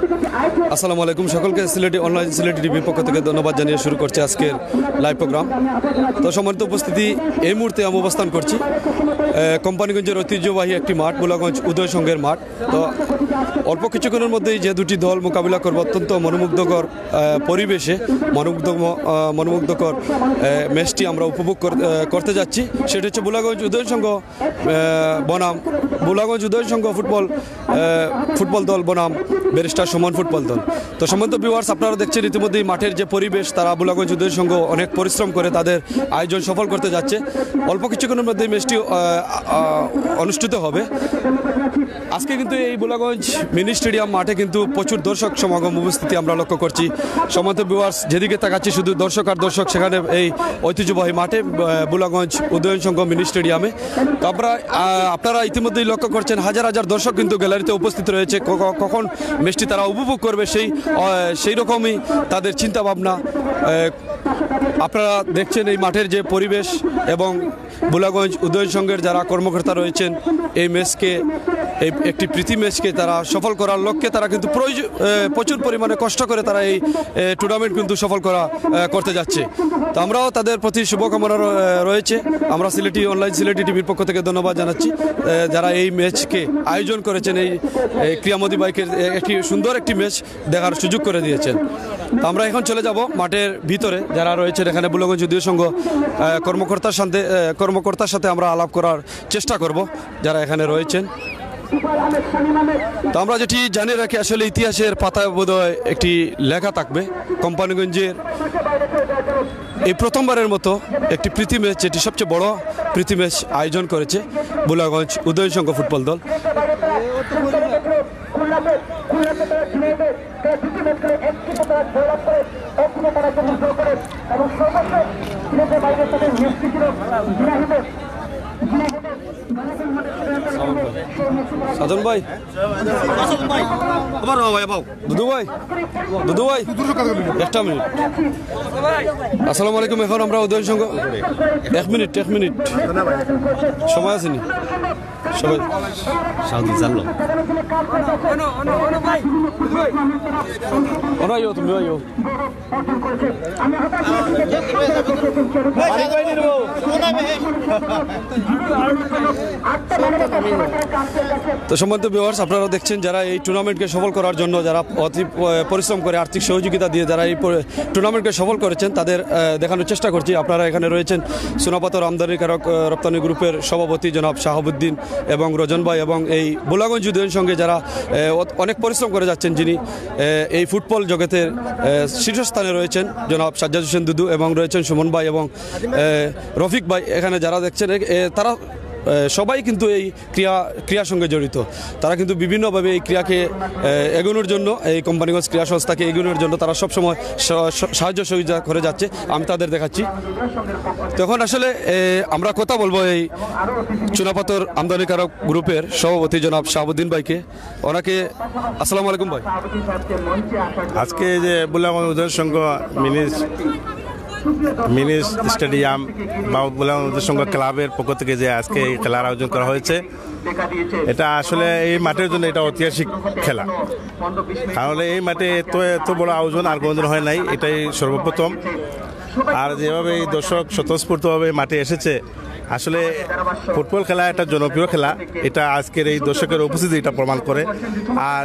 আসসালামু আলাইকুম সকলকে সিলেটি অনলাইন সিলেটি টিভির পক্ষ থেকে ধন্যবাদ জানিয়ে শুরু করছে আজকের লাইভ প্রোগ্রাম। তো সম্মানিত উপস্থিতি, এই মুহূর্তে আমি অবস্থান করছি কোম্পানিগঞ্জের ঐতিহ্যবাহী একটি মাঠ, বুলাগঞ্জ উদয় সংঘের মাঠ। তো অল্প কিছুক্ষণের মধ্যেই যে দুটি দল মোকাবিলা করবে অত্যন্ত মনোমুগ্ধকর পরিবেশে, মনোমুগ্ধকর ম্যাচটি আমরা উপভোগ করতে যাচ্ছি। সেটা হচ্ছে বুলাগঞ্জ উদয় সংঘ বনাম বুলাগঞ্জ উদয় সংঘ ফুটবল দল বনাম ব্যারিস্টার সুমন ফুটবল দল। তো সম্মানিত ভিউয়ার্স, আপনারা দেখছেন ইতিমধ্যেই মাঠের যে পরিবেশ, তারা বুলাগঞ্জ উদয় সংঘ অনেক পরিশ্রম করে তাদের আয়োজন সফল করতে যাচ্ছে। অল্প কিছুক্ষণের মধ্যে ম্যাচটি অনুষ্ঠিত হবে। আজকে কিন্তু এই বুলাগঞ্জ মিনি স্টেডিয়াম মাঠে কিন্তু প্রচুর দর্শক সমাগম উপস্থিতি আমরা লক্ষ্য করছি। সম্মানিত ভিউয়ার্স, যেদিকে তাকাচ্ছি শুধু দর্শক আর দর্শক, সেখানে এই ঐতিহ্যবাহী মাঠে বুলাগঞ্জ উদয়ন সংঘ মিনি স্টেডিয়ামে। তো আপনারা ইতিমধ্যেই লক্ষ্য করছেন হাজার হাজার দর্শক কিন্তু গ্যালারিতে উপস্থিত রয়েছে। কখন ম্যাচটি তারা উপভোগ করবে সেই রকমই তাদের চিন্তা ভাবনা। আপনারা দেখছেন এই মাঠের যে পরিবেশ এবং বুলাগঞ্জ উদয়ন সংঘের যারা কর্মকর্তা রয়েছেন, এই ম্যাচকে একটি প্রীতি ম্যাচকে তারা সফল করার লক্ষ্যে তারা কিন্তু প্রচুর পরিমাণে কষ্ট করে তারা এই টুর্নামেন্ট কিন্তু সফল করতে যাচ্ছে। তো আমরাও তাদের প্রতি শুভকামনা রয়েছে। আমরা অনলাইন সিলেটি টিভির পক্ষ থেকে ধন্যবাদ জানাচ্ছি যারা এই ম্যাচকে আয়োজন করেছেন, এই ক্রিয়ামোদী বাইকের একটি সুন্দর একটি ম্যাচ দেখার সুযোগ করে দিয়েছেন। তো আমরা এখন চলে যাব মাঠের ভিতরে, যারা রয়েছেন এখানে বুলাগঞ্জ উদয় সংঘ কর্মকর্তার সাথে আমরা আলাপ করার চেষ্টা করব যারা এখানে রয়েছেন। তো আমরা যেটি জানিয়ে রাখি, আসলে ইতিহাসের পাতায় বোধহয় একটি লেখা থাকবে, কোম্পানিগঞ্জের এই প্রথমবারের মতো একটি প্রীতি ম্যাচ, যেটি সবচেয়ে বড় প্রীতি ম্যাচ আয়োজন করেছে বুলাগঞ্জ উদয় সংঘ ফুটবল দল। সাজন ভাই, দুদু ভাই একটা মিনিট। আসসালামু আলাইকুম। এখন আমরা উদয় সংঘ এক মিনিট সময় আসেনি সবাই জানলো তুমি তো সম্মানিত ভিউয়ার্স, আপনারা দেখছেন যারা এই টুর্নামেন্টকে সফল করার জন্য যারা অতি পরিশ্রম করে আর্থিক সহযোগিতা দিয়ে যারা এই টুর্নামেন্টকে সফল করেছেন তাদের দেখানোর চেষ্টা করছি। আপনারা এখানে রয়েছেন সোনাপাথর আমদানিকারক রপ্তানি গ্রুপের সভাপতি জনাব শাহাবুদ্দিন এবং রজন ভাই, এবং এই বুলাগঞ্জ উদয়ন সঙ্গে যারা অনেক পরিশ্রম করে যাচ্ছেন, যিনি এই ফুটবল জগতের শীর্ষস্থানে রয়েছেন জনাব সাজ্জাদ হোসেন দুদু, এবং রয়েছেন সুমন ভাই এবং রফিক ভাই। এখানে যারা দেখছেন তারা সবাই কিন্তু এই ক্রিয়ার সঙ্গে জড়িত। তারা কিন্তু বিভিন্নভাবে এই ক্রিয়াকে এগোনোর জন্য, এই কোম্পানিগঞ্জ ক্রীড়া সংস্থাকে এগোনোর জন্য তারা সবসময় সাহায্য সহযোগিতা করে যাচ্ছে। আমি তাদের দেখাচ্ছি। তখন আসলে আমরা কথা বলবো এই চুনাপাথর আমদানিকারক গ্রুপের সভাপতি জনাব শাহাবুদ্দিন ভাইকে। ওনাকে আসসালামু আলাইকুম ভাই। আজকে যে বুলাগঞ্জ উদয় সংঘ মিনি স্টেডিয়াম বা বুলাগঞ্জ উদয় সংঘ ক্লাবের পক্ষ থেকে যে আজকে এই খেলার আয়োজন করা হয়েছে, এটা আসলে এই মাঠের জন্য এটা ঐতিহাসিক খেলা। কারণ এই মাঠে এত বড় আয়োজন আর কোনোদিন হয় নাই, এটাই সর্বপ্রথম। আর যেভাবে এই দর্শক স্বতঃস্ফূর্তভাবে মাঠে এসেছে, আসলে ফুটবল খেলা একটা জনপ্রিয় খেলা, এটা আজকের এই দর্শকের উপস্থিতি এটা প্রমাণ করে। আর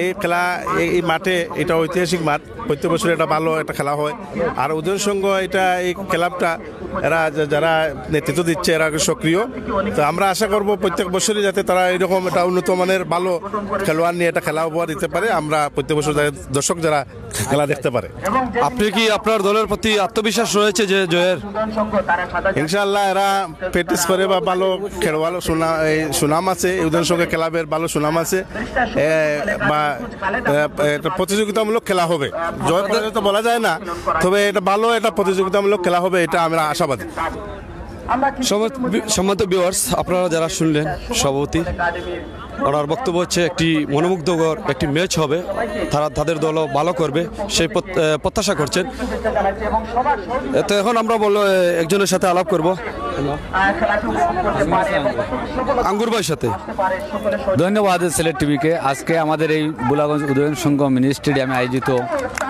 এই খেলা এই মাঠে এটা ঐতিহাসিক মাঠ, প্রত্যেক বছর এটা ভালো একটা খেলা হয়। আর উদয়ন সংঘ এই ক্লাবটা যারা নেতৃত্ব দিচ্ছে এরা সক্রিয়। তো আমরা আশা করব প্রত্যেক বছরই যাতে তারা এরকম একটা উন্নত মানের ভালো খেলোয়াড় নিয়ে একটা খেলা উপহার দিতে পারে, আমরা প্রত্যেক বছর দর্শক যারা খেলা দেখতে পারে। আপনি কি আপনার দলের প্রতি আত্মবিশ্বাস রয়েছে যে জয়ের? ইনশাআল্লাহ এরা প্র্যাকটিস করে বা ভালো খেলোয়াড় সুনাম আছে, উদয়ন সংঘ ক্লাবের ভালো সুনাম আছে, বা প্রতিযোগিতামূলক খেলা হবে। জয় পরাজয় তো বলা যায় না, তবে এটা ভালো একটা প্রতিযোগিতামূলক খেলা হবে, এটা আমরা আশাবাদী। সম্মানিত ভিউয়ার্স, আপনারা যারা শুনলেন সভাপতি, ওনার বক্তব্য হচ্ছে একটি মনোমুগ্ধকর একটি ম্যাচ হবে, তাদের দলও ভালো করবে সেই প্রত্যাশা করছেন। তো এখন আমরা একজনের সাথে আলাপ করব। আঙ্গুর ভাইয়ের সাথে। ধন্যবাদ সিলেট টিভিকে। আজকে আমাদের এই বুলাগঞ্জ উদয়ন সংঘ মিনি স্টেডিয়ামে আয়োজিত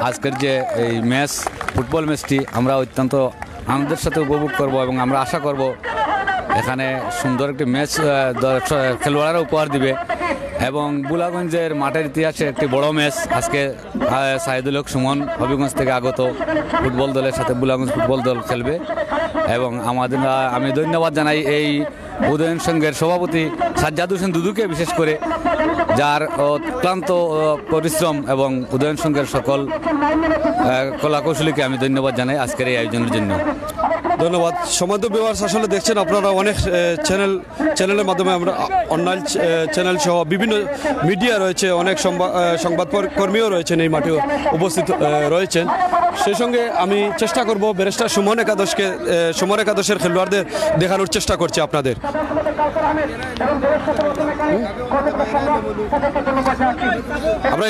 আজকের যে এই ম্যাচ, ফুটবল ম্যাচটি আমরা অত্যন্ত আনন্দের সাথে উপভোগ করব এবং আমরা আশা করব এখানে সুন্দর একটি ম্যাচ খেলোয়াড়রা উপহার দিবে এবং বুলাগঞ্জের মাঠের ইতিহাসে একটি বড় ম্যাচ আজকে সাইদুল হক সুমন হবিগঞ্জ থেকে আগত ফুটবল দলের সাথে বুলাগঞ্জ ফুটবল দল খেলবে এবং আমি ধন্যবাদ জানাই এই উদয়ন সংঘের সভাপতি সাজ্জাদ হোসেন দুদুকে, বিশেষ করে যার অক্লান্ত পরিশ্রম এবং উদয়ন সংঘের সকল কলাকৌশলীকে আমি ধন্যবাদ জানাই আজকের এই আয়োজনের জন্য। ধন্যবাদ। সম্মানিত ভিউয়ার্স, আসলে দেখছেন আপনারা অনেক চ্যানেলের মাধ্যমে আমরা অনলাইন চ্যানেল সহ বিভিন্ন মিডিয়া রয়েছে, অনেক সংবাদ কর্মীও রয়েছেন এই মাঠে উপস্থিত রয়েছেন। সেই সঙ্গে আমি চেষ্টা করব ব্যারিস্টার সুমন একাদশের খেলোয়াড়দের দেখানোর চেষ্টা করছি আপনাদের। আমরা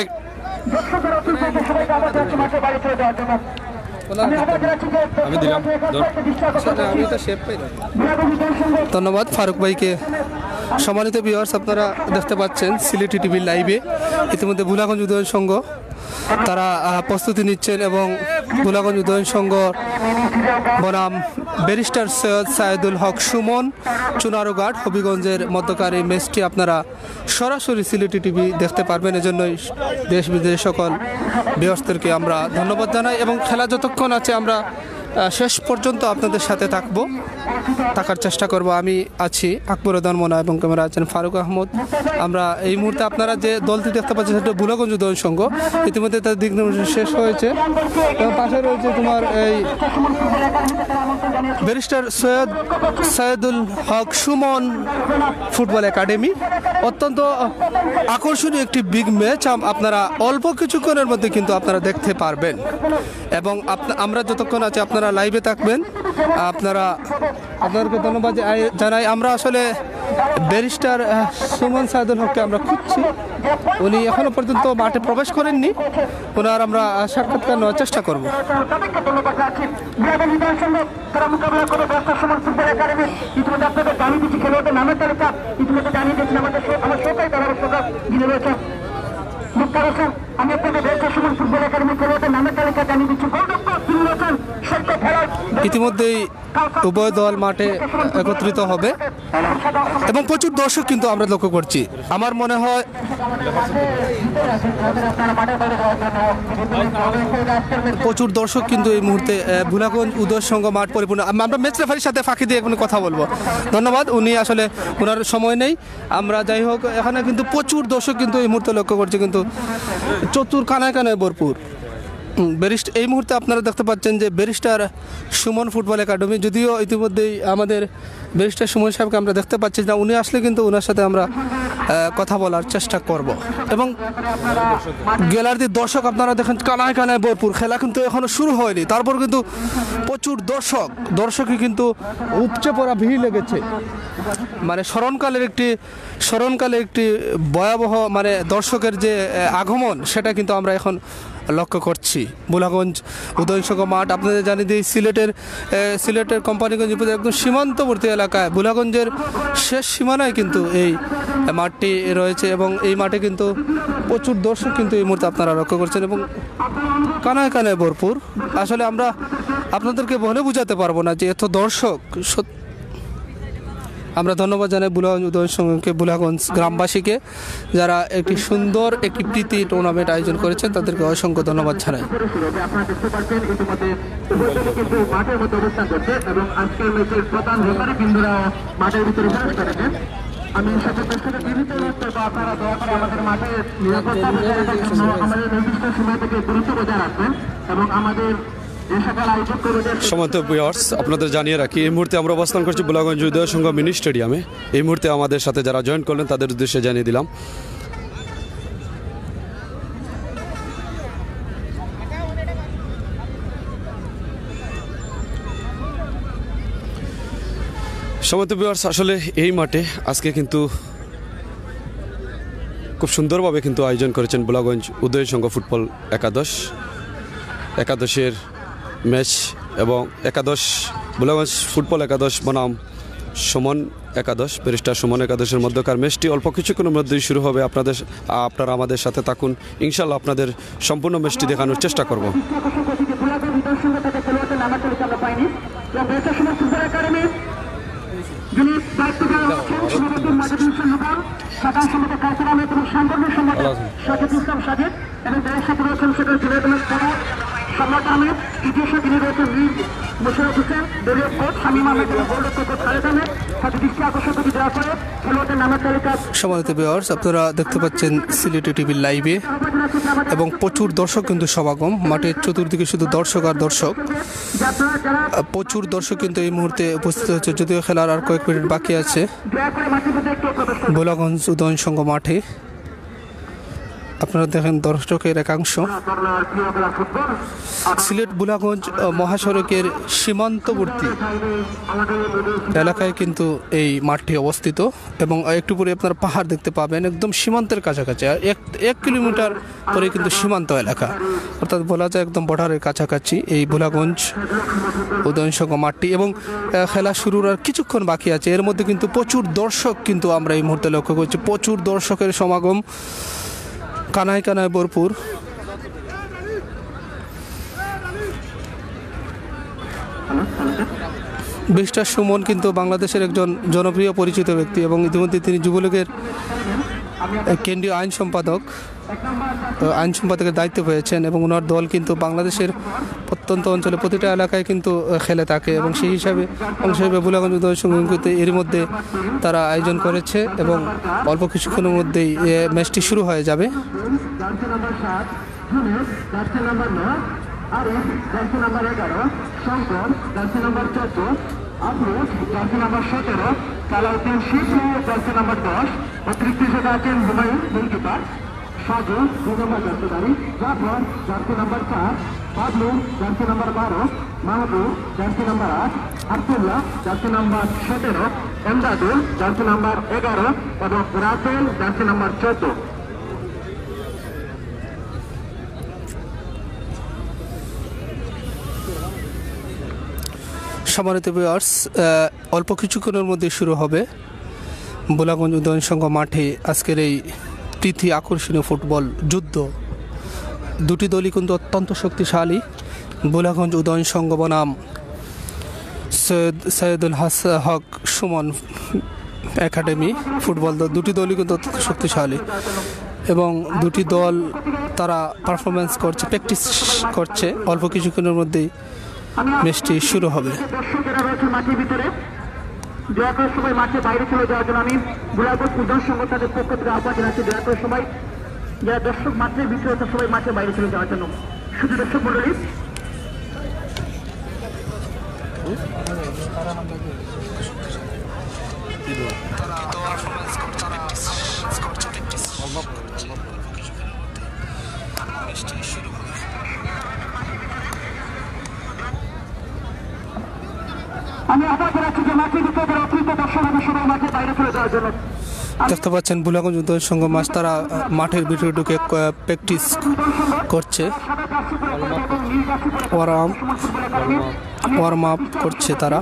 আমি দিলাম। ধন্যবাদ ফারুক ভাইকে। সম্মানিত ভিউয়ার্স, আপনারা দেখতে পাচ্ছেন সিলেটি টিভির লাইভে ইতিমধ্যে বুলাগঞ্জ উদয়ন সংঘ তারা প্রস্তুতি নিচ্ছেন এবং বুলাগঞ্জ উদয়ন সংঘ বনাম ব্যারিস্টার সৈয়দ সাইদুল হক সুমন চুনারুঘাট হবিগঞ্জের মধ্যকার এই ম্যাচটি আপনারা সরাসরি সিলেটি টিভি দেখতে পারবেন। এজন্যই দেশ বিদেশ সকল ভিউয়ার্সদেরকে আমরা ধন্যবাদ জানাই এবং খেলা যতক্ষণ আছে আমরা শেষ পর্যন্ত আপনাদের সাথে থাকার চেষ্টা করব। আমি আছি আকবরউদ্দিন মোনা এবং ক্যামেরা আছেন ফারুক আহমদ। আমরা এই মুহূর্তে আপনারা যে দলটি দেখতে পাচ্ছেন সেটা বুলাগঞ্জ উদয়ন সংঘ, ইতিমধ্যে তার দিক নির্দেশন শেষ হয়েছে এবং পাশে রয়েছে তোমার এই ব্যারিস্টার সৈয়দ সাইদুল হক সুমন ফুটবল একাডেমি। অত্যন্ত আকর্ষণীয় একটি বিগ ম্যাচ আপনারা অল্প কিছুক্ষণের মধ্যে কিন্তু আপনারা দেখতে পারবেন এবং আমরা যতক্ষণ আছে আপনারা লাইভে থাকবেন। আপনাদেরকে ধন্যবাদ জানাই। আমরা আসলে ব্যারিস্টার সুমন সাইদুল হককে আমরা খুঁজছি, উনি এখনো পর্যন্ত মাঠে প্রবেশ করেননি, ওনার আমরা সাক্ষাৎকার নেওয়ার চেষ্টা করব। আমি আপনাদের ব্যারিস্টার সুমন ফুটবল একাডেমি খেলোয়াড়দের নামের তালিকা জানিয়ে দিচ্ছি। ইতিমধ্যেই উভয় দল মাঠে একত্রিত হবে এবং প্রচুর দর্শক কিন্তু আমরা লক্ষ্য করছি। আমার মনে হয় প্রচুর দর্শক কিন্তু এই মুহূর্তে বুলাগঞ্জ উদয় সংঘ মাঠ পরিপূর্ণ। আমরা ম্যাচ রেফারির সাথে ফাঁকি দিয়ে এখন কথা বলবো। ধন্যবাদ, উনি আসলে ওনার সময় নেই। আমরা যাই হোক, এখানে কিন্তু প্রচুর দর্শক কিন্তু এই মুহূর্তে লক্ষ্য করছি, কিন্তু চতুর কানায় কানায় ভরপুর। এই মুহূর্তে আপনারা দেখতে পাচ্ছেন যে ব্যারিস্টার সুমন ফুটবল একাডেমি, যদিও ইতিমধ্যেই আমাদের ব্যারিস্টার সুমন সাহেবকে আমরা দেখতে পাচ্ছি না, উনি আসলে কিন্তু ওনার সাথে আমরা কথা বলার চেষ্টা করব এবং গ্যালারির দর্শক আপনারা দেখেন কানায় কানায় ভরপুর। খেলা কিন্তু এখনো শুরু হয়নি, তারপর কিন্তু প্রচুর দর্শকই কিন্তু উপচে পড়া ভিড় লেগেছে। মানে স্মরণকালে একটি ভয়াবহ মানে দর্শকের যে আগমন, সেটা কিন্তু আমরা এখন লক্ষ্য করছি। বুলাগঞ্জ উদয়ন সংঘ মাঠ আপনাদের জানিয়ে দিই সিলেটের কোম্পানিগঞ্জ একদম সীমান্তবর্তী এলাকায়, বুলাগঞ্জের শেষ সীমানায় কিন্তু এই মাঠটি রয়েছে এবং এই মাঠে কিন্তু প্রচুর দর্শক কিন্তু এই মুহূর্তে আপনারা লক্ষ্য করছেন এবং কানায় কানায় ভরপুর। আসলে আমরা আপনাদেরকে বলে বোঝাতে পারবো না যে এত দর্শক। আমরা ধন্যবাদ জানাই বুলাগঞ্জ উদয়ন সংঘকে, বুলাগঞ্জ গ্রামবাসীকে, যারা একটি সুন্দর একটি প্রীতি টুর্নামেন্ট আয়োজন করেছেন, তাদেরকে অসংখ্য ধন্যবাদ জানাই। আমি আপনারা দয়া করে আমাদের মাঠে নিরাপত্তা বজায় রাখার জন্য আমাদের নির্দিষ্ট সময় থেকে দূরত্ব বজায় রাখবেন এবং আমাদের সম্মানিত ভিউয়ার্স, আপনাদের জানিয়ে রাখি এই মুহূর্তে আমরা অবস্থান করছি বুলাগঞ্জ উদয় সংঘ মিনি স্টেডিয়ামে। এই মুহূর্তে আমাদের সাথে যারা জয়েন করলেন তাদের উদ্দেশ্যে জানিয়ে দিলাম। সম্মানিত ভিউয়ার্স, আসলে এই মাঠে আজকে কিন্তু খুব সুন্দরভাবে কিন্তু আয়োজন করেছেন বুলাগঞ্জ উদয় সংঘ ফুটবল একাদশের ম্যাচ এবং একাদশ বুলাগঞ্জ ফুটবল একাদশ বনাম সুমন একাদশ ব্যারিস্টার সুমন একাদশের মধ্যকার ম্যাচটি অল্প কিছুক্ষণের মধ্যেই শুরু হবে। আপনারা আমাদের সাথে থাকুন, ইনশাল্লাহ আপনাদের সম্পূর্ণ ম্যাচটি দেখানোর চেষ্টা করব। সম্রাট আহমেদ তৃতীয় তিনি রয়েছেন মীর মোশাররফ হোসেন, দলীয় কোচ শামীম আহমেদ এবং গোলরক্ষক কোচ খালেদ আহমেদ। সাথে দৃষ্টি আকর্ষণ করে দেওয়া করে খেলোয়াড়দের নামের তালিকা। সম্মানিত ভিউয়ার্স, আপনারা দেখতে পাচ্ছেন সিলেটি টিভির লাইভে এবং প্রচুর দর্শক কিন্তু সমাগম। মাঠের চতুর্দিকে শুধু দর্শক আর দর্শক, প্রচুর দর্শক কিন্তু এই মুহূর্তে উপস্থিত হচ্ছে। যদিও খেলার আর কয়েক মিনিট বাকি আছে। ভোলাগঞ্জ উদয়ন সংঘ মাঠে আপনারা দেখেন দর্শকের একাংশ। সিলেট বুলাগঞ্জ মহাসড়কের সীমান্তবর্তী এলাকায় কিন্তু এই মাঠটি অবস্থিত এবং একটু পরে আপনারা পাহাড় দেখতে পাবেন একদম সীমান্তের কাছাকাছি। আর 1 কিলোমিটার পরে কিন্তু সীমান্ত এলাকা, অর্থাৎ বলা যায় একদম বর্ডারের কাছাকাছি এই বুলাগঞ্জ উদয়ন সংঘ মাঠটি। এবং খেলা শুরুর আর কিছুক্ষণ বাকি আছে। এর মধ্যে কিন্তু প্রচুর দর্শক কিন্তু আমরা এই মুহূর্তে লক্ষ্য করছি। প্রচুর দর্শকের সমাগম, কানায় কানায় ভরপুর। ব্যারিস্টার সুমন কিন্তু বাংলাদেশের একজন জনপ্রিয় পরিচিত ব্যক্তি এবং ইতিমধ্যে তিনি যুবলীগের কেন্দ্রীয় আইন সম্পাদকের দায়িত্ব পেয়েছেন এবং ওনার দল কিন্তু বাংলাদেশের প্রত্যন্ত অঞ্চলে প্রতিটা এলাকায় কিন্তু খেলে থাকে এবং সেই হিসাবে বুলাগঞ্জ উদয়ন সংঘ কিন্তু এর মধ্যে তারা আয়োজন করেছে এবং অল্প কিছুক্ষণের মধ্যেই ম্যাচটি শুরু হয়ে যাবে। জার্সি নাম্বার 17 সালাউদ্দিন শিশু, জার্সি নাম্বার 10 অতিরিক্ত হিসেবে আছেন হুমায়ুন গোলকিপার, সাজু 2 নম্বর জার্সিধারী, Jafar jersey number 4, Bablu jersey number 12, Mahbub jersey number 8, Abdullah jersey number 17, Emdadul jersey number 11 এবং রাসেল জার্সি নাম্বার 14। সম্মানিত ভিউয়ার্স, অল্প কিছুক্ষণের মধ্যে শুরু হবে বুলাগঞ্জ উদয়ন সংঘ মাঠে আজকের এই প্রীতি আকর্ষণীয় ফুটবল যুদ্ধ। দুটি দলই কিন্তু অত্যন্ত শক্তিশালী। বুলাগঞ্জ উদয়ন সংঘ বনাম সৈয়দুল হক সুমন একাডেমি ফুটবল দল, দুটি দলই কিন্তু অত্যন্ত শক্তিশালী এবং দুটি দল তারা পারফরমেন্স করছে, প্র্যাকটিস করছে। অল্প কিছুক্ষণের মধ্যেই ম্যাচটি শুরু হবে। দর্শকেরা রয়েছে মাঠের ভিতরে, দয়া করে সবাই মাঠে বাইরে চলে যাওয়ার জন্য আমি বুলাগঞ্জ উদয়ন সংঘ তাদের পক্ষ থেকে আহ্বান জানাচ্ছি। দয়া করে সবাই যারা দর্শক মাঠের ভিতরে আছে সবাই মাঠে বাইরে চলে যাওয়ার জন্য। শুধু দর্শক মন্ডলী, আমি আহ্বান জানাচ্ছি যে মাঠের ভিতরে যারা অতিরিক্ত দর্শক আছে সবাই মাঠে বাইরে চলে যাওয়ার জন্য। দেখতে পাচ্ছেন বুলাগঞ্জ উদয়ন সংঘ মাছ তারা মাঠের ভিতরে ঢুকে প্র্যাকটিস করছে, ওয়ার্ম আপ করছে তারা।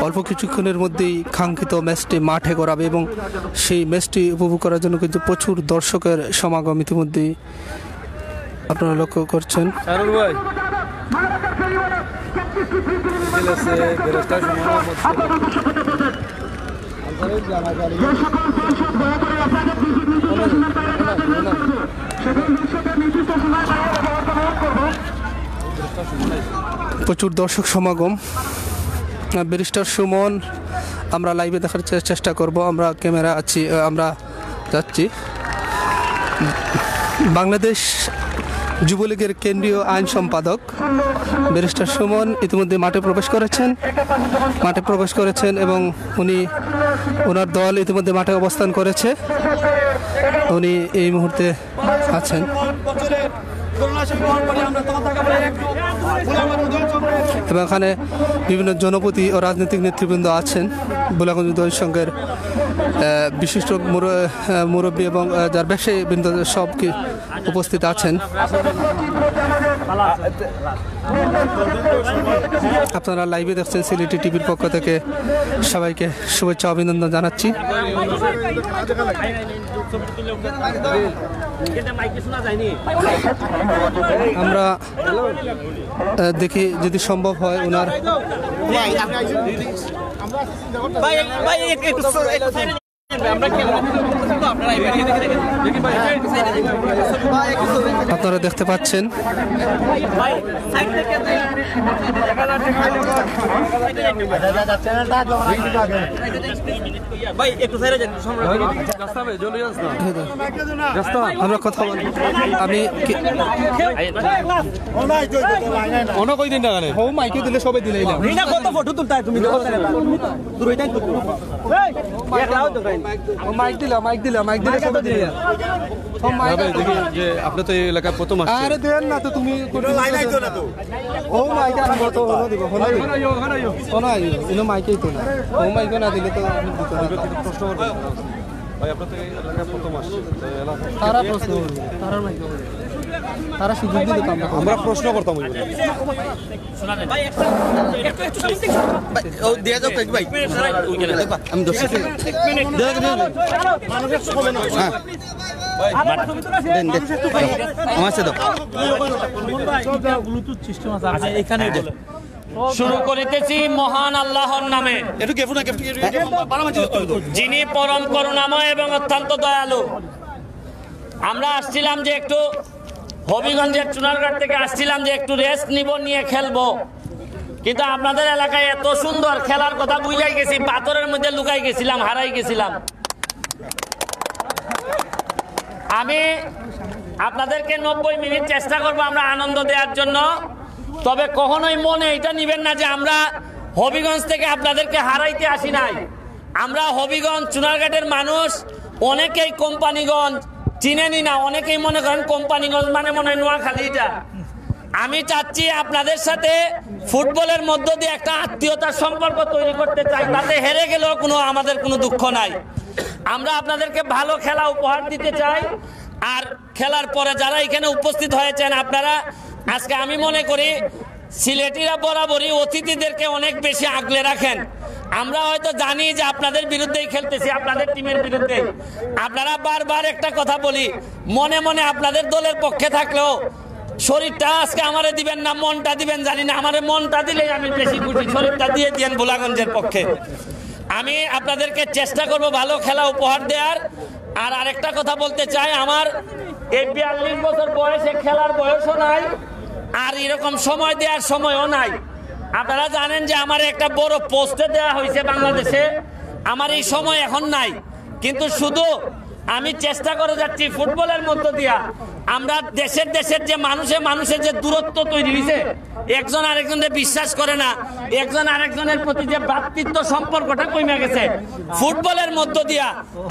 অল্প কিছুক্ষণের মধ্যেই কাঙ্ক্ষিত ম্যাচটি মাঠে করাবে এবং সেই ম্যাচটি উপভোগ করার জন্য কিন্তু প্রচুর দর্শকের সমাগম ইতিমধ্যেই আপনারা লক্ষ্য করছেন। প্রচুর দর্শক সমাগম। ব্যারিস্টার সুমন আমরা লাইভে দেখার চেষ্টা করব। আমরা ক্যামেরা আছি, আমরা যাচ্ছি। বাংলাদেশ যুবলীগের কেন্দ্রীয় আইন সম্পাদক ব্যারিস্টার সুমন ইতিমধ্যে মাঠে প্রবেশ করেছেন এবং ওনার দল ইতিমধ্যে মাঠে অবস্থান করেছে। উনি এই মুহূর্তে আছেন। এবং এখানে বিভিন্ন জনপতি ও রাজনৈতিক নেতৃবৃন্দ আছেন। বুলাগঞ্জ উদয় সংঘের বিশিষ্ট মুরব্বী এবং যার ব্যবসায়ী বৃন্দ সব কি উপস্থিত আছেন। আপনারা লাইভে দেখছেন সিলেটি টিভির পক্ষ থেকে সবাইকে শুভেচ্ছা অভিনন্দন জানাচ্ছি। আমরা দেখি যদি সম্ভব হয় ওনার আপনারা দেখতে পাচ্ছেন আমরা কথা বলি। আমি মাইকে দিলে সবাই দিলে মাইক দিলা সবাই দিলে যে আপনি তো এই এলাকায় প্রথম আসছেন। আরে দেন না তো তুমি ও মাইক আনবো তো হলো দিব মাইকেই তো না ও মাইকে না দিলে তো প্রশ্ন করবো ভাই, আপনি তো এই এলাকায় প্রথম আসছেন, তারা প্রশ্ন করবে, তারা সুযোগ দিলে তো আমরা প্রশ্ন করতাম। শুরু করিতেছি মহান আল্লাহর নামে, যিনি পরম করুণাময় এবং অত্যন্ত দয়ালু। আমরা আসছিলাম যে একটু হবিগঞ্জের চুনারঘাট থেকে আসছিলাম যে একটু রেস্ট নিব, নিয়ে খেলবো, কিন্তু আপনাদের এলাকায় এত সুন্দর খেলার কথা বুঝাই গেছি, পাথরের মধ্যে লুকাই গেছিলাম, হারাই গেছিলাম। আমি আপনাদেরকে 90 মিনিট চেষ্টা করবো আমরা আনন্দ দেওয়ার জন্য, তবে কখনোই মনে এটা নিবেন না যে আমরা হবিগঞ্জ থেকে আপনাদেরকে হারাইতে আসি নাই। আমরা হবিগঞ্জ চুনারঘাটের মানুষ, অনেকেই কোম্পানিগঞ্জ চিনেনি না, অনেকেই মনে করেন কোম্পানিগঞ্জ মানে মনে হয় নোয়াখালীটা। আমি চাচ্ছি আপনাদের সাথে ফুটবলের মধ্য দিয়ে একটা আত্মীয়তার সম্পর্ক তৈরি করতে চাই, তাতে হেরে গেলেও আমাদের কোনো দুঃখ নাই। আমরা আপনাদেরকে ভালো খেলা উপহার দিতে চাই। আর খেলার পরে যারা এখানে উপস্থিত হয়েছেন আপনারা, আজকে আমি মনে করি সিলেটিরা বরাবরই অতিথিদেরকে অনেক বেশি আগলে রাখেন। আমরা হয়তো জানি যে আপনাদের বিরুদ্ধেই খেলতেছি, আপনাদের টিমের বিরুদ্ধে। আপনারা বারবার একটা কথা বলি, মনে মনে আপনাদের দলের পক্ষে থাকলেও শরীরটা আজকে আমারে দিবেন না, মনটা দিবেন জানি না, আমারে মনটা দিলেই আমি বেশি খুশি, শরীরটা দিয়ে দিয়েন বুলাগঞ্জের পক্ষে। আমি আপনাদেরকে চেষ্টা করব ভালো খেলা উপহার দেওয়ার। আর আরেকটা কথা বলতে চাই, আমার এই 42 বছর বয়সে খেলার বয়সও নাই, আর এরকম সময় দেওয়ার সময়ও নাই। আপনারা জানেন যে আমার একটা বড় পোস্টে দেওয়া হয়েছে বাংলাদেশে, আমার এই সময় এখন নাই, কিন্তু শুধু আমি চেষ্টা করে যাচ্ছি ফুটবলের মধ্য দিয়া আমরা দেশের যে মানুষের যে দূরত্ব তৈরি হয়েছে, একজন আরেকজনের বিশ্বাস করে না, একজন আরেকজনের প্রতি যে ভ্রাতৃত্ব সম্পর্কটা কমে গেছে, ফুটবলের মধ্য দিয়া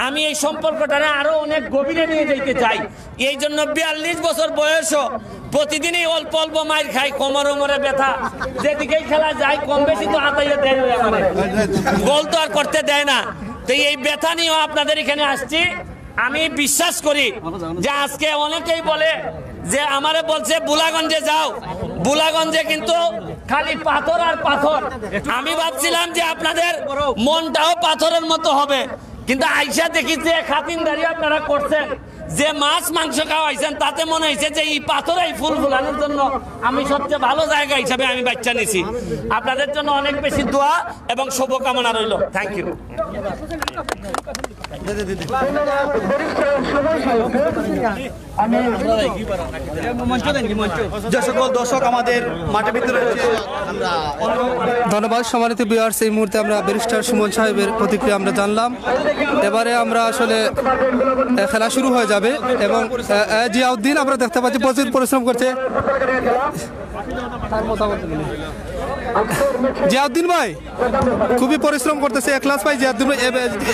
আমি এই সম্পর্কটা আরো অনেক গভীরে নিয়ে যেতে চাই। এই জন্য 42 বছর বয়সও প্রতিদিনই অল্প অল্প মাইর খাই, কোমরে ব্যথা, যেদিকেই খেলা যায় কম বেশি তো হাতাইয়ে দেয়, গোল তো আর করতে দেয় না। তো এই ব্যথা নিয়েও আপনাদের এখানে আসছি। আমি বিশ্বাস করি যে আজকে অনেকেই বলে যে আমারে বলছে বুলাগঞ্জে যাও, বুলাগঞ্জে কিন্তু খালি পাথর আর পাথর। আমি ভাবছিলাম যে আপনাদের মনটাও পাথরের মতো হবে, কিন্তু আইসা দেখি যে খাতিনদারি আপনারা করছেন, যে মাছ মাংস খাওয়াইছেন, তাতে মনে হয়েছে যে এই পাথরাই ফুল ফুলানোর জন্য আমি সবচেয়ে ভালো জায়গা হিসাবে আমি বাচ্চা নিছি। আপনাদের জন্য অনেক বেশি দোয়া এবং শুভকামনা রইল। Thank you. যে সকল দর্শক আমাদের মাঠের ভিতরে ধন্যবাদ। সম্মানিত ভিউয়ার্স, এই মুহূর্তে আমরা ব্যারিস্টার সুমন সাহেবের প্রতিক্রিয়া আমরা জানলাম। এবারে আমরা আসলে খেলা শুরু হয়ে যাবে এবং জিয়াউদ্দিন আমরা দেখতে পাচ্ছি প্রচুর পরিশ্রম করছে। তার মতামত জিয়াউদ্দিন ভাই খুবই পরিশ্রম করতেছে এখলাস ভাই। জিয়াউদ্দিন ভাই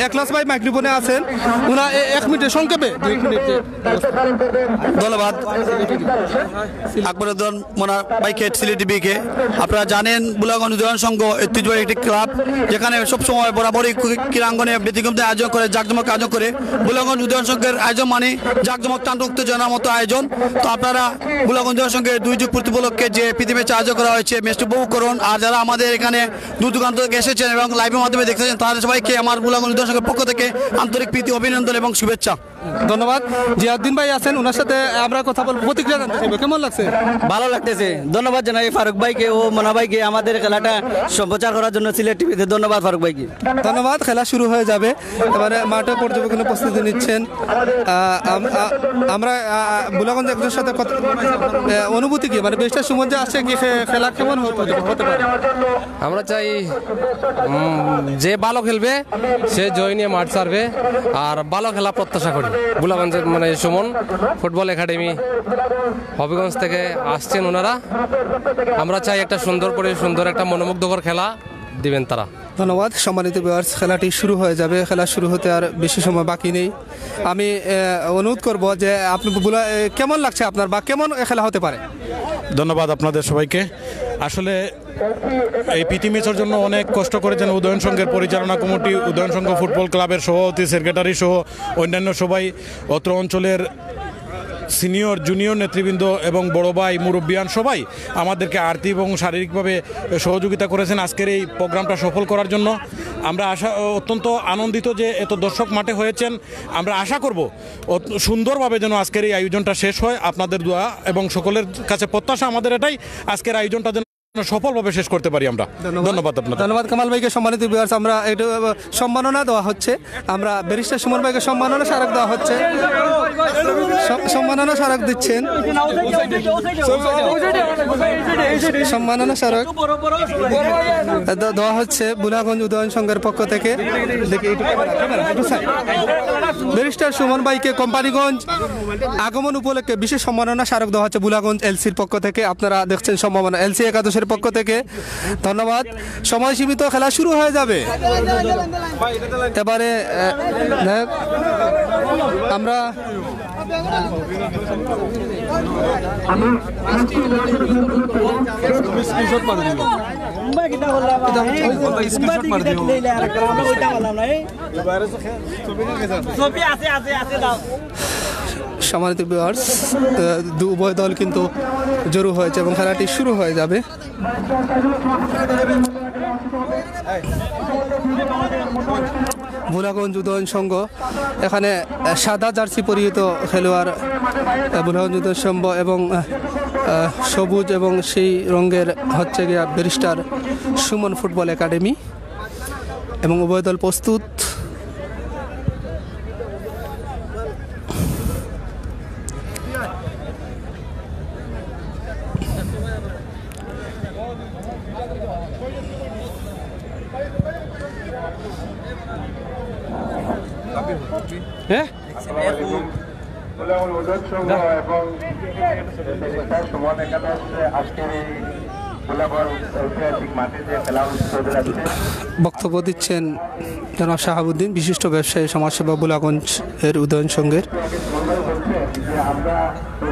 এখলাস ভাই মাইক্রোফোনে আছেন, ওনা 1 মিনিটে সংক্ষেপে 2 মিনিট। ধন্যবাদ আকবরউদ্দৌলা মোনার বাইকে সিলেট টিভিকে। আপনারা জানেন বুলাগঞ্জ উদয়ন সংঘ ঐতিহ্যবাহী একটি ক্লাব, যেখানে সবসময় বরাবরই ক্রীড়াঙ্গনে ব্যতিক্রম আয়োজন করে, জাঁকজমক আয়োজন করে। বুলাগঞ্জ উদয়ন সংঘের আয়োজন মানে জাঁকজমক টান উত্তেজনার মতো আয়োজন। তো আপনারা বুলাগঞ্জ উদয়ন সংঘের 2 যুগ পূর্তি উপলক্ষে যে প্রীতি ম্যাচ আয়োজন করা হয়েছে, ম্যাচটি উপভোগ করুন। আর যারা আমাদের এখানে দূর দূরান্ত থেকে এসেছেন এবং লাইভের মাধ্যমে দেখতেছেন, তাদের সবাইকে আমার বুলাগঞ্জ উদয়ন সংঘের পক্ষ থেকে আন্তরিক প্রীতি, অভিনন্দন এবং শুভেচ্ছা। ধন্যবাদ। জিয়াউদ্দিন ভাই আছেন, ওনার সাথে আমরা কথা বলবো, প্রতিক্রিয়া জানতে চাইবো। কেমন লাগছে? ভালো লাগতেছে। ধন্যবাদ জানাই ফারুক ভাইকে ও মোনা ভাইকে আমাদের খেলাটা সম্প্রচার করার জন্য সিলেট টিভিতে। ধন্যবাদ ফারুক ভাইকে। ধন্যবাদ। খেলা শুরু হয়ে যাবে, এবারে মাঠে পর্যবেক্ষণে প্রস্তুতি নিচ্ছেন। আমরা বুলাগঞ্জ একজনের সাথে অনুভূতি কি, মানে বেশটা সময় যে আসছে কি খেলা কেমন হতে পারে? আমরা চাই যে ভালো খেলবে সে জয় নিয়ে মাঠ ছাড়বে, আর ভালো খেলা প্রত্যাশা করি। বুলাগঞ্জের মানে সুমন ফুটবল একাডেমি হবিগঞ্জ থেকে আসছেন ওনারা। আমরা চাই একটা সুন্দর একটা মনোমুগ্ধকর খেলা দিবেন তারা। ধন্যবাদ। সম্মানিত ভিউয়ার্স, খেলাটি শুরু হয়ে যাবে। খেলা শুরু হতে আর বেশি সময় বাকি নেই। আমি অনুরোধ করব যে আপনি কেমন লাগছে আপনার, বা কেমন খেলা হতে পারে? ধন্যবাদ আপনাদের সবাইকে। আসলে এই প্রীতি ম্যাচের জন্য অনেক কষ্ট করেছেন উদয়ন সংঘের পরিচালনা কমিটি, উদয়ন সংঘ ফুটবল ক্লাবের সভাপতি, সেক্রেটারি সহ অন্যান্য সবাই, অত্র অঞ্চলের সিনিয়র জুনিয়র নেতৃবৃন্দ এবং বড় ভাই মুরব্বিয়ান সবাই আমাদেরকে আর্থিক এবং শারীরিকভাবে সহযোগিতা করেছেন আজকের এই প্রোগ্রামটা সফল করার জন্য। আমরা অত্যন্ত আনন্দিত যে এত দর্শক মাঠে হয়েছেন। আমরা আশা করব সুন্দরভাবে যেন আজকের এই আয়োজনটা শেষ হয়। আপনাদের দোয়া এবং সকলের কাছে প্রত্যাশা আমাদের এটাই, আজকের আয়োজনটা যেন সফলভাবে শেষ করতে পারি আমরা। ধন্যবাদ আপনাদের। ধন্যবাদ কামাল ভাইকে। সম্মানিত ভিউয়ার্স, আমরা একটু সম্মাননা দেওয়া হচ্ছে, আমরা ব্যারিস্টার সুমন ভাইকে সম্মাননা স্মারক দেওয়া হচ্ছে, সম্মাননা স্মারক দিচ্ছেন, সম্মাননা স্মারক দেওয়া হচ্ছে বুলাগঞ্জ উদয়ন সংঘের পক্ষ থেকে। ব্যারিস্টার সুমন ভাইকে কোম্পানিগঞ্জ আগমন উপলক্ষে বিশেষ সম্মাননা স্মারক দেওয়া হচ্ছে বুলাগঞ্জ এলসির পক্ষ থেকে। আপনারা দেখছেন সম্ভাবনা এলসি একাদশের পক্ষ থেকে। ধন্যবাদ। সময় সীমিত, খেলা শুরু হয়ে যাবে এবারে। আমরা সম্মানিত ভিউয়ার্স, উভয় দল কিন্তু জড়ো হয়েছে এবং খেলাটি শুরু হয়ে যাবে। বুলাগঞ্জ উদয়ন সংঘ, এখানে সাদা জার্সি পরিহিত খেলোয়াড় বুলাগঞ্জ উদয়ন সংঘ এবং সবুজ এবং সেই রঙের হচ্ছে গিয়া ব্যারিস্টার সুমন ফুটবল একাডেমি, এবং উভয় দল প্রস্তুত। এবং সুমন একাদশ আজকের এই ঐতিহাসিক মাঠে যে খেলা অনুষ্ঠিত হচ্ছে। বক্তব্য দিচ্ছেন জনাব শাহাবুদ্দিন, বিশিষ্ট ব্যবসায়ী, সমাজসেবা, বুলাগঞ্জ এর উদয়ন সংঘের। আমরা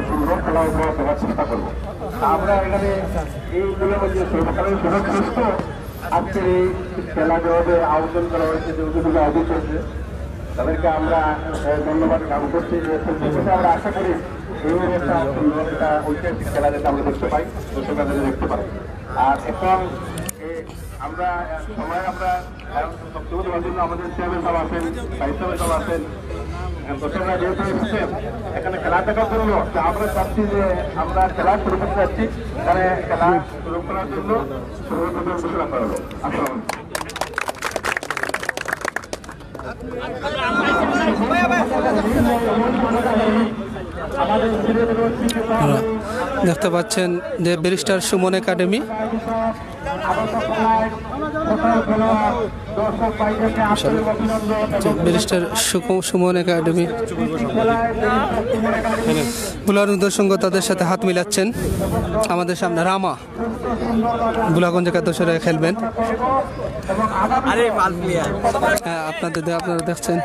সুন্দর খেলা উপভোগ করার চেষ্টা করবো। আমরা এখানে এই সুরক্ষিত আজকের এই খেলা যেভাবে আয়োজন করা হয়েছে, যেগুলো আয়োজন করছে তাদেরকে আমরা ধন্যবাদ জ্ঞাপন করছি। আমরা আশা করি এইভাবে একটা সুন্দর একটা ঐতিহাসিক খেলা যাতে আমরা দেখতে পাই, দর্শকরা যাতে দেখতে পাই। আর এখন আমরা সবাই আমরা বক্তব্য দেওয়ার জন্য আমাদের চেয়ারম্যান সাহেব আছেন, ভাইস চেয়ারম্যান সাহেব আছেন, দর্শকরা যেহেতু এসেছেন এখানে খেলা দেখার জন্য, আমরা চাচ্ছি যে আমরা খেলা শুরু করতে যাচ্ছি। এখানে খেলা শুরু করার জন্য ঘোষণা করা হলো। আসসালাম। দেখতে পাচ্ছেন যে barrister Suman academy. Barrister Suman academy Bulaganj সংঘ তাদের সাথে হাত মিলাচ্ছেন। আমাদের সামনে রামা বুলাগঞ্জ একাদশের খেলবেন। হ্যাঁ, আপনারা দেখছেন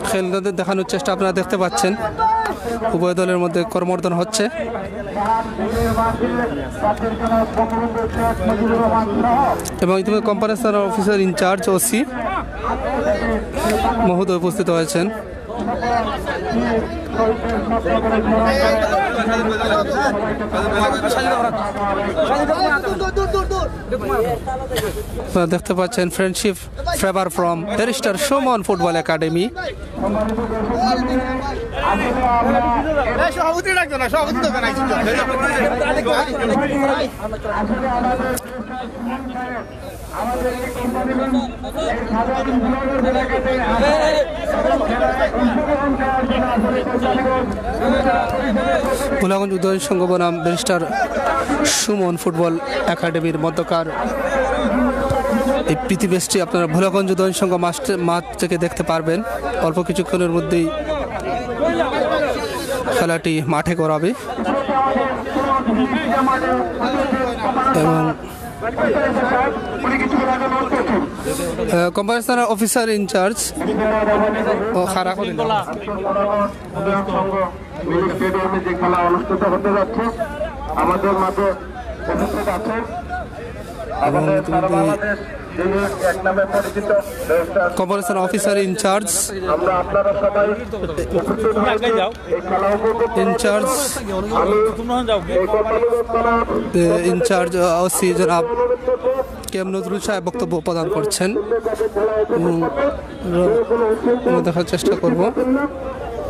খেলোয়াড়দের দেখানোর চেষ্টা আপনারা দেখতে পাচ্ছেন। উভয় দলের মধ্যে করমর্দন হচ্ছে। এবং ইতিমধ্যে কোম্পানি অফিসার ইনচার্জ ওসি মহোদয় উপস্থিত হয়েছেন। দেখতে পাচ্ছেন friendship favour from barrister Suman football academy. Bulaganj Udayan সংঘ বনাম ব্যারিস্টার সুমন ফুটবল একাডেমির মধ্যকার এই প্রীতি ম্যাচটি আপনারা বুলাগঞ্জ উদয়ন সংঘ মাঠ থেকে দেখতে পারবেন। অল্প কিছুক্ষণের মধ্যেই খেলাটি মাঠে করাবে এবং কোম্পানি অফিসার ইনচার্জ ও খারাপ স্টেডিয়ামে যে খেলা অনুষ্ঠিত হতে যাচ্ছে আমাদের মাঝে উপস্থিত আছেন আমাদের সারা বাংলাদেশ এক নামে পরিচিত কর্পোরেশন অফিসার ইনচার্জ আমরা আপনারা সবাই ইনচার্জ ইনচার্জ ওসি জনাব কেম নজরুল সাহেব বক্তব্য প্রদান করছেন। দেখার চেষ্টা করব।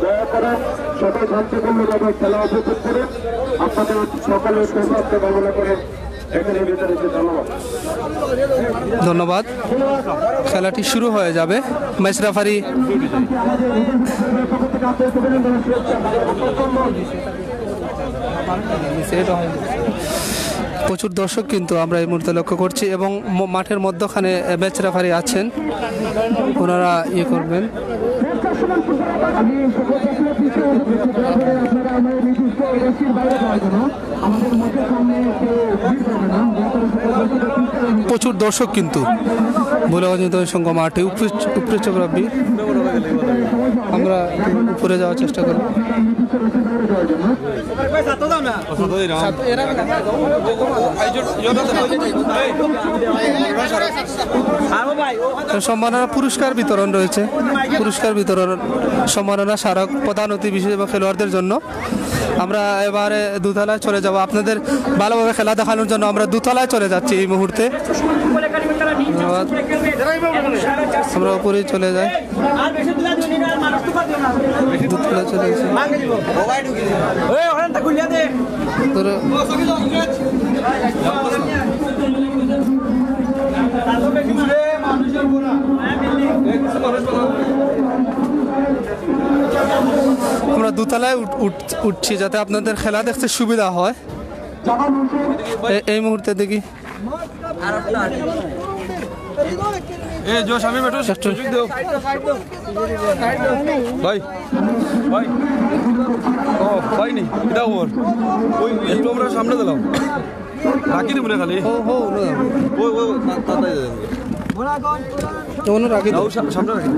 দয়া করে সবাই শান্তিপূর্ণভাবে খেলা উপভোগ করে আপনাদের সকলের সুস্বাস্থ্য কামনা করে এখানে ভিতরে ধন্যবাদ। খেলাটি শুরু হয়ে যাবে। ম্যাচ রেফারি প্রচুর দর্শক কিন্তু আমরা এই মুহূর্তে লক্ষ্য করছি এবং মাঠের মধ্যখানে ম্যাচ রেফারি আছেন, ওনারা ইয়ে করবেন। প্রচুর দর্শক কিন্তু বুলাগঞ্জ সংঘ মাঠে উপরে আমরা উপরে যাওয়ার চেষ্টা করব। সম্মাননা পুরস্কার বিতরণ রয়েছে। পুরস্কার বিতরণ সম্মাননা স্মারক প্রধান অতিথি বিশেষ এবং খেলোয়াড়দের জন্য। আমরা এবারে দুতলায় চলে যাব। আপনাদের ভালোভাবে খেলা দেখানোর জন্য আমরা দুতলায় চলে যাচ্ছি এই মুহূর্তে। আমরা উপরে চলে যাই, দুতলায় চলে যাচ্ছি। আমরা দুতলায় উঠছি যাতে আপনাদের খেলা দেখতে সুবিধা হয়। এই মুহূর্তে দেখি সামনে দিলাম রাখি বলে খালি রাখি সামনে রাখি।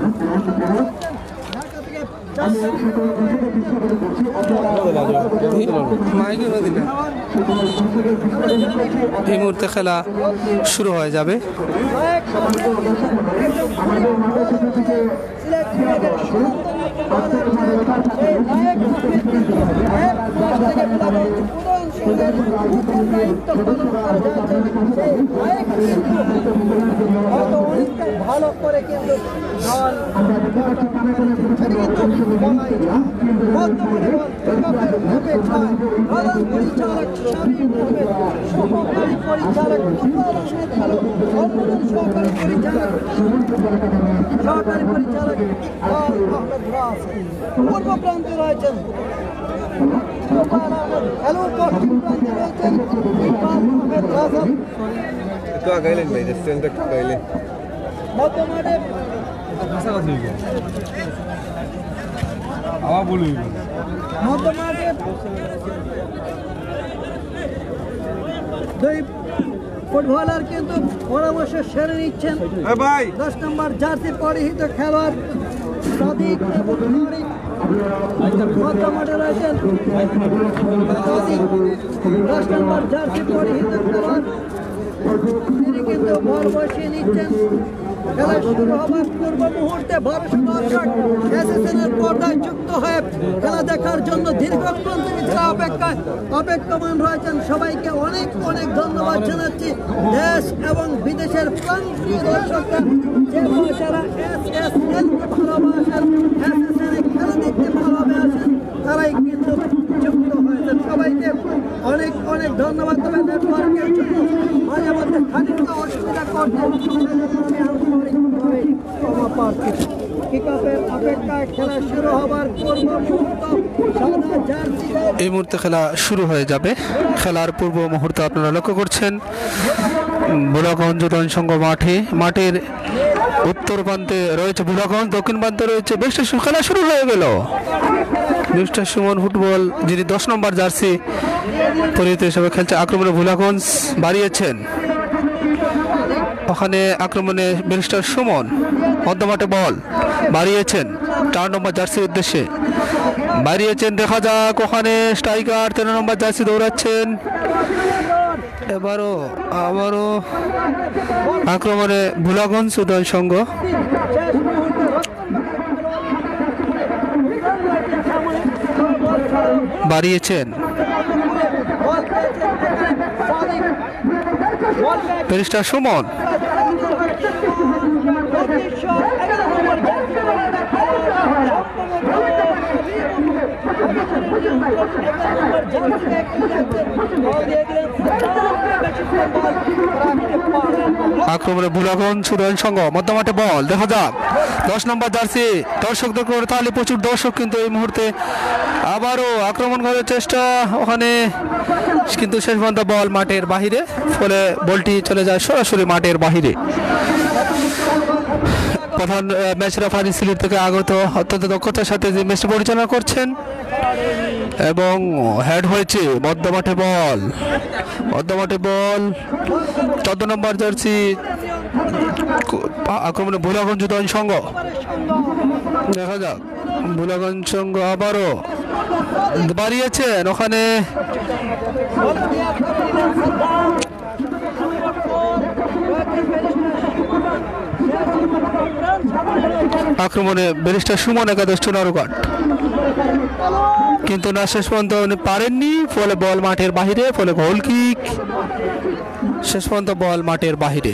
এই মুহূর্তে খেলা শুরু হয়ে যাবে। ভালো করে কিন্তু সহকারী পরিচালক পূর্ব প্রান্তে রয়েছেন হ্যালো তো আগাইলেন ভাই রেস্টুরেন্টটা আগাইলেন বর্তমানে বর্তমানে দুই ফুটবলার কিন্তু পরামর্শ সেরে নিচ্ছেন 10 নম্বর জার্সি পরিহিত খেলোয়াড় সাদিক এবং তারিক বর্তমানে রয়েছেন সাদিক 10 নম্বর জার্সি পরিহিত খেলোয়াড় তিনি কিন্তু বল বসিয়ে নিচ্ছেন। খেলা শুরু হবার পূর্ব মুহূর্তে ভরসা দর্শক এসএসএনের পর্দায় যুক্ত হয়ে খেলা দেখার জন্য দীর্ঘক্ষণ থেকে যারা অপেক্ষমান রয়েছেন সবাইকে অনেক অনেক ধন্যবাদ জানাচ্ছি। দেশ এবং বিদেশের প্রান্তীয় দর্শকরা যে যারা এসএসএনকে ভালোবাসেন, এসএসএনে খেলা দেখতে ভালোবাসেন, তারাই কিন্তু যুক্ত হয়েছেন। সবাইকে অনেক অনেক ধন্যবাদ। তবে নেটওয়ার্কের জন্য মাঝে মধ্যে খানিকটা অসুবিধা করতে এই মুহূর্তে খেলা শুরু হয়ে যাবে। খেলার পূর্ব মুহূর্তে আপনারা লক্ষ্য করছেন ভোলাগঞ্জ উদয়ন সংঘ মাঠের উত্তর প্রান্তে রয়েছে ভোলাগঞ্জ, দক্ষিণ প্রান্তে রয়েছে বেশ। খেলা শুরু হয়ে গেল। মিস্টার সুমন ফুটবল যিনি 10 নম্বর জার্সি পরিহিত হিসেবে খেলছে, আক্রমণে ভোলাগঞ্জ বাড়িয়েছেন। ওখানে আক্রমণে ব্যারিস্টার সুমন মধ্যমাঠে বল বাড়িয়েছেন 4 নম্বর জার্সির উদ্দেশ্যে বাড়িয়েছেন। দেখা যাক ওখানে স্ট্রাইকার 13 নম্বর জার্সি দৌড়াচ্ছেন। আবারও আক্রমণে ভোলাগঞ্জ উদয়ন সংঘ বাড়িয়েছেন। ব্যারিস্টার সুমন আক্রমণে ভোলাগঞ্জ উদয়ন সংঘ মধ্যমাঠে বল দেখা যাক 10 নম্বর জার্সি দর্শকদের করে তাহলে প্রচুর দর্শক কিন্তু এই মুহূর্তে আবারও আক্রমণ করার চেষ্টা ওখানে, কিন্তু শেষ পর্যন্ত বল মাঠের বাহিরে, ফলে বলটি চলে যায় সরাসরি মাঠের বাহিরে। প্রধান ম্যাচ রেফারি সিলেট থেকে আগত অত্যন্ত দক্ষতার সাথে যে ম্যাচটি পরিচালনা করছেন এবং হেড হয়েছে মধ্যমাঠে বল 14 নম্বর জার্সি আক্রমণে ভোলাগঞ্জ উদয়ন সংঘ দেখা যাক ভোলাগঞ্জ সংঘ আবারও বাড়িয়েছেন। ওখানে আক্রমণে ব্যারিস্টার সুমন একাদশ চুনারুঘাট, কিন্তু না শেষ পর্যন্ত উনি পারেননি, ফলে বল মাঠের বাহিরে, ফলে গোল কিক। শেষ পর্যন্ত বল মাঠের বাহিরে।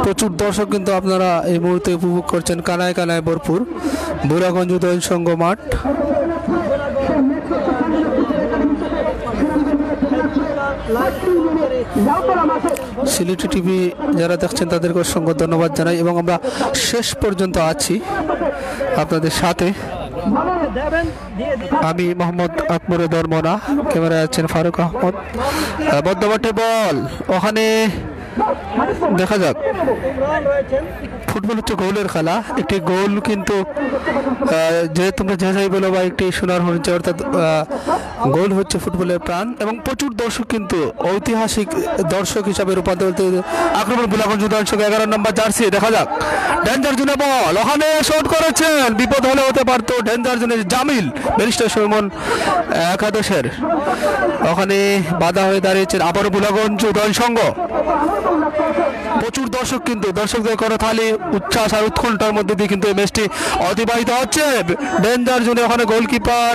প্রচুর দর্শক কিন্তু আপনারা এই মুহূর্তে উপভোগ করছেন, কানায় কানায় ভরপুর ভোলাগঞ্জ উদয়ন সংঘ মাঠ। সিলেটি টিভি যারা দেখছেন তাদেরকে অসংখ্য ধন্যবাদ জানাই এবং আমরা শেষ পর্যন্ত আছি আপনাদের সাথে। আমি মোহাম্মদ আকবর দরমনা, ক্যামেরায় আছেন ফারুক আহমদ। মধ্যমাঠে বল ওখানে দেখা যাক। ফুটবল হচ্ছে গোলের খেলা, একটি গোল কিন্তু যে তোমরা যে যাই বলো বা একটি সোনার হচ্ছে, অর্থাৎ গোল হচ্ছে ফুটবলের প্রাণ এবং প্রচুর দর্শক কিন্তু ঐতিহাসিক দর্শক হিসাবে রূপান্তরিত। আক্রমণ ভোলাগঞ্জ উদয়ন সংঘ 11 নম্বর জার্সি দেখা যাক ডেঞ্জার জোনে বল ওখানে শট করেছেন, বিপদ হলে হতে পারতো। ডেঞ্জার জোনে জামিল ব্যারিস্টার সুমন একাদশের ওখানে বাধা হয়ে দাঁড়িয়েছেন। আবারও ভোলাগঞ্জ উদয়ন সংঘ, প্রচুর দর্শক কিন্তু দর্শকদের করতালি উচ্ছ্বাস আর উৎকণ্ঠার মধ্যে দিয়ে কিন্তু এই ম্যাচটি অতিবাহিত হচ্ছে। ডেঞ্জার জোনে ওখানে গোলকিপার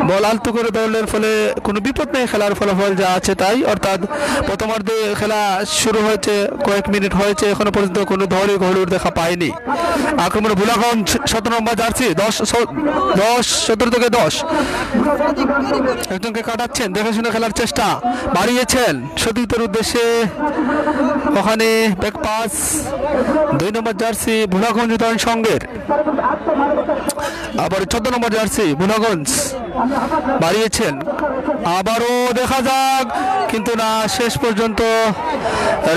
বল আলতু করে দৌড়ের ফলে কোনো বিপদ নেই, খেলার ফলাফল যা আছে তাই। অর্থাৎ প্রথমার্ধে খেলা শুরু হয়েছে, কয়েক মিনিট হয়েছে, এখনো পর্যন্ত কোনো ধরে ঘোড়ুর দেখা পায়নি। আক্রমণে ভোলাগঞ্জ 17 নম্বর জার্সি 17 থেকে 10 একজনকে কাটাচ্ছেন, দেখে শুনে খেলার চেষ্টা বাড়িয়েছেন সতীর্থের উদ্দেশ্যে। ওখানে ব্যাক পাস 2 নম্বর জার্সি ভোলাগঞ্জ উদয়ন সংঘের, আবার 14 নম্বর জার্সি ভোলাগঞ্জ বাড়িয়েছেন, আবারও দেখা যাক, কিন্তু না, শেষ পর্যন্ত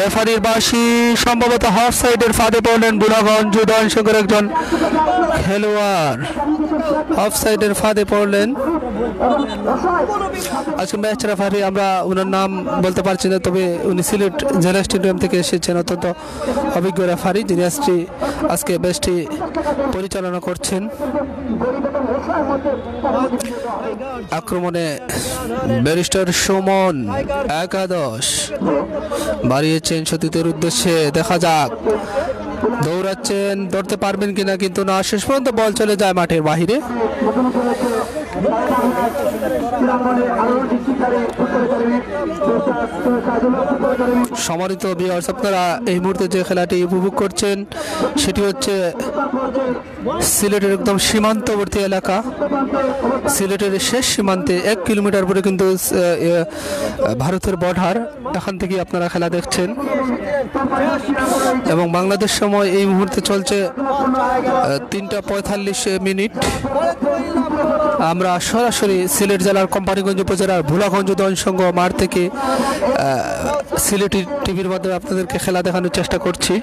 রেফারির বাঁশি সম্ভবত হাফ সাইডের ফাঁদে পড়লেন বুলাগঞ্জ উদয়ন সংঘের একজন খেলোয়াড়, হাফ সাইডের ফাঁদে পড়লেন। আজকে ম্যাচ রেফারি আমরা ওনার নাম বলতে পারছি না, তবে উনি সিলেট জেলা স্টেডিয়াম থেকে এসেছেন, অত্যন্ত অভিজ্ঞ রেফারি, যিনি আজকে ম্যাচটি পরিচালনা করছেন। আক্রমণে ব্যারিস্টার সুমন একাদশ বাড়িয়েছেন সতীতের উদ্দেশ্যে, দেখা যাক দৌড়াচ্ছেন, ধরতে পারবেন কিনা, কিন্তু না, শেষ পর্যন্ত বল চলে যায় মাঠের বাহিরে। সম্মানিত ভিউয়ার্স, আপনারা এই মুহূর্তে যে খেলাটি উপভোগ করছেন সেটি হচ্ছে সিলেটের একদম সীমান্তবর্তী এলাকা, সিলেটের শেষ সীমান্তে 1 কিলোমিটার পরে কিন্তু ভারতের বর্ডার, এখান থেকে আপনারা খেলা দেখছেন। এবং বাংলাদেশ সময় এই মুহূর্তে চলছে 3:45 আমরা সরাসরি সিলেট জেলার কোম্পানিগঞ্জ উপজেলার ভোলাগঞ্জ উদয়ন সংঘ মাঠ থেকে সিলেটি টিভির মাধ্যমে আপনাদেরকে খেলা দেখানোর চেষ্টা করছি।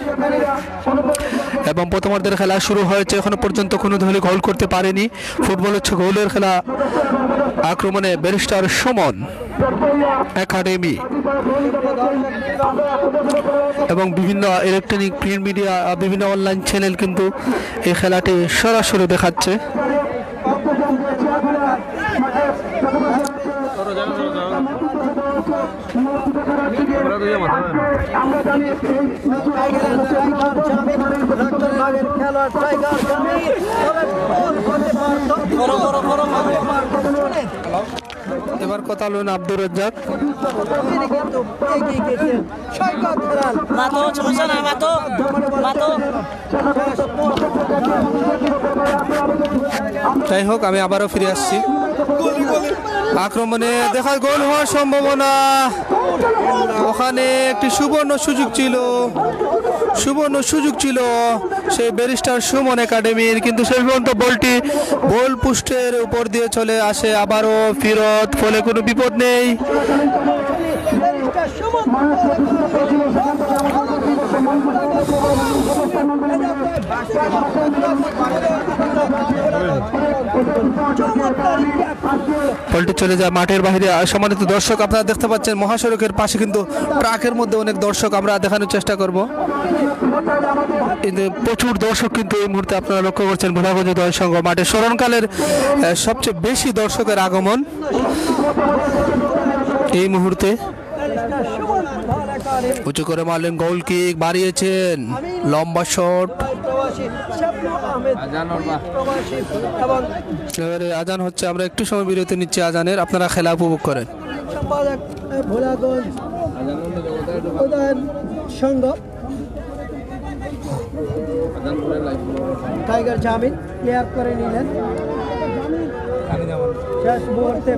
এবং প্রথমার্ধের খেলা শুরু হয়েছে, এখনো পর্যন্ত কোনো দলই গোল করতে পারেনি। ফুটবল হচ্ছে গোলের খেলা। আক্রমণে ব্যারিস্টার সুমন একাডেমি এবং বিভিন্ন ইলেকট্রনিক প্রিন্ট মিডিয়া, বিভিন্ন অনলাইন চ্যানেল কিন্তু এই খেলাটি সরাসরি দেখাচ্ছে। এবার কথা হলেন আব্দুর রাজ্জাক। যাই হোক, আমি আবারও ফিরে আসছি। আক্রমণে দেখা গোল হওয়ার সম্ভাবনা, ওখানে একটি সুবর্ণ সুযোগ ছিল সেই ব্যারিস্টার সুমন একাডেমির, কিন্তু শেষ পর্যন্ত বলটি গোল পোস্টের উপর দিয়ে চলে আসে, আবারও ফিরত, ফলে কোনো বিপদ নেই। বলটি চলে যায় মাঠের বাইরে। সম্মানিত দর্শক, আপনারা দেখতে পাচ্ছেন মহাসড়কের পাশে কিন্তু ট্রাকের মধ্যে অনেক দর্শক, আমরা দেখানোর চেষ্টা করব। প্রচুর দর্শক কিন্তু এই মুহূর্তে আপনারা লক্ষ্য করছেন ভোলাগঞ্জ উদয়ন সংঘ মাঠে স্মরণকালের সবচেয়ে বেশি দর্শকের আগমন এই মুহূর্তে। উঁচু করে মারলেন, গোল কিক, বাড়িয়েছেন, লম্বা শট, আজান হচ্ছে। আমরা একটু সময় বিরতি নিচ্ছি আজানের, আপনারা খেলা উপভোগ করেন। টাইগার জামিন ক্লিয়ার করে নিলেন শেষ মুহূর্তে,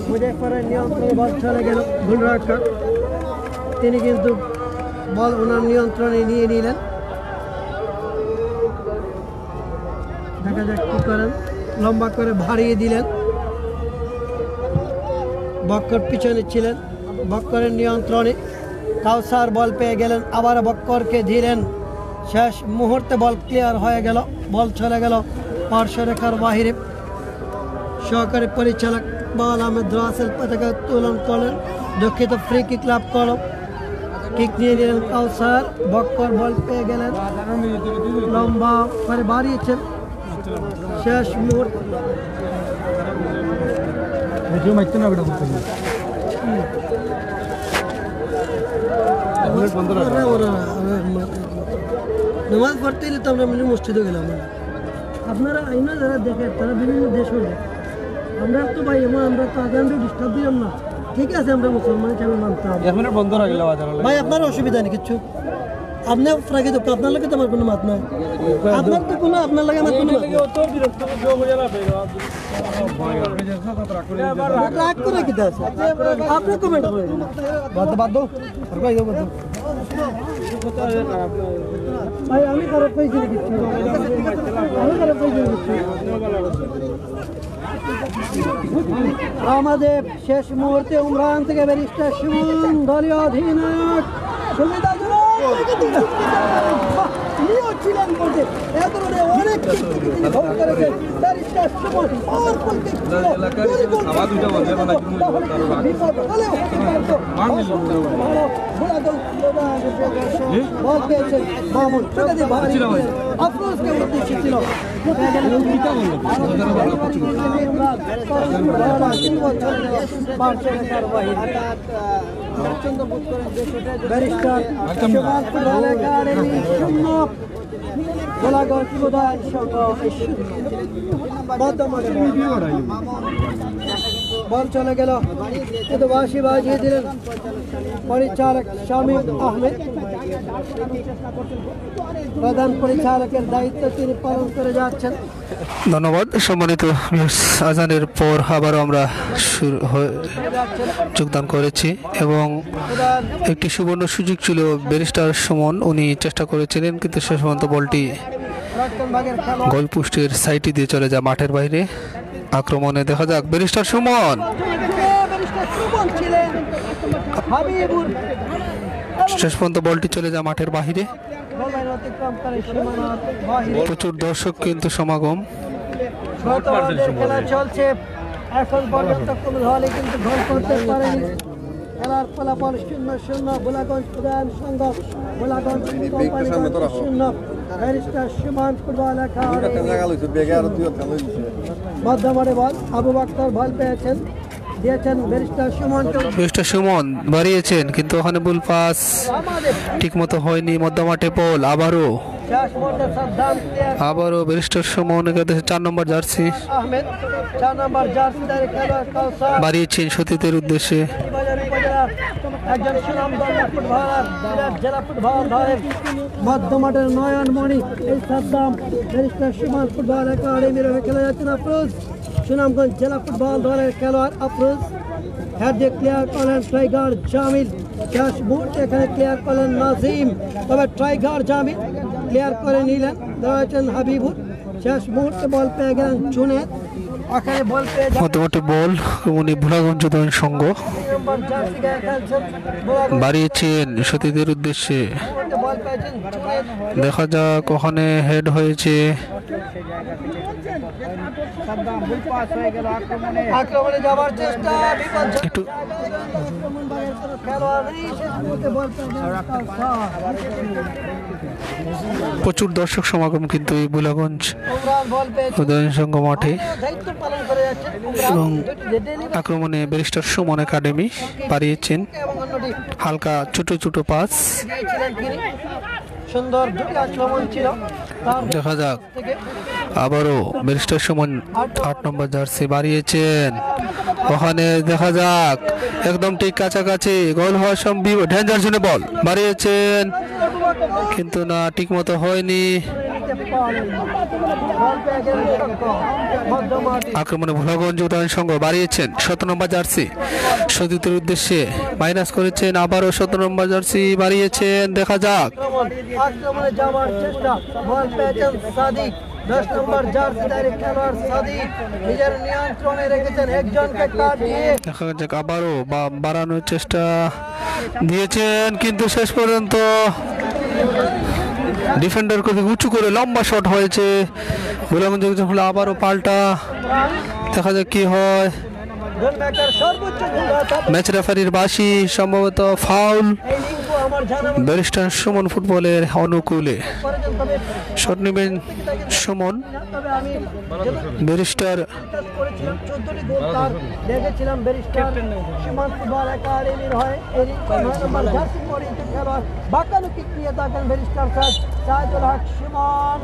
মুজাফফরের নিয়ন্ত্রণে বল চলে গেল গুলরক্ষক, তিনি কিন্তু বল ওনার নিয়ন্ত্রণে নিয়ে নিলেন। দেখা যাক কি করেন, লম্বা করে ভারিয়ে দিলেন, বক্কর পিছনে ছিলেন, বক্করের নিয়ন্ত্রণে কাউসার বল পেয়ে গেলেন, আবার বক্করকে দিলেন, শেষ মুহূর্তে বল ক্লিয়ার হয়ে গেল, বল চলে গেল পার্শ্বরেখার বাহিরে। সহকারী পরিচালক বল আহমেদ রাসেল পতাকা উত্তোলন করলেন, দুঃখিত ফ্রি কিক লাভ করল, কিক নিয়ে নিলেন কাউসার, বক্কর বল পেয়ে গেলেন, লম্বা করে বাড়িয়েছেন, শেষ মুহূর্তে নামাজ পড়তে গেলে তো আমরা মসজিদে গেলাম। আপনারা আইনা যারা দেখে তারা বিভিন্ন দেশ হয়ে, আমরা তো ভাই আমরা তো আজানটা ডিস্টার্ব দিলাম না, ঠিক আছে, আমরা মুসলমান হিসাবে মানতে হবে, ভাই আপনার অসুবিধা নেই কিচ্ছু, আপনি ফ্রাকে তো আপনার লাগে তো আমার কোনো মাত নাই, আপনার তো কোনো আপনার লাগে আমার কোনো রাগ করে কি আছে, আপনি কমেন্ট করে বাদ দাও ভাই আমি খারাপ পেয়েছি কিছু আমি খারাপ পেয়েছি আমাদের শেষ মুহূর্তে উমরান থেকে ব্যারিস্টার সুমন দলীয় অধিনায়ক সুবিধাজনক ছিলেন বলতে এ ধরনের অনেক কিছু তিনি ভোগ করেছেন ব্যারিস্টার সুমন বিপদ হলেও বল পেয়েছেন মামুন সেটাতে ভারী আফরোজকে উদ্দেশ্য ছিল ব্যারিস্টার গোলাগঞ্জ উদয়ন সংঘ বল চলে গেল কিন্তু বাঁশি বাজিয়ে দিলেন পরিচালক শামীম আহমেদ প্রধান পরিচালকের দায়িত্ব তিনি পালন করে যাচ্ছেন। ধন্যবাদ সম্মানিত আজানের পর আবারও আমরা যোগদান করেছি এবং একটি সুবর্ণ সুযোগ ছিল ব্যারিস্টার সুমন, উনি চেষ্টা করেছিলেন কিন্তু শেষ পর্যন্ত বলটি গোলপোস্টের সাইডে দিয়ে চলে যায় মাঠের বাইরে। আক্রমণে দেখা যাক ব্যারিস্টার সুমন, শেষ পর্যন্ত বলটি চলে যায় মাঠের বাহিরে। প্রচুর দর্শক কিন্তু সমাগম খেলা চলছে এখন পর্যন্ত কোন দলই কিন্তু গোল করতে পারেনি। খেলার ফলাফল 0-0 গোলাগঞ্জ উদয়ন সংঘ Golaganj company 0 barrister Suman football মধ্যমারে বল আবু বকর বল পেয়েছেন দিয়েছেন ব্যারিস্টার সুমন। ব্যারিস্টার সুমন বাড়িয়েছেন কিন্তু ওখানে বল পাস ঠিকমতো হয়নি। মধ্যমাঠে বল আবারও ব্যারিস্টার সুমন 4 নম্বর জার্সি আহমেদ 4 নম্বর জার্সিধারী খেলোয়াড় কাউসার বাড়িয়েছেন সতীতের উদ্দেশ্যে। একজন সুনামধন্য ফুটবলার জেলা ফুটবল দলের মধ্যমাঠের নয়নমণি এই সাদ্দাম ব্যারিস্টার সুমন ফুটবল একাডেমির হয়ে খেলে যাচ্ছেন আফরোজ। সুনামগঞ্জ জেলা ফুটবল দলের খেলোয়াড় আফরোজ হেড দিয়ে ক্লিয়ার করলেন টাইগার জামিল। শেষ মুহূর্তে এখানে ক্লিয়ার করলেন নাজিম, তবে টাইগার জামিল ক্লিয়ার করে নিলেন ধরেছেন হাবিবুর। শেষ মুহূর্তে বল পেয়ে গেলেন জুনেদ, ওখানে বল পেয়ে মধ্যমাঠে বল উনি ভোলাগঞ্জ উদয়ন সংঘ বাড়িয়েছেন সতীদের উদ্দেশ্যে। দেখা যাক ওখানে হেড হয়েছে, আক্রমণে যাবার চেষ্টা একটু প্রচুর দর্শক সমাগম কিন্তু এই ভোলাগঞ্জ উদয়ন সংঘ মাঠে এবং আক্রমণে ব্যারিস্টার সুমন একাডেমি বাড়িয়েছেন হালকা ছোট ছোট পাস। সুন্দর দুটি আক্রমণ ছিল। দেখা যাক আবারও ব্যারিস্টার সুমন 8 নম্বর জার্সি বাড়িয়েছেন, ওখানে দেখা যাক একদম ঠিক কাছাকাছি গোল হওয়ার সম্ভব। ডেঞ্জার জোনে বল বাড়িয়েছেন কিন্তু না ঠিক মতো হয়নি। আক্রমণে ভোলাগঞ্জ উদয়ন সংঘ বাড়িয়েছেন 17 নম্বর জার্সি সতীতের উদ্দেশ্যে মাইনাস করেছেন, আবারও 17 নম্বর জার্সি বাড়িয়েছেন। দেখা যাক আক্রমণে যাওয়ার চেষ্টা, বল পেয়েছেন সাদিক 10 নম্বর জার্সিধারী খেলোয়াড় সাদিক নিজের নিয়ন্ত্রণে রেখেছেন একজনকে কাটিয়ে। দেখা যাক আবারও বাড়ানোর চেষ্টা দিয়েছেন কিন্তু শেষ পর্যন্ত ডিফেন্ডার খুব উঁচু করে লম্বা শট হয়েছে। ভোলাগঞ্জ হলে আবারও পাল্টা, দেখা যাক কি হয়। ম্যাচ রেফারির বাঁশি সম্ভবত ফাউল ব্যারিস্টার সুমন ফুটবলের অনুকূলে। শট নেবেন সুমন, ব্যারিস্টার দেখেছিলাম ব্যারিস্টার সুমন ফুটবল একাডেমির হয়ে বাঁকানো কিক নিয়ে থাকেন ব্যারিস্টার সাইদুল হক সুমন।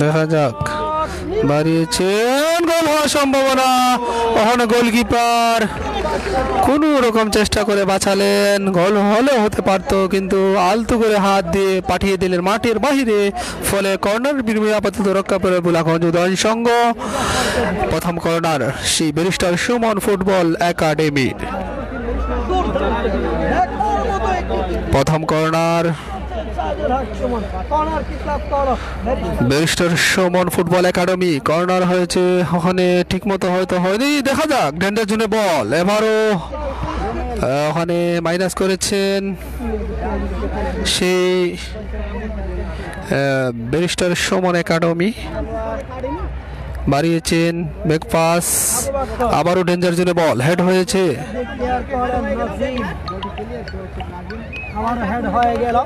দেখা যাক বাড়িয়েছেন, গোল হওয়ার সম্ভাবনা। ওখানে গোলকিপার কোনো রকম চেষ্টা করে বাঁচালেন, গোল হলেও হতে পারতো কিন্তু আলতু করে হাত দিয়ে পাঠিয়ে দিলেন মাঠের বাহিরে, ফলে কর্নার বিনিময়ে আপাতত রক্ষা করে ভোলাগঞ্জ উদয়ন সংঘ। প্রথম কর্নার সেই ব্যারিস্টার সুমন ফুটবল একাডেমির। প্রথম কর্নার কর্নার কি ক্লাব করো barrister Suman football academy. Corner হয়েছে, ওখানে ঠিকমতো হয়তো হয়নি, দেখা যাক। ডেন্ডার জন্য বল, এবারও ওখানে মাইনাস করেছেন সেই ব্যারিস্টার সুমন একাডেমি। বাড়িয়েছেন ব্যাক পাস, আবারও ডেঞ্জার জোনে বল, হেড হয়েছে, আমার হেড হয়ে গেল।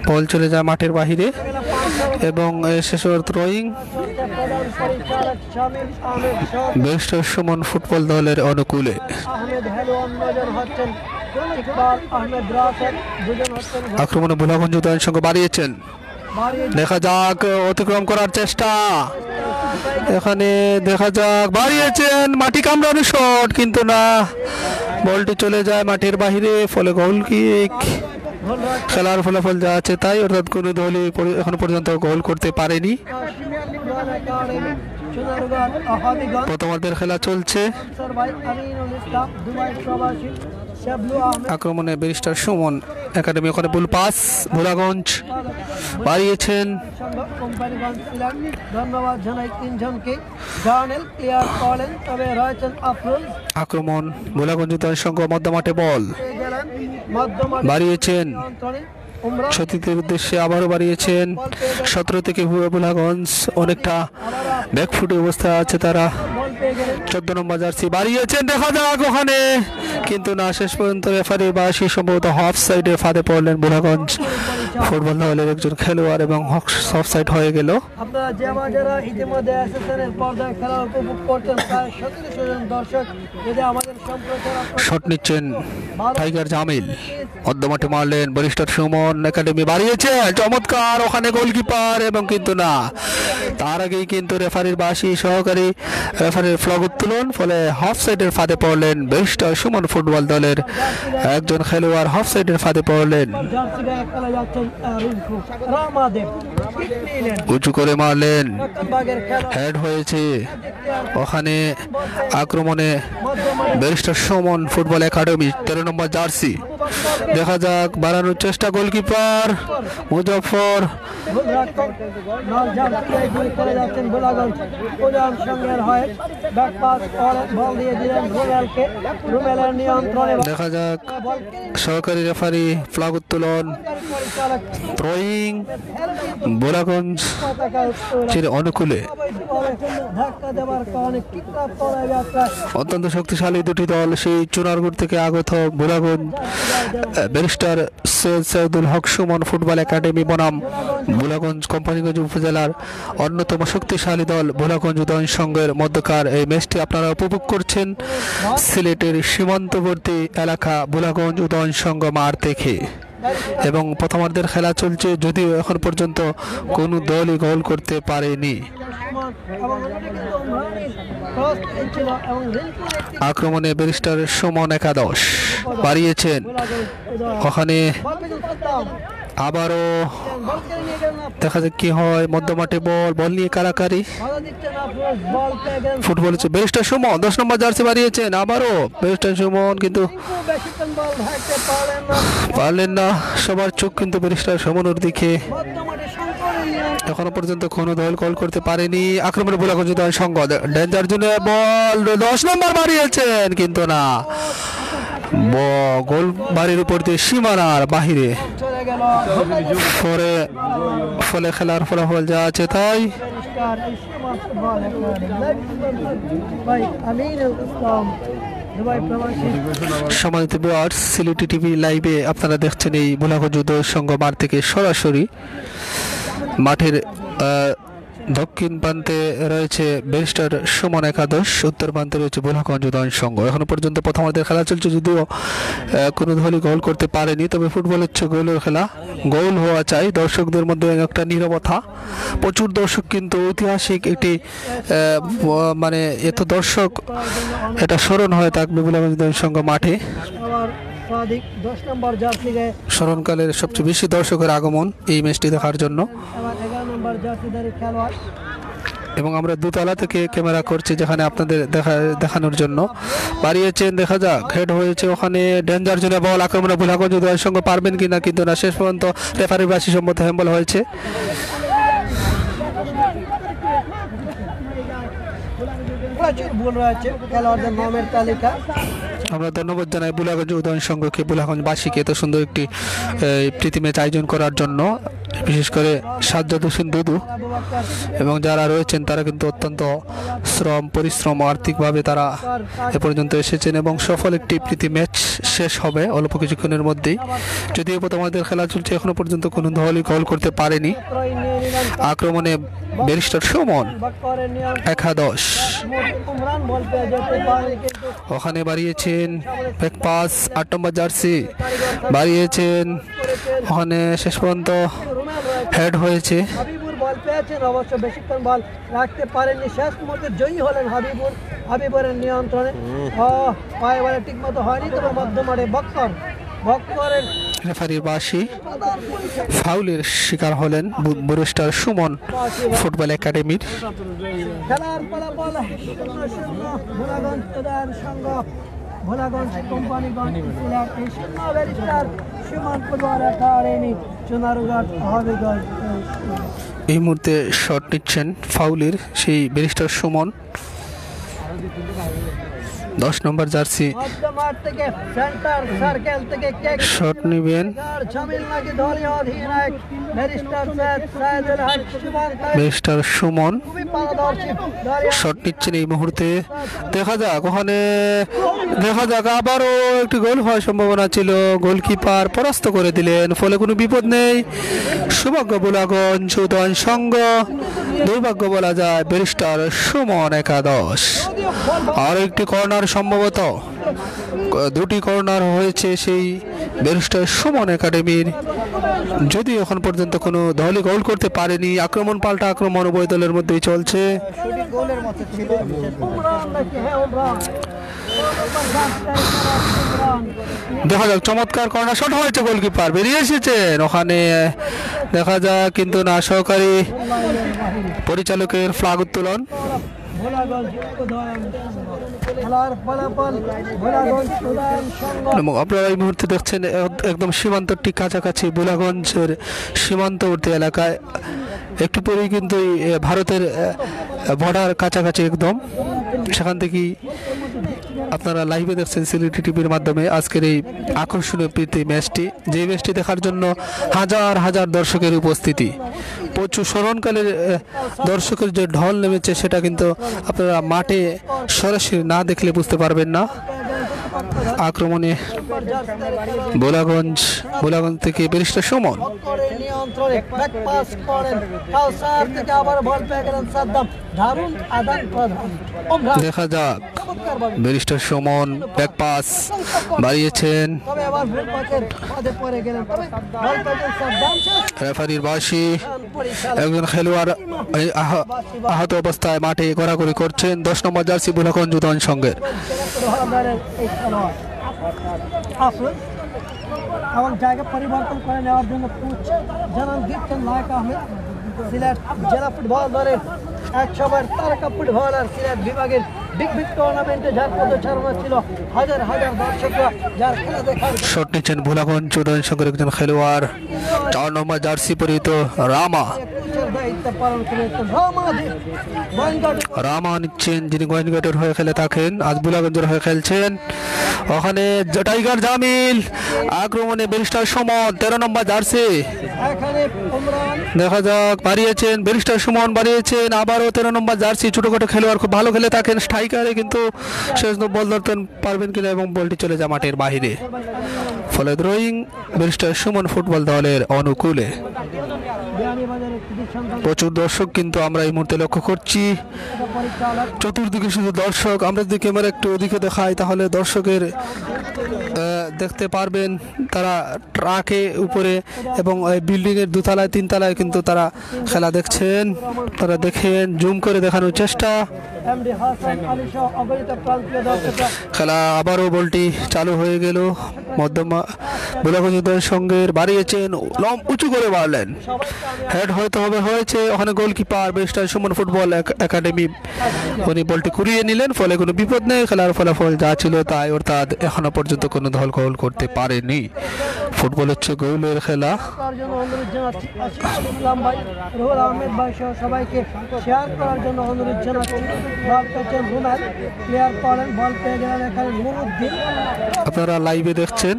বল চলে যায় মাঠের বাহিরে এবং শেষ থ্রোয়িং ব্যারিস্টার সুমন ফুটবল দলের অনুকূলে। আহমেদ হেলো অন্যজন হচ্ছেন ইকবাল আহমেদ রাশেদ, দুজন হচ্ছেন আক্রমণে ভোলাগঞ্জ উদয়ন সঙ্গে বাড়িয়েছেন, দেখা যাক অতিক্রম করার চেষ্টা, এখানে দেখা যাক, বাড়িয়েছেন, মাটি কামড়ানো শট, কিন্তু না, বলটি চলে যায় মাঠের বাহিরে, ফলে গোল কিক। খেলার ফলাফল যা আছে তাই, অর্থাৎ কোনো দলই এখন পর্যন্ত গোল করতে পারেনি। প্রথমার্ধের খেলা চলছে। আক্রমণে ব্যারিস্টার সুমন একাডেমি, ওখানে বুল পাস, ভোলাগঞ্জ বাড়িয়েছেন, ধন্যবাদ জানাই তিনজনকে। জানেল ক্লিয়ার করলেন, তবে রয়েছেন আফরোজ। আক্রমণ ভোলাগঞ্জ উদয়ন সংঘ, মধ্যমাঠে বল বাড়িয়েছেন, সতীর্থের উদ্দেশ্যে আবারও বাড়িয়েছেন, 17 থেকে ভোলাগঞ্জ অনেকটা ব্যাকফুটে অবস্থায় আছে তারা। 14 নম্বর জার্সি বাড়িয়েছেন, দেখা যাক ওখানে, কিন্তু না, শেষ পর্যন্ত রেফারি বা সেই সম্ভবত হাফ সাইডে ফাঁদে পড়লেন ভোলাগঞ্জ ফুটবল দলের একজন খেলোয়াড় এবং হাফ সাইড হয়ে গেল। আপনারা যারা ইতিমধ্যে এসএসএনের পর্দায় খেলা উপভোগ করছেন, প্রায় 1700 জন দর্শক, যদি আমাদের সম্প্রচার শট নিচ্ছেন টাইগার জামিল, মধ্যমাঠে মারলেন ব্যারিস্টার সুমন একাডেমি, বাড়িয়েছে, চমৎকার, ওখানে গোলকিপার, এবং কিন্তু না, তার আগেই কিন্তু রেফারির বাসি সহকারী রেফারির ফ্ল্যাগ উত্তোলন, ফলে হাফ সাইডের ফাঁদে পড়লেন ব্যারিস্টার সুমন ফুটবল দলের একজন খেলোয়াড়, হাফ সাইডের ফাঁদে পড়লেন, উঁচু করে মারলেন, হেড হয়েছে, ওখানে আক্রমণে ব্যারিস্টার সুমন ফুটবল একাডেমি 13 নম্বর জার্সি, দেখা যাক, বাড়ানোর চেষ্টা, গোলকিপার মুজফর, দেখা যাক, সহকারী রেফারি ফ্ল্যাগ উত্তোলন, থ্রোয়িং ভোলাগঞ্জ অনুকূলে। অত্যন্ত শক্তিশালী দুটি দল, সেই চুনারগড় থেকে আগত ভোলাগঞ্জ ব্যারিস্টার সৈয়দ সৈয়দুল হক সুমন ফুটবল একাডেমি বনাম ভোলাগঞ্জ কোম্পানিগঞ্জ উপজেলার অন্যতম শক্তিশালী দল ভোলাগঞ্জ উদয়ন সংঘের মধ্যকার এই ম্যাচটি আপনারা উপভোগ করছেন সিলেটের সীমান্তবর্তী এলাকা ভোলাগঞ্জ উদয়ন সংঘ মাঠ থেকে। এবং প্রথমার্ধের খেলা চলছে, যদিও এখন পর্যন্ত কোনো দলই গোল করতে পারেনি। আক্রমণে ব্যারিস্টার সুমন একাদশ বাড়িয়েছেন, ওখানে আবারও দেখা যাক কি হয়, মধ্যমাঠে বল নিয়ে কারাকারি, football barrister Suman 10 number jersey বাড়িয়েছেন, আবারও ব্যারিস্টার সুমন, কিন্তু পারলেন না, সবার চোখ কিন্তু ব্যারিস্টার সুমনের দিকে, এখনো পর্যন্ত কোনো দল গোল করতে পারেনি। আক্রমণে ভোলাগঞ্জ উদয়ন সংঘ, ডেঞ্জার জোনে বল 10 নম্বর বাড়িয়েছেন, কিন্তু না, গোল বাড়ির উপর দিয়ে সীমানার বাহিরে, ফলে খেলার ফলাফল যা আছে তাই। সম্মানিত ভিউয়ার্স, সিলেটি টিভি লাইভে আপনারা দেখছেন এই ভোলাগঞ্জ উদয়ন সংঘ মাঠ থেকে সরাসরি। মাঠের দক্ষিণ প্রান্তে রয়েছে ব্যারিস্টার সুমন একাদশ, উত্তর প্রান্তে রয়েছে ভোলাগঞ্জ উদয়ন সংঘ। এখনো পর্যন্ত প্রথমার্ধের খেলা চলছে, যদিও কোনো দলই গোল করতে পারেনি, তবে ফুটবল হচ্ছে গোলের খেলা, গোল হওয়া চাই। দর্শকদের মধ্যে একটা নীরবতা, প্রচুর দর্শক, কিন্তু ঐতিহাসিক একটি মানে এত দর্শক, এটা স্মরণ হয়ে থাকবে ভোলাগঞ্জ উদয়ন সংঘ মাঠে। স্মরণকালের সবচেয়ে বেশি দর্শকের আগমন এই ম্যাচটি দেখার জন্য। 11 নম্বর জার্সিধারী খেলোয়াড় এবং আমরা দোতলা থেকে ক্যামেরা করছি যেখানে আপনাদের দেখানোর জন্য বাড়িয়েছেন। দেখা যাক হেড হয়েছে ওখানে ডেঞ্জার জোনে বল আক্রমণে ভোলাগঞ্জ উদয়ের সঙ্গে পারবেন কিনা, কিন্তু না, শেষ পর্যন্ত রেফারির বাসি সম্মত হ্যাম্বল হয়েছে। ভুল রয়েছে খেলোয়াড়দের নামের তালিকা। আমরা ধন্যবাদ জানাই বুলাগঞ্জ উদয়ন সংঘকে, বুলাগঞ্জবাসীকে এত সুন্দর একটি প্রীতি ম্যাচ আয়োজন করার জন্য, বিশেষ করে সাজ্জাদ হোসেন দুদু এবং যারা রয়েছেন তারা কিন্তু অত্যন্ত পরিশ্রম আর্থিকভাবে তারা এ পর্যন্ত এসেছেন এবং সফল একটি প্রীতি ম্যাচ শেষ হবে অল্প কিছুক্ষণের মধ্যেই। যদিও আমাদের খেলা চলছে, এখনো পর্যন্ত কোনো দলই গোল করতে পারেনি। আক্রমণে ব্যারিস্টার সুমন একাদশ, ওখানে বাড়িয়েছেন ব্যাক পাস 8 নম্বর জার্সি বাড়িয়েছেন, ওখানে শেষ পর্যন্ত হেড হয়েছে। হাবিবুর বল পেয়েছেন, অবশ্য বেশিক্ষণ বল রাখতে পারেননি, শেষ মুহূর্তে জয়ী হলেন হাবিবুরের নিয়ন্ত্রণে। পায়ে বলে ঠিক মতো হয়নি, তবে মধ্যমাঠে বক্করের রেফারির বাসি ফাউলের শিকার হলেন ব্যারিস্টার সুমন ফুটবল একাডেমির। খেলার ফলাফল 0-0 ভোলাগঞ্জ উদয়ন সংঘ Bholaganj Companiganj Sylhet 0 barrister Suman football academy Sonarughat Habiganj. এই মুহূর্তে শট নিচ্ছেন ফাউলের সেই ব্যারিস্টার সুমন, 10 নম্বর জার্সি মধ্যমাঠ থেকে সেন্টার সার্কেল থেকে শট নেবেন জামিল নাকি দলীয় অধিনায়ক ব্যারিস্টার সাইদুল হক ব্যারিস্টার সুমন খুবই পারদর্শী শট নিচ্ছেন এই মুহূর্তে। দেখা যাক ওখানে, দেখা যাক আবারও একটি গোল হওয়ার সম্ভাবনা ছিল, গোলকিপার পরাস্ত করে দিলেন, ফলে কোনো বিপদ নেই। সৌভাগ্য বুলাগঞ্জ উদয়ন সংঘ, দুর্ভাগ্য বলা যায় ব্যারিস্টার সুমন একাদশ। আর একটি কর্নার, সম্ভবত দুটি কর্নার হয়েছে সেই ব্যারিস্টার সুমন একাডেমির, যদিও এখন পর্যন্ত কোনো দলই গোল করতে পারেনি। আক্রমণ পাল্টা আক্রমণ উভয় দলের মধ্যেই চলছে। দেখা যাক, চমৎকার কর্নার শট হয়েছে, গোলকিপার বেরিয়ে এসেছেন ওখানে, দেখা যাক কিন্তু না, সহকারী পরিচালকের ফ্ল্যাগ উত্তোলন। আপনারা এই মুহূর্তে দেখছেন একদম সীমান্তর ঠিক কাছাকাছি বুলাগঞ্জের সীমান্তবর্তী এলাকায়, একটু পরেই কিন্তু ভারতের বর্ডার কাছাকাছি একদম, সেখান থেকেই আপনারা লাইভে দেখছেন সিলেটি টিভির মাধ্যমে আজকের এই আকর্ষণীয় প্রীতি ম্যাচটি, যে ম্যাচটি দেখার জন্য হাজার হাজার দর্শকের উপস্থিতি। প্রচুর স্মরণকালের দর্শকের যে ঢল নেমেছে সেটা কিন্তু আপনারা মাঠে সরাসরি না দেখলে বুঝতে পারবেন না। আক্রমণে বোলাগঞ্জ থেকে ব্যারিস্টার সুমন, দেখা যাক ব্যারিস্টার সুমন ব্যাক পাস বাড়িয়েছেন, রেফারির বাসি একজন খেলোয়াড় আহত অবস্থায় মাঠে ঘোরাঘুরি করছেন, 10 নম্বর জার্সি বুলাগঞ্জ উদয়ন সংঘের। এবং জায়গা পরিবর্তন করে নেওয়ার জন্য কোচ জানান দিচ্ছেন নায়ক আহমেদ। সিলেট জেলা ফুটবল দলের 100 তারকা ফুটবলার, সিলেট বিভাগের বিগ টুর্নামেন্টে যার পদচারণা ছিল হাজার হাজার দর্শকরা যার খেলা দেখার। শট নিচ্ছেন ভোলাগঞ্জ উদয়ন সংঘের একজন খেলোয়াড়, 4 নম্বর জার্সি পরিহিত রামা নিচ্ছেন, যিনি গোয়েনঘাটের হয়ে খেলে থাকেন, আজ বুলাগঞ্জের হয়ে খেলছেন। ওখানে টাইগার জামিল, আক্রমণে ব্যারিস্টার সুমন 13 নম্বর জার্সি, দেখা যাক বাড়িয়েছেন ব্যারিস্টার সুমন, বাড়িয়েছেন আবারও 13 নম্বর জার্সি, ছোটখাটো খেলোয়াড়, খুব ভালো খেলে থাকেন স্ট্রাইকারে, কিন্তু শেষ বল ধরতে পারবেন কিনা এবং বলটি চলে যায় মাঠের বাহিরে, ফলে দ্রোয়িং ব্যারিস্টার সুমন ফুটবল দলের অনুকূলে। প্রচুর দর্শক কিন্তু আমরা এই মুহূর্তে লক্ষ্য করছি, চতুর্দিকে শুধু দর্শক। আমরা যদি ক্যামেরা একটু ওদিকে দেখাই তাহলে দর্শকের দেখতে পারবেন, তারা ট্রাকে উপরে এবং বিল্ডিংয়ের 2 তলায় 3 তলায় কিন্তু তারা খেলা দেখছেন। তারা দেখেন, জুম করে দেখানোর চেষ্টা। এমডি হাসান আলী সহ অগণিত প্রান্তীয় দর্শকরা খেলা আবারও বলটি চালু হয়ে গেল মধ্যমা বুলাগঞ্জ উদয় সঙ্গের বাড়িয়েছেন উঁচু করে মারলেন হেড হয়তো হবে হয়েছে ওখানে goalkeeper barrister Suman football academy উনি বলটি কুড়িয়ে নিলেন ফলে কোনো বিপদ নেই খেলার ফলাফল যা ছিল তাই অর্থাৎ এখনো পর্যন্ত কোনো দল গোল করতে পারেনি ফুটবল হচ্ছে গোলের খেলা করার জন্য অনুরোধ জানাচ্ছি আশিকুল ইসলাম ভাই রুহুল আহমেদ ভাই সহ সবাইকে শেয়ার করার জন্য অনুরোধ জানাচ্ছি বল পেয়েছেন রুনাল প্লেয়ার করেন বল পেয়ে গেলেন এখানে নুরুদ্দিন আপনারা লাইভে দেখছেন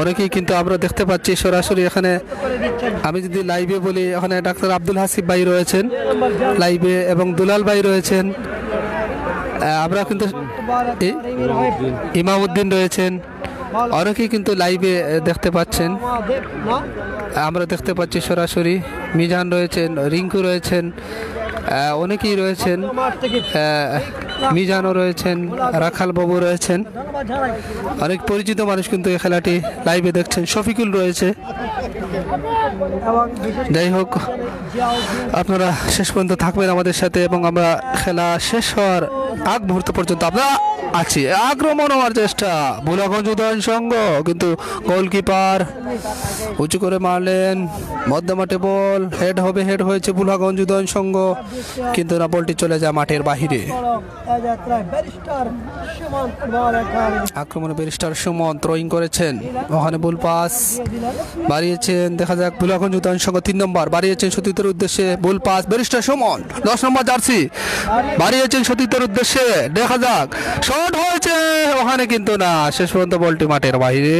অনেকেই কিন্তু আমরা দেখতে পাচ্ছি সরাসরি এখানে আমি যদি লাইভে বলি এখানে ডাক্তার আব্দুল হাসিব ভাই রয়েছেন লাইভে এবং দুলাল ভাই রয়েছেন আমরা কিন্তু ইমামউদ্দিন রয়েছেন অনেকেই কিন্তু লাইভে দেখতে পাচ্ছেন আমরা দেখতে পাচ্ছি সরাসরি মিজান রয়েছেন রিঙ্কু রয়েছেন অনেকেই রয়েছেন মিজানও রয়েছেন রাখাল বাবু রয়েছেন অনেক পরিচিত মানুষ কিন্তু এই খেলাটি লাইভে দেখছেন শফিকুল রয়েছে যাই হোক আপনারা শেষ পর্যন্ত থাকবেন আমাদের সাথে এবং আমরা খেলা শেষ হওয়ার আগ মুহূর্ত পর্যন্ত আমরা আছি আক্রমণ হওয়ার চেষ্টা বুলাগঞ্জ উদয়ন সংঘ কিন্তু গোলকিপার উঁচু করে মারলেন মধ্যমাঠে বল হেড হয়েছে বুলাগঞ্জ উদয়ন সংঘ কিন্তু না বলটি চলে যায় মাঠের বাহিরে আক্রমণে ব্যারিস্টার সুমন থ্রোয়িং করেছেন ওখানে বল পাস বাড়িয়েছেন দেখা যাক বুলাগঞ্জ উদয়ন সংঘ 3 নম্বর বাড়িয়েছেন সতীর্থের উদ্দেশ্যে ball pass barrister Suman 10 number jersey বাড়িয়েছেন সতীর্থের উদ্দেশ্যে দেখা যাক শট হয়েছে ওখানে কিন্তু না শেষ পর্যন্ত বলটি মাঠের বাইরে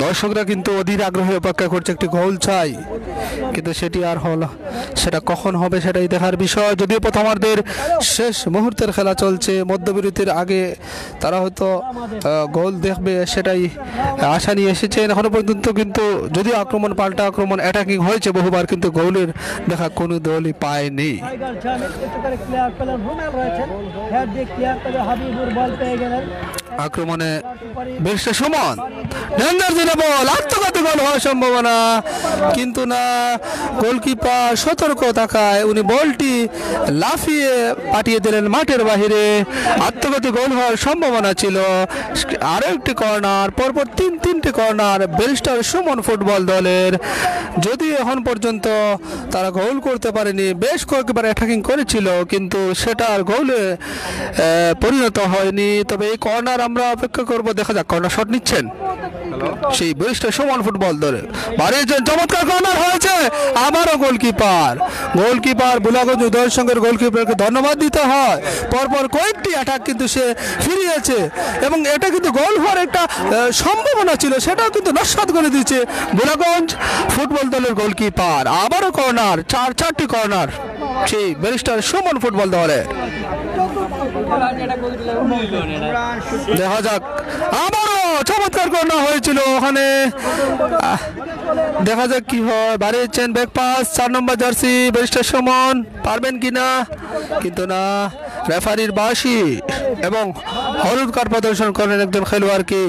দর্শকরা কিন্তু অধীর আগ্রহে অপেক্ষা করছে একটি গোল চাই কিন্তু সেটি আর হল সেটা কখন হবে সেটাই দেখার বিষয় যদিও প্রথমার্ধের শেষ মুহূর্তের খেলা চলছে মধ্যবিরতির আগে তারা হয়তো গোল দেখবে সেটাই আশা নিয়ে এসেছেন এখনো পর্যন্ত কিন্তু যদিও আক্রমণ পাল্টা আক্রমণ অ্যাটাকিং হয়েছে বহুবার কিন্তু গোলের দেখা কোনো দলই পায়নি আক্রমণে ব্যারিস্টার সুমন ডেঞ্জার দিলে বল আত্মঘাতী গোল হওয়ার সম্ভাবনা কিন্তু না গোলকিপার সতর্ক থাকায় উনি বলটি লাফিয়ে পাঠিয়ে দিলেন মাঠের বাহিরে আত্মঘাতী গোল হওয়ার সম্ভাবনা ছিল আরো একটি কর্নার পরপর তিনটি কর্নার ব্যারিস্টার সুমন ফুটবল দলের যদি এখন পর্যন্ত তারা গোল করতে পারেনি বেশ কয়েকবার অ্যাটাকিং করেছিল কিন্তু সেটা আর গোলে পরিণত হয়নি তবে এই কর্নার আমরা অপেক্ষা করব দেখা যাক কর্নার শট নিচ্ছেন সেই ব্যারিস্টার সুমন ফুটবল দলে বাড়িয়েছেন চমৎকার কর্নার হয়েছে আবারও গোলকিপার বুলাগঞ্জ উদয় সংঘের গোলকিপারকে ধন্যবাদ দিতে হয় পরপর কয়েকটি অ্যাটাক কিন্তু সে ফিরিয়েছে এবং এটা কিন্তু গোল হওয়ার একটা সম্ভাবনা ছিল সেটাও কিন্তু নস্যাৎ করে দিয়েছে বুলাগঞ্জ ফুটবল দলের গোলকিপার আবারও কর্নার চারটি কর্নার সেই ব্যারিস্টার সুমন ফুটবল দলে দেখা যাক আবারও চমৎকার কর্নার হয়েছিল ওখানে দেখা যাক কি হয় বাড়িয়েছেন ব্যাক পাস 4 নম্বর জার্সি ব্যারিস্টার সুমন পারবেন কিনা কিন্তু না রেফারির বাঁশি এবং হলুদ কার্ড প্রদর্শন করেন একজন খেলোয়াড়কে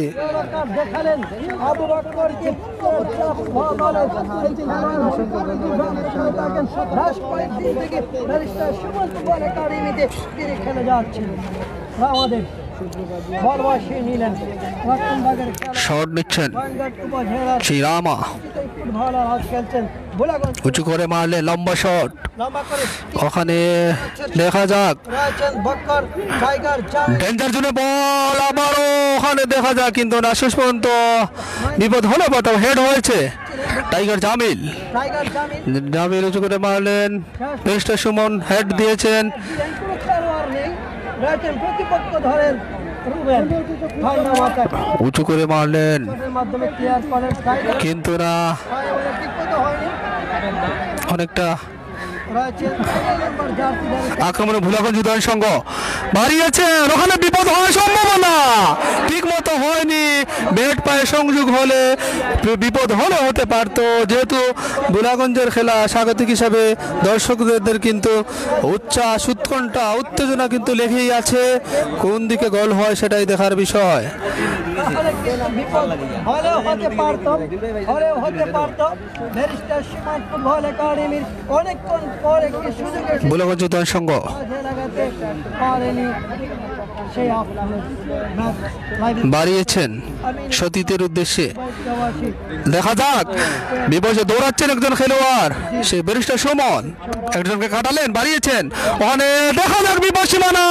শট নিচ্ছেন শ্রীরামা উঁচু করে মারলে লম্বা শট ওখানে দেখা যাক ডেঞ্জার জোনে বল আবারও ওখানে দেখা যাক কিন্তু না শেষ পর্যন্ত বিপদ হলো তবে হেড হয়েছে টাইগার জামিল উঁচু করে মারলেন ব্যারিস্টার সুমন হেড দিয়েছেন উঁচু করে মারলেন কিন্তু না অনেকটা আক্রমণে বুলাগঞ্জ উদয়ন সংঘ বাড়িয়েছেন ওখানে বিপদ হওয়ার সম্ভাবনা ঠিক মতো হয়নি ব্যাট পায়ে সংযোগ হলে বিপদ হলে হতে পারতো যেহেতু বুলাগঞ্জের খেলা স্বাগতিক হিসাবে দর্শকদের কিন্তু উচ্ছ্বাস উৎকণ্ঠা উত্তেজনা কিন্তু লেগেই আছে কোন দিকে গোল হয় সেটাই দেখার বিষয় বিপদ হলেও হতে পারতো ব্যারিস্টার সীমান্ত ফুটবল একাডেমির অনেকক্ষণ পর একটি সুযোগের বুলাগঞ্জ উদয়ন সংঘ লাগাতে পারেনি সেই বাড়িয়েছেন সতীতের উদ্দেশ্যে। দেখা যাক বিপদে দৌড়াচ্ছেন একজন খেলোয়াড়, সে ব্যারিস্টার সুমন একজনকে কাটালেন, বাড়িয়েছেন ওখানে, দেখা যাক বিপদ সীমানা,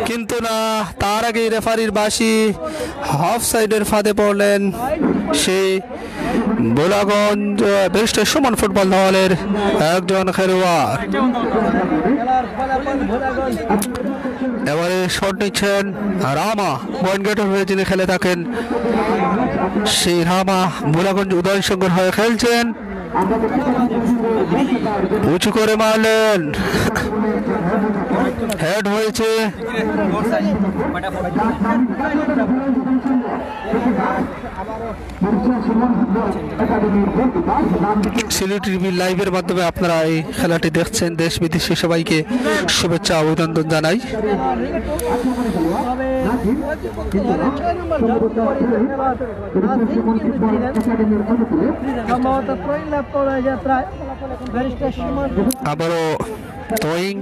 কিন্তু না, তার আগে রেফারির বাঁশি হাফ সাইডের ফাঁদে পড়লেন সেই বোলাগঞ্জ ব্যারিস্টার সুমন ফুটবল দলের একজন খেলোয়াড়। এবারে শট নিচ্ছেন রামা, পয়েন্ট গেটার হয়ে যিনি খেলে থাকেন সেই রামা বোলাগঞ্জ উদয় সংঘের হয়ে খেলছেন, উঁচু করে মারলেন, হেড হয়েছে। সিলেট টিভি লাইভের মাধ্যমে আপনারা এই খেলাটি দেখছেন, দেশ বিদেশে সবাইকে শুভেচ্ছা অভিনন্দন জানাই। আবারও থ্রোয়িং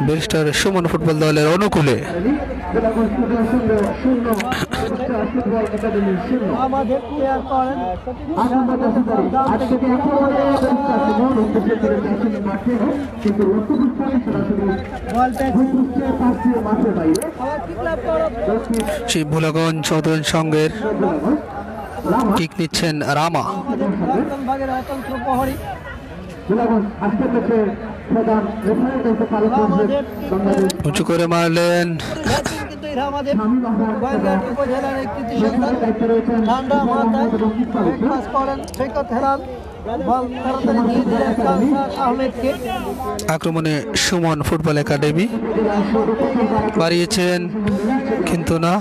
ব্যারিস্টার সুমন ফুটবল দলের অনুকূলে। আমাদের প্লেয়ার করেন সেই ভোলাগঞ্জ উদয়ন সংঘের কিক নিচ্ছেন রামা, ভাগের অতন্ত্র প্রহরী উঁচু করে মারলেন, কিন্তু এরা আমাদের গোয়ালঘাট উপজেলার একটি সন্তান ঠান্ডা মাথায় ব্রেকফাস্ট করেন সৈকত হেলাল, বল তাড়াতাড়ি দিয়ে দিলেন কাউসার আহমেদকে। আক্রমণে সুমন ফুটবল একাডেমি বাড়িয়েছেন, কিন্তু না,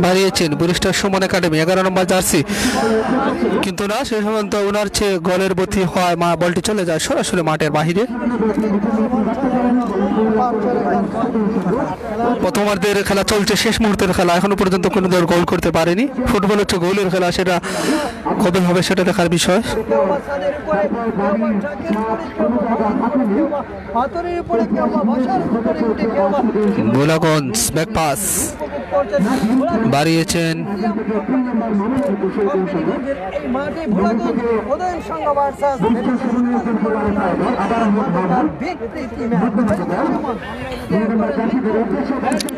বাড়িয়েছেন ব্যারিস্টার সুমন একাডেমি 11 নম্বর জার্সি, কিন্তু না, সে সময় তো ওনার চেয়ে গোলের গতি হয়, বলটি চলে যায় সরাসরি মাঠের বাহিরে। প্রথমার্ধের খেলা চলছে, শেষ মুহূর্তের খেলা, এখনো পর্যন্ত কোনো দল গোল করতে পারেনি। ফুটবল হচ্ছে গোলের খেলা, সেটা কবে হবে সেটা দেখার বিষয়। গোলাগঞ্জ ব্যাক পাস বাড়িয়েছেন,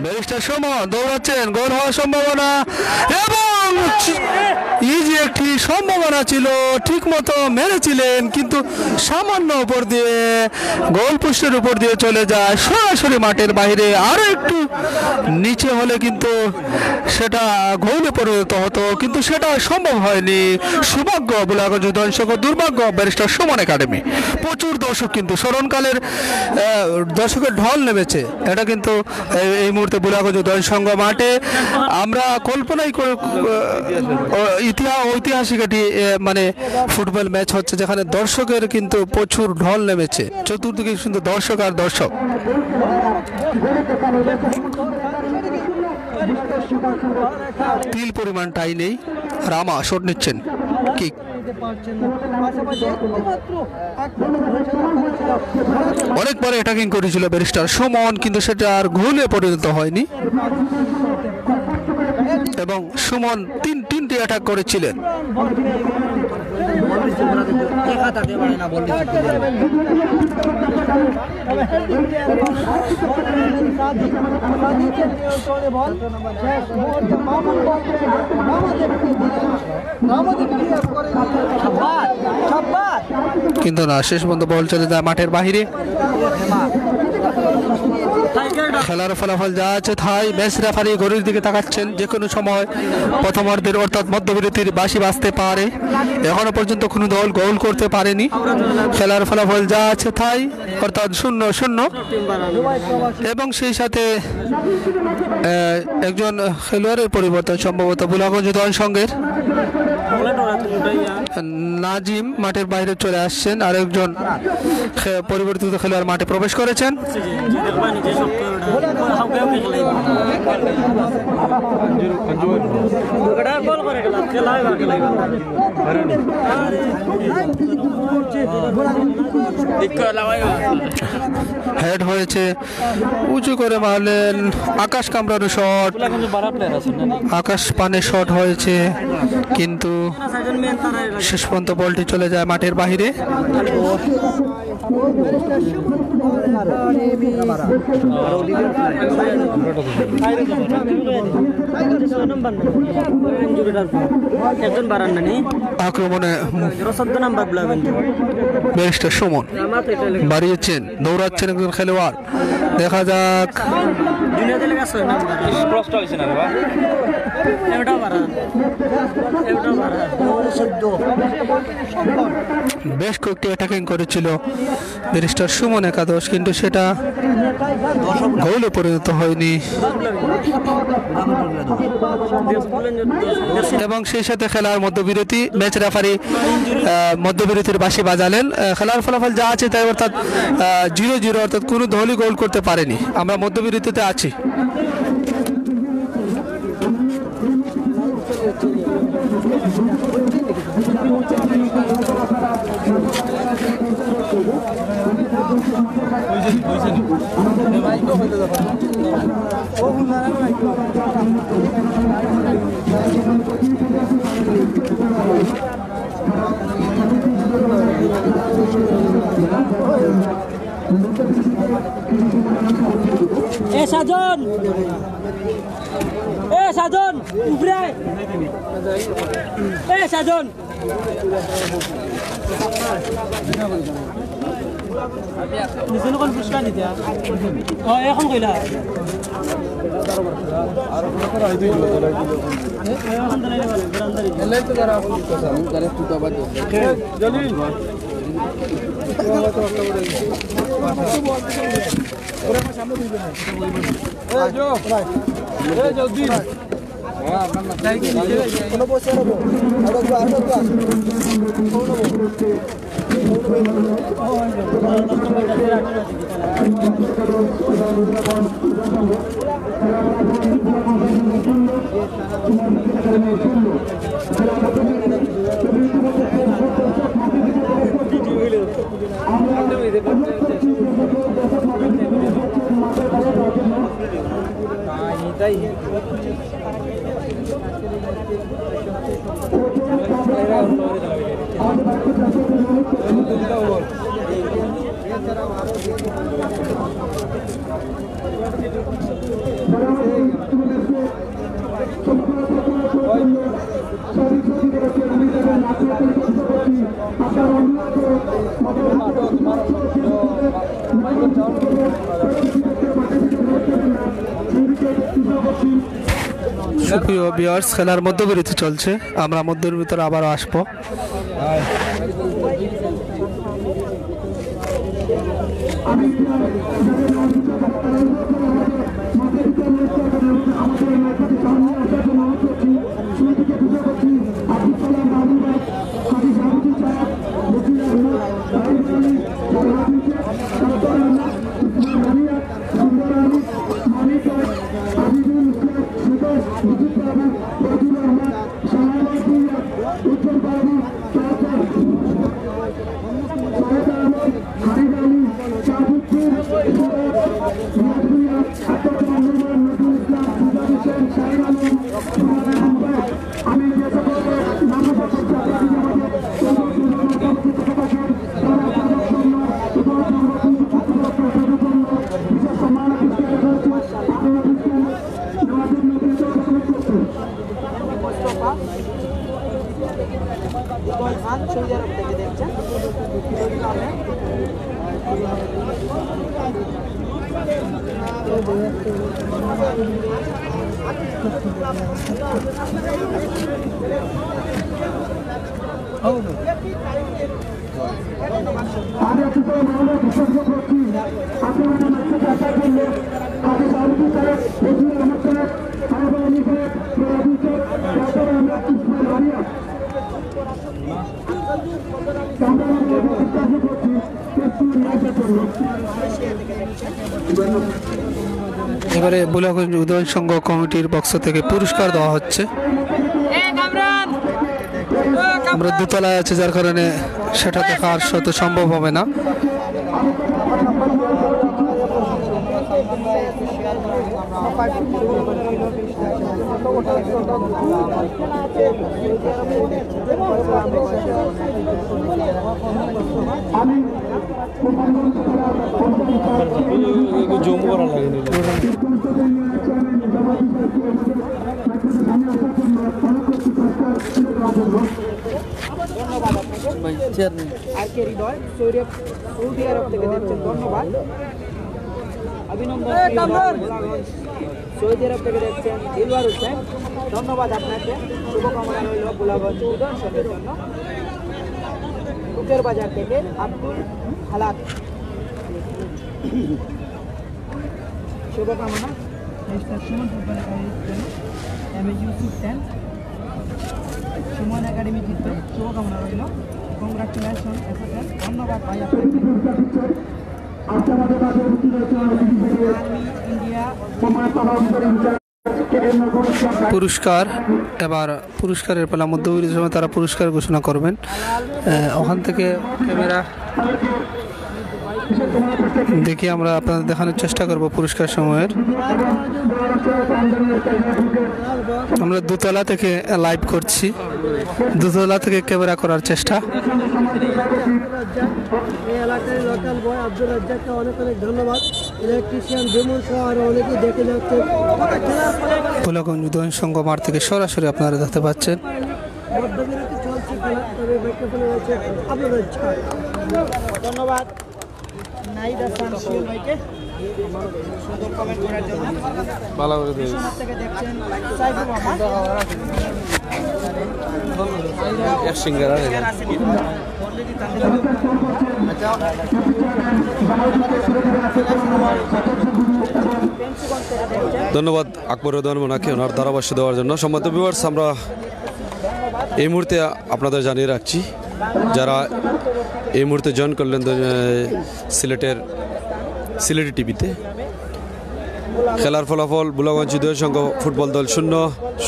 ব্যারিস্টার সুমন দৌড়াচ্ছেন, গোল হওয়ার সম্ভাবনা, এবং ইজি একটি সম্ভাবনা ছিল, ঠিক মতো মেরেছিলেন, কিন্তু সামান্য উপর দিয়ে গোল পোস্টের উপর দিয়ে চলে যায় সরাসরি মাঠের বাইরে। আরো একটু নিচে হলে কিন্তু সেটা গোলে পরিণত হতো, কিন্তু সেটা সম্ভব হয়নি। সৌভাগ্য বোলাগঞ্জ উদয়ন সংঘ, দুর্ভাগ্য ব্যারিস্টার সুমন একাডেমি। প্রচুর দর্শক, কিন্তু স্মরণকালের দর্শকের ঢল নেমেছে। এটা কিন্তু এই মুহূর্তে বোলাগঞ্জ উদয়ন সংঘ মাঠে আমরা কল্পনাই ঐতিহাসিক এটি মানে ফুটবল ম্যাচ হচ্ছে, যেখানে দর্শকের কিন্তু প্রচুর ঢল নেমেছে, চতুর্দিকে কিন্তু দর্শক আর দর্শক। তিল পরিমাণ টাই নেই, রামা শট নিচ্ছেন, কিক অনেক পরে অ্যাটাকিং করেছিল ব্যারিস্টার সুমন, কিন্তু সেটা আর গোলে পরিণত হয়নি, এবং সুমন তিনটি অ্যাটাক করেছিলেন। কিন্তু না, শেষ পর্যন্ত বল চলে যায় মাঠের বাহিরে। খেলার ফলাফল যা আছে তাই ম্যাচ রেফারি ঘড়ির দিকে তাকাচ্ছেন, যে কোনো সময় প্রথমার্ধের অর্থাৎ মধ্যবিরতির বাঁশি বাজতে পারে। এখনো পর্যন্ত কোনো দল গোল করতে পারেনি। খেলার ফলাফল যা আছে তাই অর্থাৎ 0-0 এবং সেই সাথে একজন খেলোয়াড়ের পরিবর্তন সম্ভবত বুলাগঞ্জ উদয়ন সংঘের নাজিম মাঠের বাইরে চলে আসছেন, আর একজন পরিবর্তিত খেলোয়াড় মাঠে প্রবেশ করেছেন। হেড হয়েছে, উঁচু করে মারলেন, আকাশ কামড়ানো শট, আকাশ পানে শট হয়েছে, কিন্তু শেষ পর্যন্ত বলটি চলে যায় মাঠের বাহিরে। আক্রমণে ব্যারিস্টার সুমন বাড়িয়েছেন, দৌড়াচ্ছেন একজন খেলোয়াড়, দেখা যাক। বেশ কয়েকটি অ্যাটাকিং করেছিল ব্যারিস্টার সুমন একাদশ, কিন্তু সেটা গোলে পরিণত হয়নি। এবং সেই সাথে খেলার মধ্যবিরতি, ম্যাচ রেফারি মধ্যবিরতির বাঁশি বাজালেন। খেলার ফলাফল যা আছে তাই অর্থাৎ 0-0, অর্থাৎ কোনো দলই গোল করতে পারেনি। আমরা মধ্যবিরতিতে আছি। সাজন উপরে সাজন পুরস্কার দিতে এখন কইলা সুপ্রিয় ভিউয়ার্স, খেলার মধ্যবিরতি চলছে, আমরা মধ্যবিরতির আবারও আসবো। এবারে বুলাগঞ্জ উদয়ন সংঘ কমিটির পক্ষ থেকে পুরস্কার দেওয়া হচ্ছে। আমরা দোতলায় আছে, যার কারণে সেটা দেখা আর সাথে সম্ভব হবে না। আরকে হৃদয় সৌদি আরব থেকে দেখছেন, ধন্যবাদ। অভিনন্দন সৌদি আরব থেকে দেখছেন দিলওয়ার হোসেন, ধন্যবাদ আপনাকে। শুভকামনা রইল বুলাগঞ্জ উদয়ন সংঘের জন্য। কুকের বাজার থেকে আব্দুল হালাত, শুভকামনা। সুমন ফুটবল একাডেমির জন্য ইউসুফ টেন, সুমন একাডেমি জিতবে, শুভকামনা রইল। কংগ্রাচুলেশন এসএসএল, ধন্যবাদ ভাই আপনাকে। পুরস্কার, এবার পুরস্কারের পালা মধ্যবিরতির সময় তারা পুরস্কার ঘোষণা করবেন। ওখান থেকে ক্যামেরা দেখি আমরা আপনাদের দেখানোর চেষ্টা করব পুরস্কার সময়ের। আমরা দোতলা থেকে লাইভ করছি, দোতলা থেকে ক্যামেরা করার চেষ্টা। এই এলাকার লোকাল বয় আব্দুল রাজ্জাককে অনেক অনেক ধন্যবাদ। ইলেকট্রিশিয়ান জুমুল সহ আরও অনেকেই দেখে যাচ্ছে। বুলাগঞ্জ উদয়ন সংঘ মাঠ থেকে সরাসরি আপনারা দেখতে পাচ্ছেন। মধ্যবিরতি চলছে খেলা, তবে বিজ্ঞাপনে রয়েছে আব্দুল রাজ্জাক। ধন্যবাদ নাইদ হাসান শিউল ভাইকে সুন্দর কমেন্ট করার জন্য। ভালো করে বিশ্বনাথ থেকে দেখছেন সাইফুর রহমান। এক সিঙ্গারা ধন্যবাদ আকবর উদয়ন মোনাকে ওনার ধারাভাষ্য দেওয়ার জন্য। সম্মানিত ভিউয়ার্স, আমরা এই মুহূর্তে আপনাদের জানিয়ে রাখছি, যারা এই মুহূর্তে জয়েন করলেন সিলেটি টিভিতে, খেলার ফলাফল বুলাগঞ্জ উদয়ন সংঘ ফুটবল দল 0,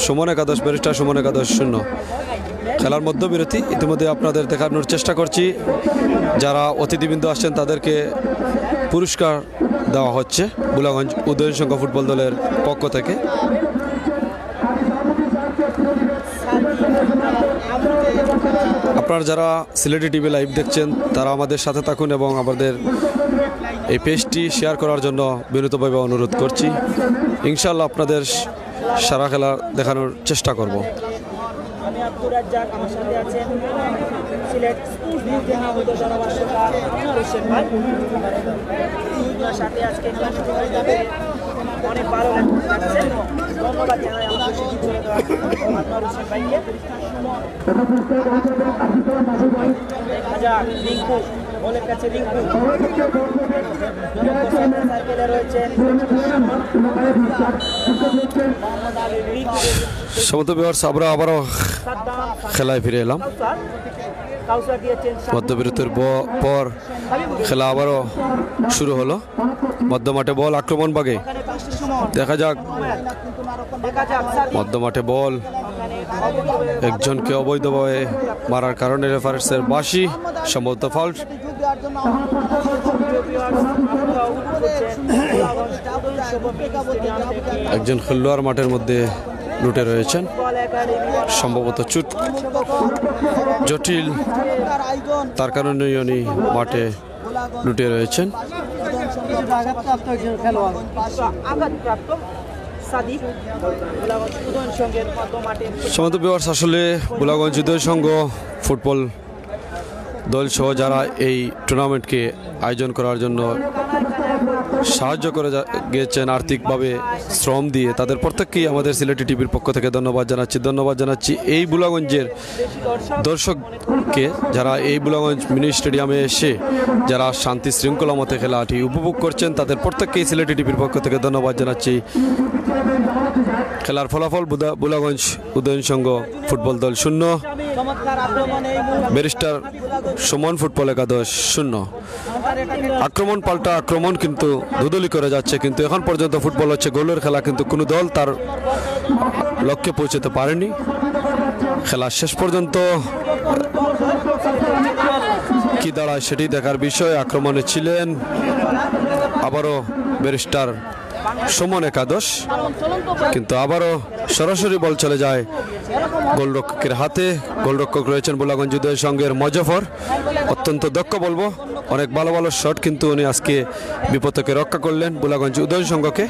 সুমন একাদশ ব্যারিস্টার সুমন একাদশ 0। খেলার মধ্যবিরতি ইতিমধ্যে আপনাদের দেখানোর চেষ্টা করছি। যারা অতিথিবৃন্দ আসছেন তাদেরকে পুরস্কার দেওয়া হচ্ছে বুলাগঞ্জ উদয়ন সংঘ ফুটবল দলের পক্ষ থেকে। আপনারা যারা সিলেটি টিভি লাইভ দেখছেন তারা আমাদের সাথে থাকুন এবং আমাদের এই পেজটি শেয়ার করার জন্য বিনীতভাবে অনুরোধ করছি। ইনশাআল্লাহ আপনাদের সারা খেলা দেখানোর চেষ্টা করব। আমি আব্দুল রাজ্জাক, আমার সাথে আছেন সিলেট বিউটি হাউসের ধারাভাষ্যকার আনোয়ার হোসেন ভাই। আপনার সাথে আজকে অনেক ভালো লাগছে, ধন্যবাদ জানাই আমাদের সুযোগ করে দেওয়ার জন্য আনোয়ার হোসেন ভাইকে। রিঙ্কু বলের কাছে রিঙ্কু সাইকেলে রয়েছেন সমস্ত ভিউয়ার্স, আমরা আবারও খেলায় ফিরে এলাম। মধ্যবিরতির পর খেলা আবারও শুরু হলো। মধ্যমাঠে বল আক্রমণ ভাগে, দেখা যাক মধ্যমাঠে বল একজনকে অবৈধভাবে মারার কারণে রেফারেন্সের বাঁশি, সম্ভবত ফাউল। একজন খেলোয়াড় মাঠের মধ্যে লুটে রয়েছেন, সম্ভবত চুট জটিল, তার কারণে উনি মাঠে লুটে রয়েছেন। সমস্ত ভিউয়ার্স, আসলে বুলাগঞ্জ উদয়ন সংঘ ফুটবল দল সহ যারা এই টুর্নামেন্টকে আয়োজন করার জন্য সাহায্য করে গিয়েছেন আর্থিকভাবে শ্রম দিয়ে, তাদের প্রত্যেককেই আমাদের সিলেটি টিভির পক্ষ থেকে ধন্যবাদ জানাচ্ছি। এই বুলাগঞ্জের দর্শককে যারা এই বুলাগঞ্জ মিনি স্টেডিয়ামে এসে যারা শান্তি শৃঙ্খলা মতে খেলাটি উপভোগ করছেন, তাদের প্রত্যেককেই সিলেটি টিভির পক্ষ থেকে ধন্যবাদ জানাচ্ছি। খেলার ফলাফল বুলাগঞ্জ উদয়ন সংঘ ফুটবল দল 0, ব্যারিস্টার সুমন ফুটবল একাদশ 0। আক্রমণ পাল্টা আক্রমণ কিন্তু ধুধুলি করে যাচ্ছে, কিন্তু এখন পর্যন্ত ফুটবল হচ্ছে গোলের খেলা, কিন্তু কোনো দল তার লক্ষ্যে পৌঁছতে পারেনি। খেলা শেষ পর্যন্ত কি দাঁড়ায় সেটি দেখার বিষয়। আক্রমণে ছিলেন আবারও ব্যারিস্টার সুমন একাদশ, কিন্তু আবারও সরাসরি বল চলে যায় গোলরক্ষকের হাতে। গোলরক্ষক রয়েছেন বুলাগঞ্জ উদয় সংঘের মজফর, অত্যন্ত দক্ষ বলবো, অনেক ভালো ভালো শট কিন্তু উনি আজকে বিপদ থেকে রক্ষা করলেন বুলাগঞ্জ উদয় সংঘকে।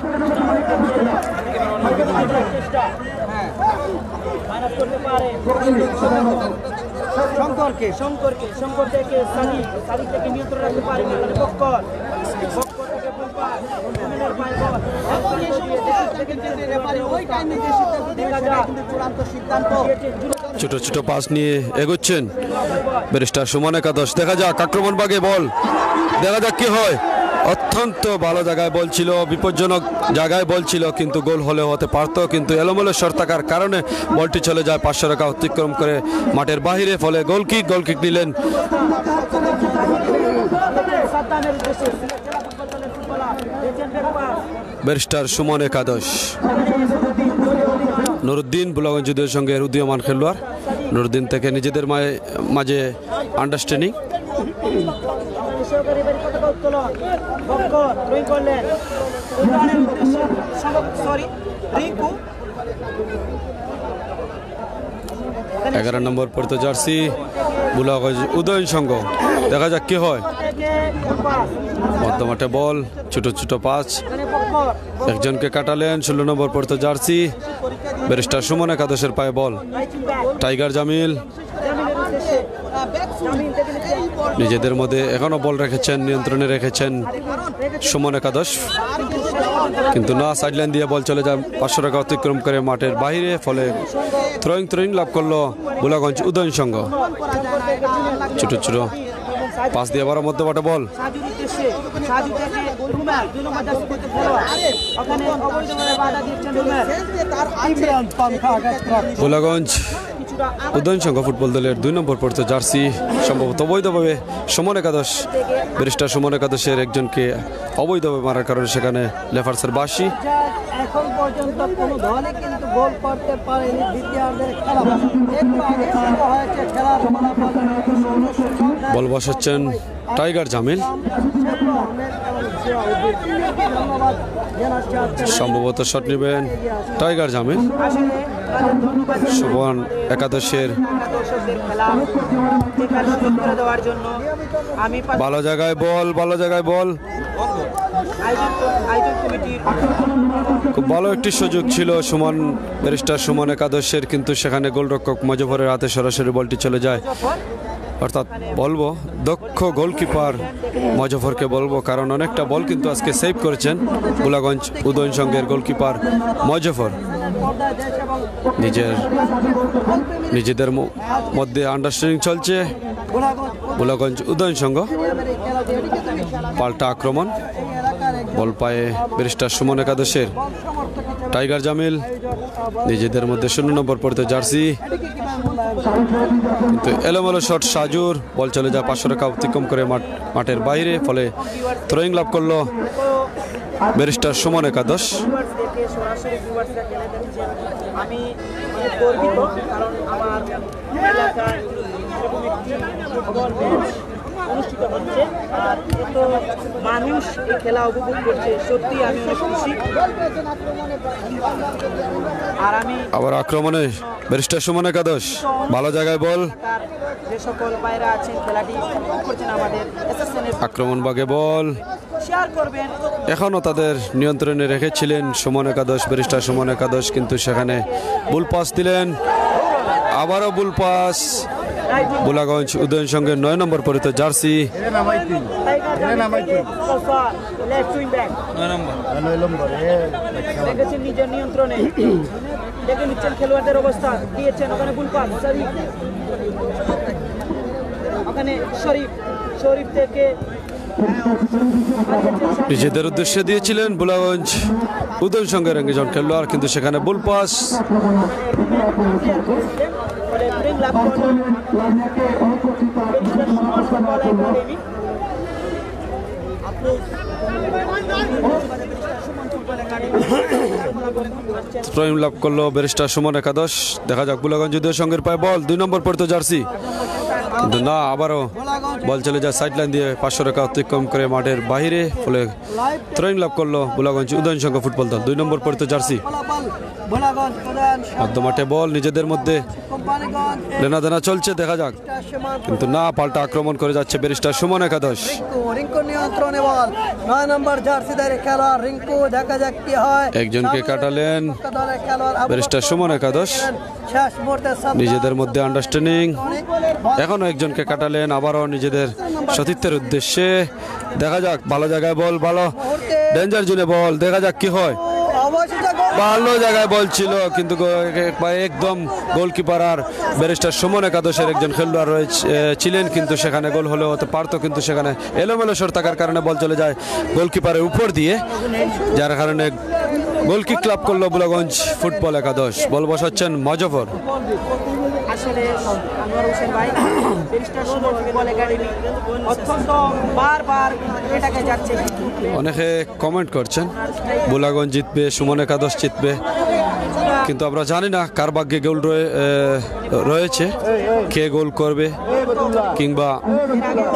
ছোট ছোট পাস নিয়ে এগোচ্ছেন ব্যারিস্টার সুমন একাদশ। দেখা যাক আক্রমণ ভাগে বল, দেখা যাক কি হয়। অত্যন্ত ভালো জায়গায় বল ছিল, বিপজ্জনক জায়গায় বল ছিল, কিন্তু গোল হলে হতে পারত, কিন্তু এলোমেলো শট থাকার কারণে বলটি চলে যায় 500 টাকা অতিক্রম করে মাঠের বাহিরে। ফলে গোলকিক নিলেন ব্যারিস্টার সুমন একাদশ। নুরুদ্দিন বুলাগঞ্জ উদয় সংঘের উদীয়মান খেলোয়াড়, নুরুদ্দিন থেকে নিজেদের মাঝে আন্ডারস্ট্যান্ডিং। এগারো নম্বর পড়তো জার্সি বুলাগঞ্জ উদয়ন সংঘ। দেখা যাক কি হয়। মধ্যমাঠে বল, ছোট ছোট পাস, একজনকে কাটালেন 16 নম্বর পড়তো জার্সি ব্যারিস্টার সুমন একাদশের পায়ে বল। টাইগার জামিল নিজেদের মধ্যে এখনো বল রেখেছেন, নিয়ন্ত্রণে রেখেছেন সুমন একাদশ, কিন্তু না, সাইডলাইন দিয়ে বল চলে যায় 500 টাকা অতিক্রম করে মাঠের বাইরে। ফলে থ্রোয়িং লাভ করলো বুলাগঞ্জ উদয়ন সংঘ। ছোট ছোট পাস দিয়ে আবার মধ্যমাঠে বল, বুলাগঞ্জ উদয়ন সংঘ ফুটবল দলের 2 নম্বর পড়তো জার্সি সম্ভবত অবৈধভাবে সুমন একাদশ, ব্যারিস্টার সুমন একাদশের একজনকে অবৈধভাবে মারার কারণে সেখানে লেফার্সের বাসি। এখন পর্যন্ত কোনো দলই কিন্তু গোল করতে পারেনি দ্বিতীয়ার্ধের খেলা। একটু আগে শুরু হয়েছে খেলার ফলাফল। বল বসাচ্ছেন টাইগার জামিল, সম্ভবত শট নেবেন টাইগার জামিল। সুমন একাদশের ভালো জায়গায় বল, খুব ভালো একটি সুযোগ ছিল সুমন ব্যারিস্টার সুমন একাদশের, কিন্তু সেখানে গোলরক্ষক মজফরের হাতে সরাসরি বলটি চলে যায়। অর্থাৎ বলবো দক্ষ গোলকিপার মজফরকে বলবো, কারণ অনেকটা বল কিন্তু আজকে সেভ করেছেন বুলাগঞ্জ উদয়ন সংঘের গোলকিপার মজফর। নিজেদের মধ্যে আন্ডারস্ট্যান্ডিং চলছে বুলাগঞ্জ উদয়ন সংঘ। পাল্টা আক্রমণ, বল পায়ে ব্যারিস্টার সুমন একাদশের টাইগার জামিল, নিজেদের মধ্যে 0 নম্বর পড়তে জার্সি, কিন্তু এলোমেলো শট সাজুর, বল চলে যায় 500 টাকা অতিক্রম করে মাঠের বাইরে। ফলে থ্রোয়িং লাভ করলো ব্যারিস্টার সুমন একাদশ। আমি গর্বিত, কারণ আমার এলাকায় অনুষ্ঠিত হচ্ছে আর এত মানুষ এই খেলা উপভোগ করছে, সত্যি আমি অনেক খুশি। আর আমি আবার আক্রমণে ব্যারিস্টার সুমন একাদশ, ভালো জায়গায় বল, যে সকল ভাইরা আছেন খেলাটি উপভোগ করছেন আমাদের আক্রমণ ভাগে বল শেয়ার করবেন। এখনও তাদের নিয়ন্ত্রণে রেখেছিলেন সুমন একাদশ, ব্যারিস্টার সুমন একাদশ, কিন্তু সেখানে বুল পাস দিলেন, আবারও বুল পাস, বুলাগঞ্জ উদয়ন সঙ্গে 9 নম্বর পরিত জার্সি। নিজের নিয়ন্ত্রণে দেখে নিচ্ছেন খেলোয়াড়দের অবস্থা, দিয়েছেন ওখানে বুল পাস শরীফ, ওখানে শরীফ থেকে নিজেদের উদ্দেশ্যে দিয়েছিলেন বুলাগঞ্জ উদয়ন সঙ্গের একজন খেলোয়াড়, কিন্তু সেখানে বুল পাস। স্ট্রাইক লাভ করলো ব্যারিস্টার সুমন একাদশ। দেখা যাক বুলাগঞ্জ উদয় সঙ্গের পায়ে বল, 2 নম্বর পরিত জার্সি, কিন্তু না, আবারও বল চলে যায় সাইড লাইন দিয়ে 500 রেখা অতিক্রম করে মাঠের বাহিরে, ফলে থ্রোইং লাভ করলো বুলাগঞ্জ উদয়ন সংঘ ফুটবল দল। 2 নম্বর পরিত জার্সি। মধ্যমাঠে বল নিজেদের মধ্যে লেনাদেনা চলছে, দেখা যাক, কিন্তু না, পাল্টা আক্রমণ করে যাচ্ছে ব্যারিস্টার সুমন একাদশ। একজনকে কাটালেন ব্যারিস্টার সুমন একাদশ, নিজেদের মধ্যে আন্ডারস্ট্যান্ডিং। এখনো একজনকে কাটালেন, আবারও নিজেদের সতীর্থের উদ্দেশ্যে। দেখা যাক, ভালো জায়গায় বল, ভালো ডেঞ্জার জোনে বল, দেখা যাক কি হয়। ভালো জায়গায় বল ছিল, কিন্তু একদম গোলকিপার আর ব্যারিস্টার সুমন একাদশের একজন খেলোয়াড় ছিলেন, কিন্তু সেখানে গোল হলেও হতে পারতো, কিন্তু সেখানে এলোমেলো সর থাকার কারণে বল চলে যায় গোলকিপারের উপর দিয়ে, যার কারণে গোল কিক ক্লাব করলো বুলাগঞ্জ ফুটবল একাদশ। বল বসাচ্ছেন মজফর। আসলে আনোয়ার হোসেন ভাই ব্যারিস্টার সুমন ফুটবল একাডেমি অত্যন্ত বারবার এটাকে যাচ্ছে। অনেকে কমেন্ট করছেন বুলাগঞ্জ জিতবে, সুমন একাদশ জিতবে, কিন্তু আমরা জানি না কার ভাগ্যে গোল রয়েছে, কে গোল করবে, কিংবা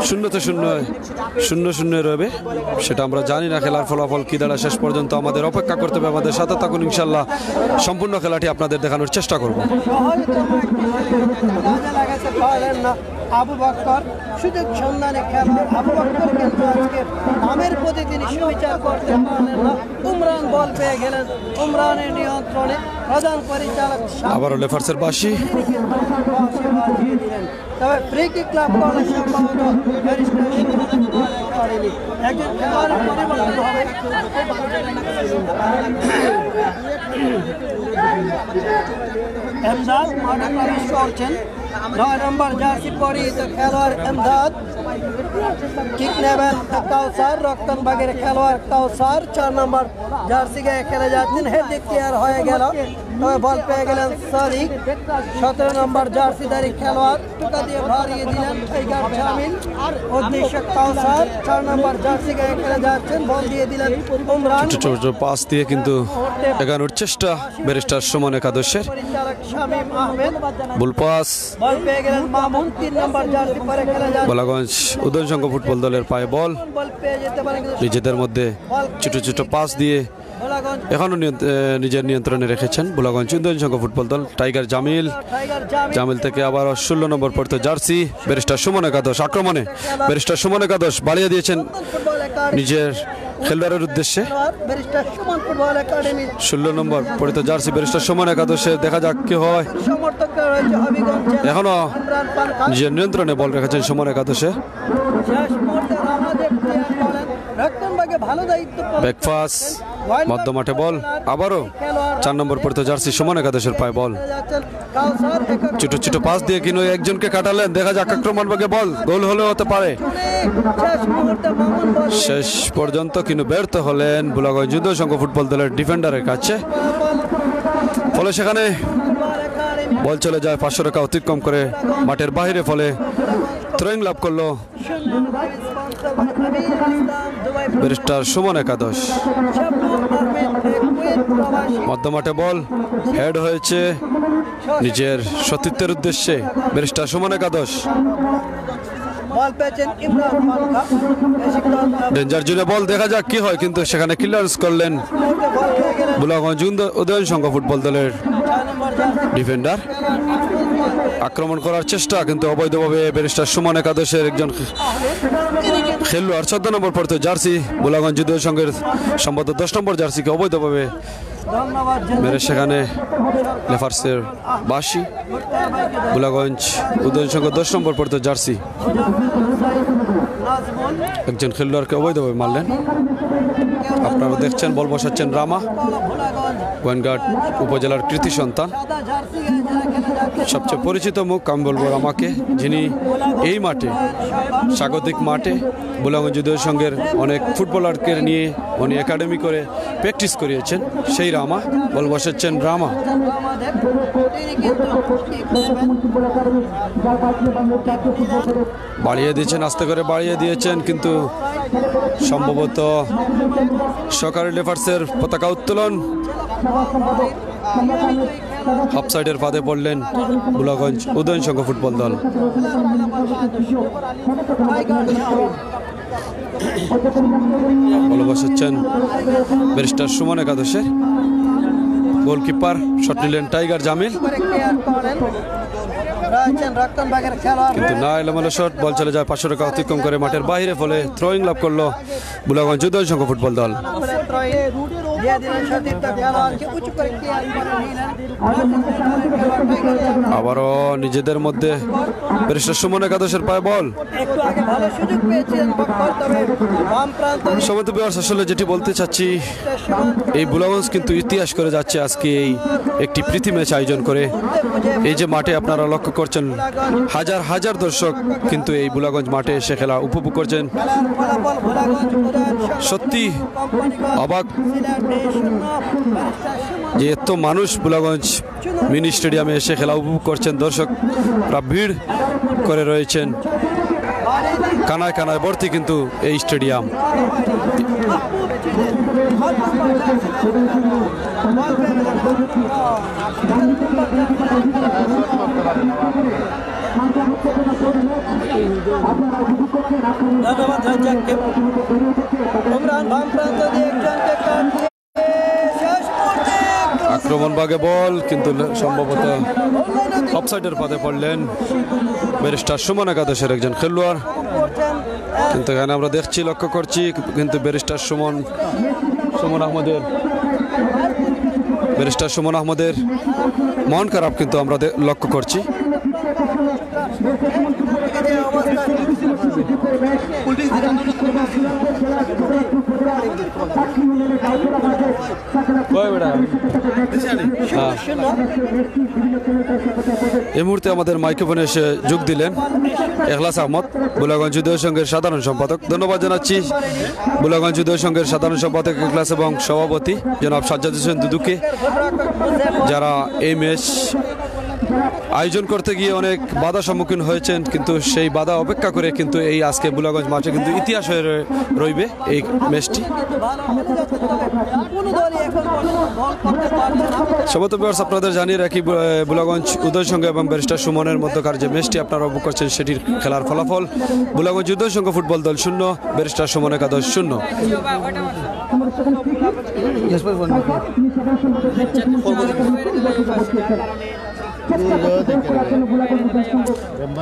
0-0 রবে, সেটা আমরা জানি না। খেলার ফলাফল কি দাঁড়ায় শেষ পর্যন্ত আমাদের অপেক্ষা করতে হবে। আমাদের সাথে থাকুন, ইনশাল্লাহ সম্পূর্ণ খেলাটি আপনাদের দেখানোর চেষ্টা করব। আবু বকর সুযোগ সন্ধানে খেলোয়াড় আবু বকর কিন্তু আজকে নামের প্রতি তিনি সুবিচার করতে পারলেন না। উমরান বল পেয়ে গেলেন, উমরানের নিয়ন্ত্রণে প্রধান পরিচালক আবারও লেফার্সের বাসি, তবে ফ্রি কিক লাভ করলে সম্ভবত একজন খেলোয়াড়ের পরিবর্তন হবে। এমদাদ মাঠে প্রবেশ করছেন, 9 নম্বর জার্সি পরিহিত খেলোয়াড় এমদাদ। কিক নেবেন কাউসার, রক্তনবাগের খেলোয়াড় কাউসার 4 নম্বর জার্সি গায়ে খেলে যাচ্ছেন, হেড ক্লিয়ার হয়ে গেল, তবে বল পেয়ে গেলেন সাদিক। 17 নম্বর জার্সিধারী খেলোয়াড় টুকা দিয়ে ভারিয়ে দিলেন টাইগার জামিল। উদ্দেশ্য কাউসার 4 নম্বর জার্সি গায়ে খেলে যাচ্ছেন, বল দিয়ে দিলেন উমরান। ছোট পাস দিয়ে কিন্তু এগানোর চেষ্টা ব্যারিস্টার সুমন একাদশের। পরিচালক শামীম আহমেদ বুল পাস, বল পেয়ে গেলেন মামুন 3 নম্বর জার্সি পরে খেলে যাচ্ছেন বুলাগঞ্জ উদয়ন সংঘ ফুটবল দলের পায়ে বল, বল পেয়ে যেতে পারেন, নিজেদের মধ্যে ছোট পাস দিয়ে এখনো নিজের নিয়ন্ত্রণে রেখেছেন বুলাগঞ্জ উদয়ন সংঘ ফুটবল দল। টাইগার জামিল থেকে আবার 16 নম্বর পড়তে জার্সি ব্যারিস্টার সুমন একাদশ। আক্রমণে ব্যারিস্টার সুমন একাদশ বাড়িয়ে দিয়েছেন নিজের খেলোয়াড়ের উদ্দেশ্যে। 16 নম্বর পড়তে জার্সি ব্যারিস্টার সুমন একাদশে, দেখা যাক কি হয়। এখনো নিজের নিয়ন্ত্রণে বল রেখেছেন সুমন একাদশে। ব্যাকপাস, মধ্যমাঠে বল, আবারও 4 নম্বর পড়তে জার্সি সুমন একাদশের পায়ে বল, ছোট পাস দিয়ে কিন্তু একজনকে কাটালেন, দেখা যাক আক্রমণ ভাগে বল, গোল হলেও হতে পারে। শেষ পর্যন্ত কিন্তু ব্যর্থ হলেন বুলাগঞ্জ উদয় সংঘ ফুটবল দলের ডিফেন্ডারের কাছে, ফলে সেখানে বল চলে যায় 500 রেখা অতিক্রম করে মাঠের বাইরে, ফলে থ্রোইং লাভ করলো ব্যারিস্টার সুমন একাদশ। মধ্যমাঠে বল হেড হয়েছে নিজের সতীর্থের উদ্দেশ্যে ব্যারিস্টার সুমন একাদশ। ডেঞ্জার জোনে বল, দেখা যাক কি হয়, কিন্তু সেখানে ক্লিয়ারেন্স করলেন বুলাগঞ্জ উদয়ন সংঘ ফুটবল দলের ডিফেন্ডার আক্রমণ করার চেষ্টা, কিন্তু অবৈধভাবে ব্যারিস্টার সুমন একাদশের একজন খেলোয়াড় 14 নম্বর পড়তো জার্সি বুলাগঞ্জ উদয় সংঘের সম্ভবত 10 নম্বর জার্সিকে অবৈধভাবে মেরে সেখানে লেফার্সের বাসি। বুলাগঞ্জ উদয় সংঘ 10 নম্বর পড়তো জার্সি একজন খেলোয়াড়কে অবৈধভাবে মারলেন। আপনারা দেখছেন বল বসাচ্ছেন রামা, গোয়েনঘাট উপজেলার কৃতি সন্তান, সবচেয়ে পরিচিত মুখ আমি বলবো রামাকে, যিনি এই মাঠে স্বাগতিক মাঠে বুলাগঞ্জ উদয় সংঘের অনেক ফুটবলারকে নিয়ে উনি একাডেমি করে প্র্যাকটিস করিয়েছেন। সেই রামা, বল বসাচ্ছেন রামা। বাড়িয়ে দিয়েছেন, আস্তে করে বাড়িয়ে দিয়েছেন, কিন্তু সম্ভবত সরকারি লেফার্সের পতাকা উত্তোলন, হাফ সাইডের ফাঁদে পড়লেন বুলাগঞ্জ উদয়ন সংঘ ফুটবল দল। বল বসাচ্ছেন ব্যারিস্টার সুমন একাদশের, গোলকিপার শট নিলেন টাইগার জামিল, কিন্তু না এলোমেলো শট, বল চলে যায় 500 টাকা অতিক্রম করে মাঠের বাইরে, ফলে থ্রোয়িং লাভ করলো বুলাগঞ্জ উদয় সংঘ ফুটবল দল। আবারও নিজেদের মধ্যে ব্যারিস্টার সুমন একাদশের পায়ে বল। আসলে যেটি বলতে চাচ্ছি, এই বুলাগঞ্জ কিন্তু ইতিহাস করে যাচ্ছে আজকে এই একটি প্রীতি ম্যাচ আয়োজন করে। এই যে মাঠে আপনারা লক্ষ্য করছেন হাজার হাজার দর্শক কিন্তু এই বুলাগঞ্জ মাঠে এসে খেলা উপভোগ করছেন। সত্যি অবাক যে এত মানুষ বুলাগঞ্জ মিনি স্টেডিয়ামে এসে খেলা উপভোগ করছেন। দর্শকরা ভিড় করে রয়েছেন, কানায় কানায় ভর্তি কিন্তু এই স্টেডিয়াম। আক্রমণ ভাগে বল, কিন্তু সম্ভবত অফসাইডের পথে পড়লেন ব্যারিস্টার সুমন একাদশের একজন খেলোয়াড়। কিন্তু এখানে আমরা দেখছি, লক্ষ্য করছি, কিন্তু ব্যারিস্টার সুমন আহমদের মন খারাপ কিন্তু আমরা লক্ষ্য করছি। এই মুহূর্তে আমাদের মাইক্রোফোনে এসে যোগ দিলেন এখলাস আহমদ, বুলাগঞ্জ উদয় সংঘের সাধারণ সম্পাদক। ধন্যবাদ জানাচ্ছি বুলাগঞ্জ উদয় সংঘের সাধারণ সম্পাদক এখলাস এবং সভাপতি জনাব সাজ্জাদ হোসেন দুদুকে, যারা এই ম্যাচ আয়োজন করতে গিয়ে অনেক বাধা সম্মুখীন হয়েছেন, কিন্তু সেই বাধা অপেক্ষা করে কিন্তু এই আজকে বুলাগঞ্জ মাঠে কিন্তু ইতিহাস হয়ে রইবে এই ম্যাচটি। সমস্ত ভিউয়ার্স, আপনাদের জানিয়ে রাখি বুলাগঞ্জ উদয় সংঘ এবং ব্যারিস্টার সুমনের মধ্যকার যে ম্যাচটি আপনারা উপভোগ করছেন সেটির খেলার ফলাফল বুলাগঞ্জ উদয় সংঘ ফুটবল দল 0, ব্যারিস্টার সুমন একাদশ 0।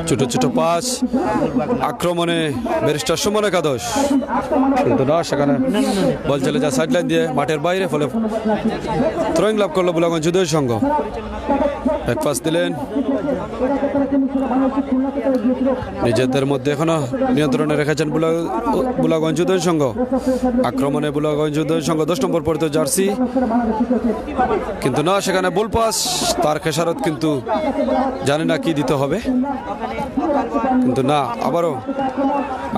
ছোট ছোট পাস আক্রমণে ব্যারিস্টার সুমন একাদশ, কিন্তু না সেখানে বল চলে যায় সাইড লাইন দিয়ে মাঠের বাইরে, ফলে থ্রোয়িং লাভ করলো বুলাগঞ্জ উদয় সংঘ। ব্যাক পাস দিলেন, নিজেদের মধ্যে এখনো নিয়ন্ত্রণে রেখেছেন বুলাগঞ্জ উদয় সংঘ। আক্রমণে বুলাগঞ্জ উদয় সংঘ 10 নম্বর পড়তো জার্সি, কিন্তু না সেখানে বল পাস, তার খেসারত কিন্তু জানে না কি দিতে হবে, কিন্তু না আবারও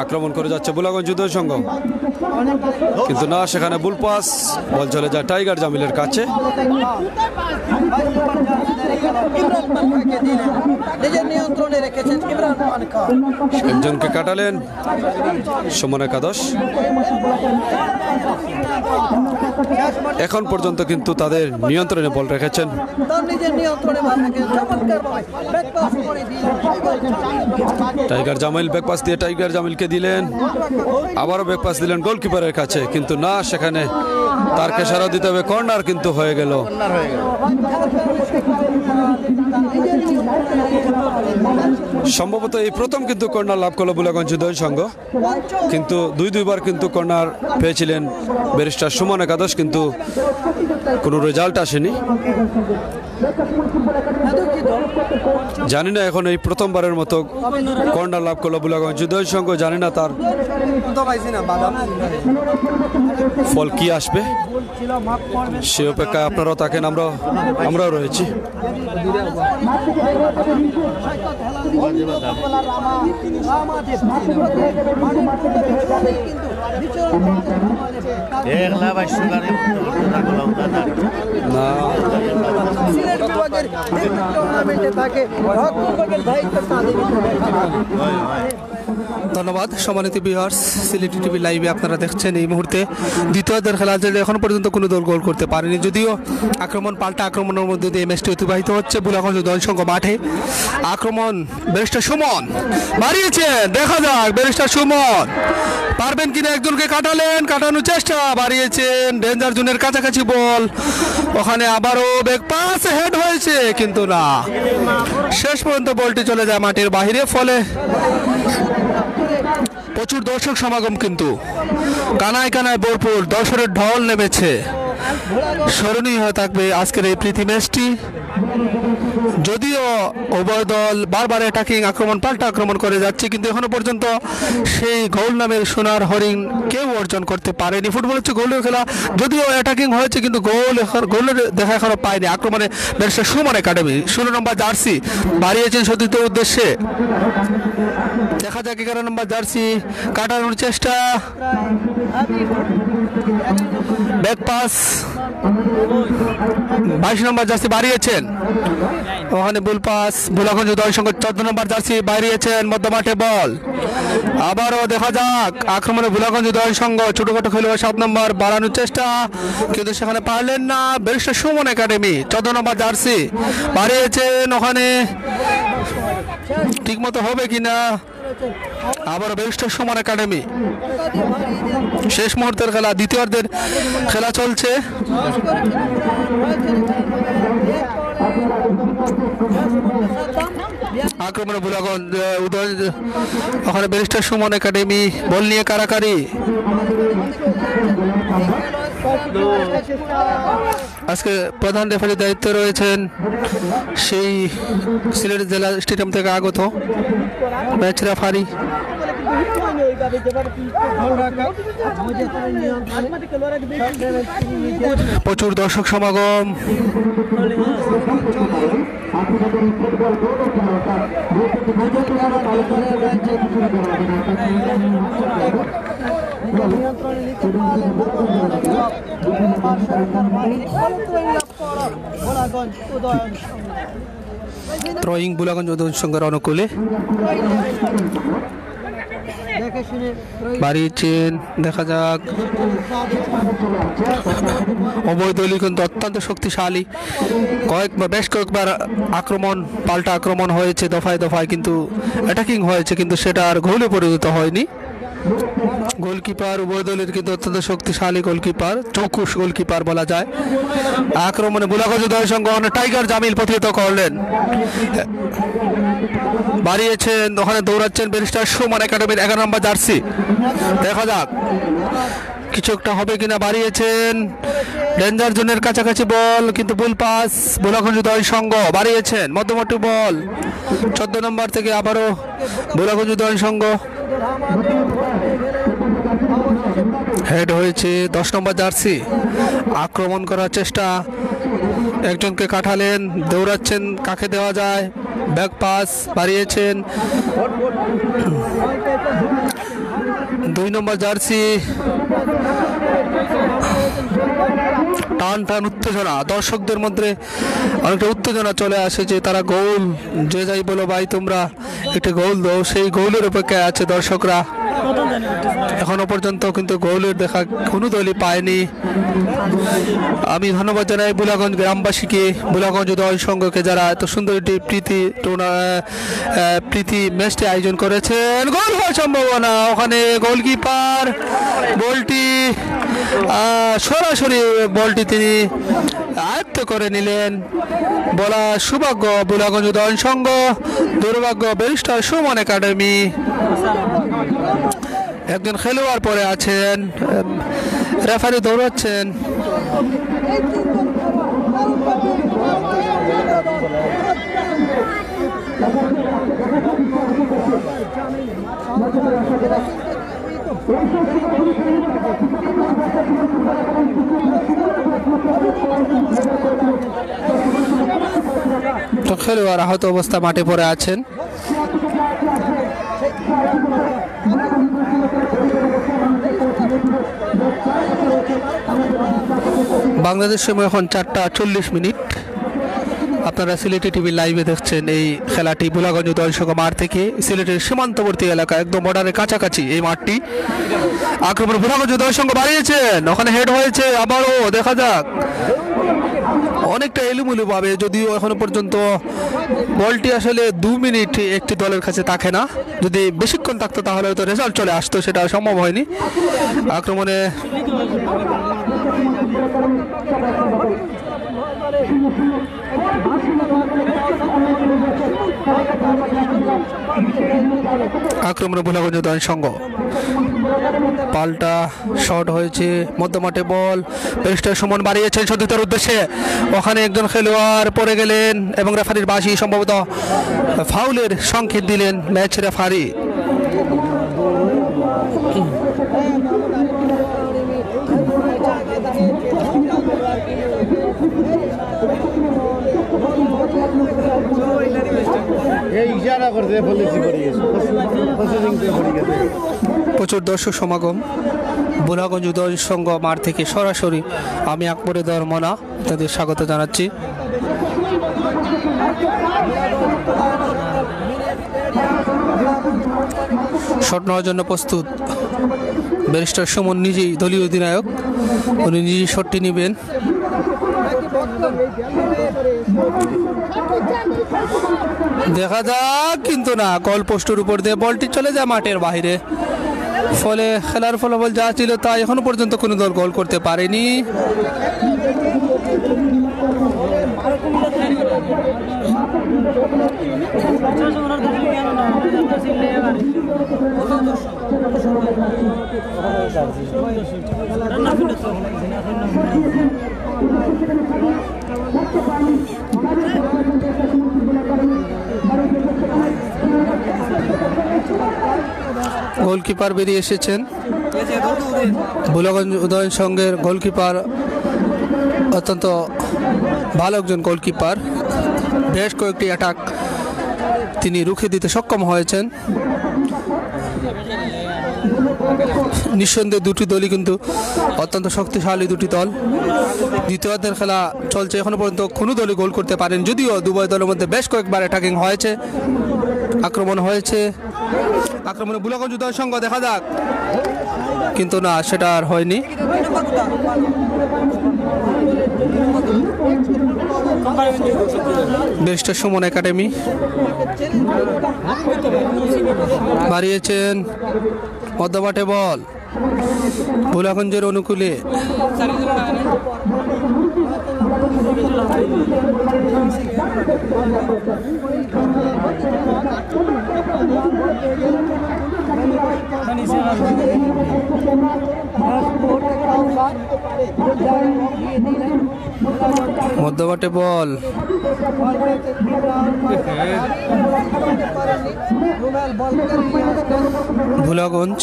আক্রমণ করে যাচ্ছে বুলাগঞ্জ উদয় সংঘ, কিন্তু না সেখানে বল পাস, বল চলে যায় টাইগার জামিলের কাছে। একজনকে কাটালেন সুমন একাদশ। এখন পর্যন্ত কিন্তু তাদের নিয়ন্ত্রণে বল রেখেছেন। টাইগার জামিল ব্যাক পাস দিয়ে টাইগার জামিলকে দিলেন, আবারও ব্যাক পাস দিলেন গোলকিপারের কাছে, কিন্তু না সেখানে তার খেসারত দিতে হবে, কর্নার কিন্তু হয়ে গেল। সম্ভবত এই প্রথম কিন্তু কর্নার লাভ করলো বুলাগঞ্জ উদয়ন সংঘ, কিন্তু দুইবার কিন্তু কর্নার পেয়েছিলেন ব্যারিস্টার সুমন একাদশ, কিন্তু কোনো রেজাল্ট আসেনি। জানি না এখন এই প্রথমবারের মতো কর্নার লাভ করলো বুলাগঞ্জ উদয়ন সংঘ, জানি না তার ফল কি আসবে, সে অপেক্ষায় আপনারাও থাকেন, আমরাও রয়েছি। না ধন্যবাদ সম্মানিত ভিউয়ার্স, সিলেটি টিভি লাইভে আপনারা দেখছেন এই মুহূর্তে দ্বিতীয়ার্ধের খেলা যে এখন পর্যন্ত কোনো দল গোল করতে পারেনি, যদিও আক্রমণ পাল্টা আক্রমণের মধ্যে দিয়ে ম্যাচটি অতিবাহিত হচ্ছে বুলাগঞ্জ উদয়ন সংঘ মাঠে। আক্রমণ ব্যারিস্টার সুমন বাড়িয়েছেন, দেখা যাক ব্যারিস্টার সুমন পারবেন কিনা, একজনকে কাটানোর চেষ্টা, বাড়িয়েছেন ডেঞ্জার জোনের কাছাকাছি বল, ওখানে আবারও ব্যাক পাস হেড হয়েছে কিন্তু না, শেষ পর্যন্ত বলটি চলে যায় মাঠের বাহিরে। ফলে প্রচুর দর্শক সমাগম, কিন্তু কানায় কানায় ভরপুর দর্শকের ঢল নেমেছে। স্মরণীয় হয়ে থাকবে আজকের এই প্রীতি ম্যাচটি। যদিও উভয় দল বারবার অ্যাটাকিং আক্রমণ পাল্টা আক্রমণ করে যাচ্ছে, কিন্তু এখনো পর্যন্ত সেই গোল নামের সোনার হরিণ কেউ অর্জন করতে পারেনি। ফুটবল হচ্ছে গোলের খেলা, যদিও অ্যাটাকিং হয়েছে কিন্তু গোলের দেখা এখনো পায়নি। আক্রমণে ব্যারিস্টার সুমন একাডেমি 16 নম্বর জার্সি বাড়িয়েছেন সতীর্থের উদ্দেশ্যে, দেখা যাক 11 নম্বর জার্সি কাটানোর চেষ্টা, ব্যাক পাস 22 নম্বর জার্সি বাড়িয়েছেন, ওখানে বুল পাস বুলাগঞ্জ উদয়ন সংঘ 14 নম্বর জার্সি বাড়িয়েছেন মধ্যমাঠে বল, আবারও দেখা যাক আক্রমণে বুলাগঞ্জ উদয়ন সংঘ ছোটখাটো খেলোয়াড় 7 নম্বর বাড়ানোর চেষ্টা, কিন্তু সেখানে পারলেন না। ব্যারিস্টার সুমন একাডেমি 14 নম্বর জার্সি বাড়িয়েছেন, ওখানে ঠিকমতো হবে কিনা, আবার ব্যারিস্টার সুমন একাডেমি। শেষ মুহূর্তের খেলা, দ্বিতীয়ার্ধের খেলা চলছে। আক্রমণে বুলাগঞ্জ উদয়ন, ওখানে ব্যারিস্টার সুমন একাডেমি বল নিয়ে কারাকারি। আজকে প্রধান রেফারির দায়িত্বে রয়েছেন সেই সিলেট জেলা স্টেডিয়াম থেকে আগত ম্যাচ রেফারি। প্রচুর দর্শক সমাগম, থ্রোয়িং বুলাগঞ্জ উদয়ন সংঘের অনুকূলে বাড়িয়েছেন, দেখা যাক। উভয় দলই কিন্তু অত্যন্ত শক্তিশালী, বেশ কয়েকবার আক্রমণ পাল্টা আক্রমণ হয়েছে দফায় দফায়, কিন্তু অ্যাটাকিং হয়েছে, কিন্তু সেটা আর গোলে পরিণত হয়নি। গোলকিপার উভয় দলের কিন্তু অত্যন্ত শক্তিশালী গোলকিপার, চৌকুশ গোলকিপার বলা যায়। আক্রমণে বুলাগঞ্জ উদয়ন সংঘ টাইগার জামিল প্রতিহত করলেন, বাড়িয়েছেন, ওখানে দৌড়াচ্ছেন ব্যারিস্টার সুমন একাডেমির 11 নম্বর জার্সি, দেখা যাক কিছু একটা হবে কিনা। বাড়িয়েছেন ডেঞ্জার জোনের কাছাকাছি বল, কিন্তু বুল পাস বুলাগঞ্জ উদয়ন সংঘ বাড়িয়েছেন মধ্যমাঠে বল, 14 নম্বর থেকে আবারও বুলাগঞ্জ উদয়ন সংঘ হেড হয়েছে 10 নম্বর জার্সি। আক্রমণ করার চেষ্টা, একজনকে কাটালেন, দৌড়াচ্ছেন, কাকে দেওয়া যায়, ব্যাক পাস বাড়িয়েছেন 2 নম্বর জার্সি। টান টান উত্তেজনা, দর্শকদের মধ্যে অনেকটা উত্তেজনা চলে আসে যে তারা গোল, যে যাই বলো ভাই তোমরা একটা গোল দাও, সেই গোলের অপেক্ষায় আছে দর্শকরা। এখনো পর্যন্ত কিন্তু গোলের দেখা কোনো দলই পায়নি। আমি ধন্যবাদ জানাই বুলাগঞ্জ গ্রামবাসীকে, বুলাগঞ্জ উদয়ন সংঘকে, যারা এত সুন্দর একটি প্রীতি ম্যাচটি আয়োজন করেছেন। গোল হওয়ার সম্ভাবনা, ওখানে গোলকিপার বলটি সরাসরি বলটি তিনি আয়ত্ত করে নিলেন। বলা সৌভাগ্য বুলাগঞ্জ উদয়ন সংঘ, দুর্ভাগ্য ব্যারিস্টার সুমন একাডেমি। একজন খেলোয়াড় পরে আছেন, রেফারি দৌড়াচ্ছেন। তো খেলোয়াড় আহত অবস্থা মাঠে পড়ে আছেন। বাংলাদেশ সময় এখন 4:40। আপনারা সিলেটি টিভি লাইভে দেখছেন এই খেলাটি বুলাগঞ্জ উদয়ন সংঘ মাঠ থেকে। সিলেটের সীমান্তবর্তী এলাকা, একদম বর্ডারের কাছাকাছি এই মাঠটি। আক্রমণ বুলাগঞ্জ উদয়ন সংঘ বাড়িয়েছেন, ওখানে হেড হয়েছে, আবারও দেখা যাক। অনেকটা এলুমেলু ভাবে, যদিও এখনো পর্যন্ত বলটি আসলে 2 মিনিট একটি দলের কাছে থাকে না। যদি বেশিক্ষণ থাকতো তাহলে হয়তো রেজাল্ট চলে আসতো, সেটা সম্ভব হয়নি। আক্রমণে বুলাগঞ্জ উদয়ন সংঘ। পাল্টা শট হয়েছে, মধ্যমাঠে বল, ব্যারিস্টার সুমন বাড়িয়েছেন সতীর্থের উদ্দেশ্যে। ওখানে একজন খেলোয়াড় পড়ে গেলেন এবং রেফারির বাঁশি সম্ভবত ফাউলের সংকেত দিলেন ম্যাচ রেফারি। প্রচুর দর্শক সমাগম বুলাগঞ্জ উদয়ন সংঘ মাঠ থেকে। সরাসরি আমি আকবরে দরমনা তাদের স্বাগত জানাচ্ছি। শট নেওয়ার জন্য প্রস্তুত ব্যারিস্টার সুমন, নিজেই দলীয় অধিনায়ক, উনি নিজেই শটটি নেবেন। দেখা যাক, কিন্তু না, গোল পোস্টের উপর দিয়ে বলটি চলে যায় মাঠের বাইরে। ফলে খেলার ফলাফল যা ছিল তা এখনো পর্যন্ত কোনো দল গোল করতে পারেনি। গোলকিপার বেরিয়ে এসেছেন। বুলাগঞ্জ উদয়ন সংঘের গোলকিপার অত্যন্ত ভালো একজন গোলকিপার। বেশ কয়েকটি অ্যাটাক তিনি রুখে দিতে সক্ষম হয়েছেন। নিঃসন্দেহে দুটি দলই কিন্তু অত্যন্ত শক্তিশালী দুটি দল। দ্বিতীয়ার্ধের খেলা চলছে, এখনো পর্যন্ত কোনো দলই গোল করতে পারেন, যদিও দুই দলের মধ্যে বেশ কয়েকবার অ্যাটাকিং হয়েছে, আক্রমণ হয়েছে। আক্রমণে বুলাগঞ্জ উদয়ন সংঘ, দেখা যাক, কিন্তু না, সেটা আর হয়নি। ব্যারিস্টার সুমন একাডেমি বাড়িয়েছেন, মধ্যমাঠে বল বুলাগঞ্জের অনুকূলে। মধ্যমাঠে বল, ভোলাগঞ্জ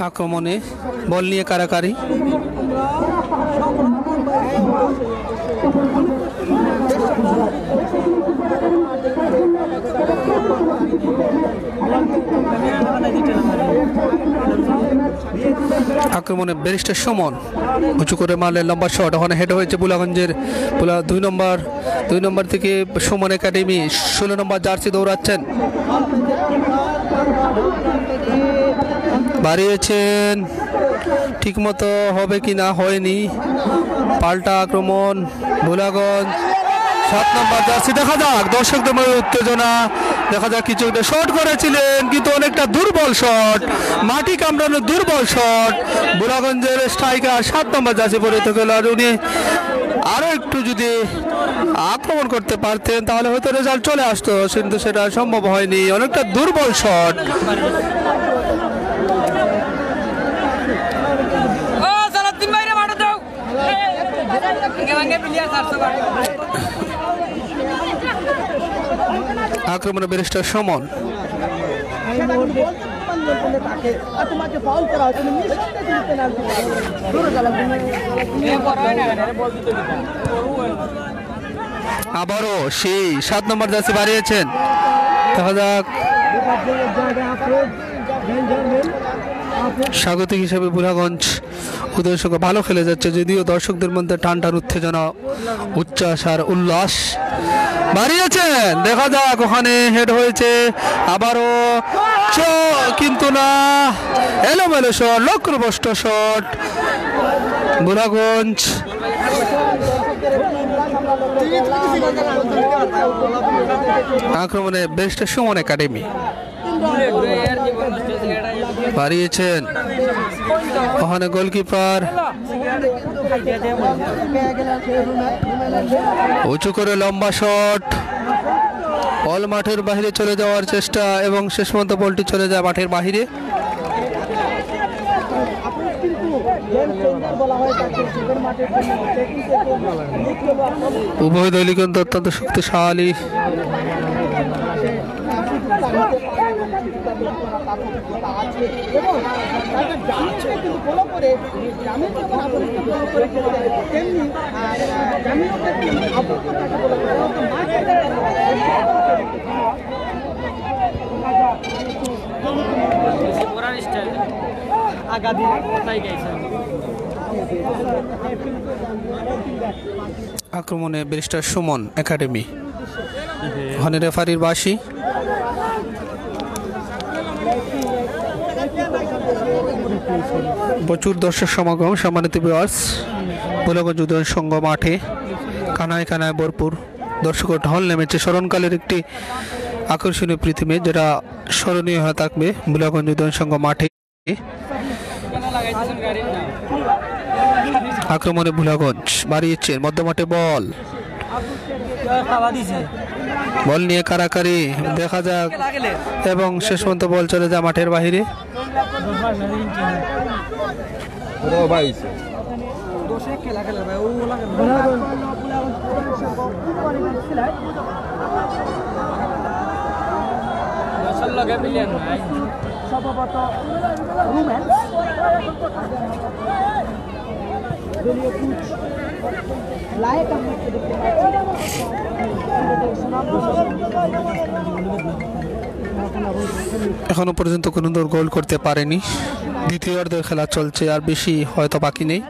আক্রমণে বল নিয়ে কারাকারি। আক্রমণে ব্যারিস্টার সুমন উঁচু করে মারলে লম্বা শট, ওখানে হেড হয়েছে বুলাগঞ্জের 2 নম্বর থেকে সুমন একাডেমি 16 নম্বর জার্সি দৌড়াচ্ছেন, বাড়িয়েছেন ঠিকমতো হবে কি না, হয়নি। পাল্টা আক্রমণ বুলাগঞ্জ 7 নম্বর জার্সি, দেখা যাক দর্শকদের মধ্যে উত্তেজনা, দেখা যাক কিছু একটা শট করেছিলেন কিন্তু অনেকটা দুর্বল শট, মাটি কামড়ানো দুর্বল শট। বুলাগঞ্জের স্ট্রাইকার 7 নম্বর জার্সি পরিহিত খেলোয়াড়, উনি আরো একটু যদি আক্রমণ করতে পারতেন তাহলে হয়তো রেজাল্ট চলে আসতো, কিন্তু সেটা সম্ভব হয়নি, অনেকটা দুর্বল শট। আক্রমণে ব্যারিস্টার সুমন, আবারও সেই 7 নম্বর জার্সি বাড়িয়েছেন, দেখা যাক। স্বাগতিক হিসেবে বুলাগঞ্জ উদয়ের সঙ্গে ভালো খেলে যাচ্ছে, যদিও দর্শকদের মধ্যে টান উত্তেজনা, উচ্ছ্বাস আর উল্লাস। বাড়িয়েছেন, দেখা যাক, ওখানে হেড হয়েছে আবারও, কিন্তু না, এলোমেলো শট, লক্ষ্যভ্রষ্ট শট। বুলাগঞ্জ আক্রমণে ব্যারিস্টার সুমন একাডেমি বাড়িয়েছেন, ওখানে গোলকিপার উঁচু করে লম্বা শট, বল মাঠের বাইরে চলে যাওয়ার চেষ্টা এবং শেষ পর্যন্ত বলটি চলে যায় মাঠের বাইরে। উভয় দলই কিন্তু অত্যন্ত শক্তিশালী। আক্রমণে ব্যারিস্টার সুমন একাডেমি, ওখানে রেফারির বাঁশি। প্রচুর দর্শক সমাগম, সম্মানিত ভিউয়ার্স, বুলাগঞ্জ উদয়ন সংঘ মাঠে কানায় কানায় ভরপুর দর্শকের ঢল নেমেছে। স্মরণকালের একটি আকর্ষণীয় পৃথিবী, যেটা স্মরণীয় হয়ে থাকবে বুলাগঞ্জ উদয়ন সংঘ মাঠে। আক্রমণে বুলাগঞ্জ বাড়িয়েছেন, মধ্যমাঠে বল নিয়ে কারাকারি, দেখা যাক, এবং শেষ পর্যন্ত বল চলে যায় মাঠের বাহিরে। এখনো পর্যন্ত কোনো দল গোল করতে পারেনি, দ্বিতীয় অর্ধের খেলা চলছে, আর বেশি হয়তো বাকি নেই।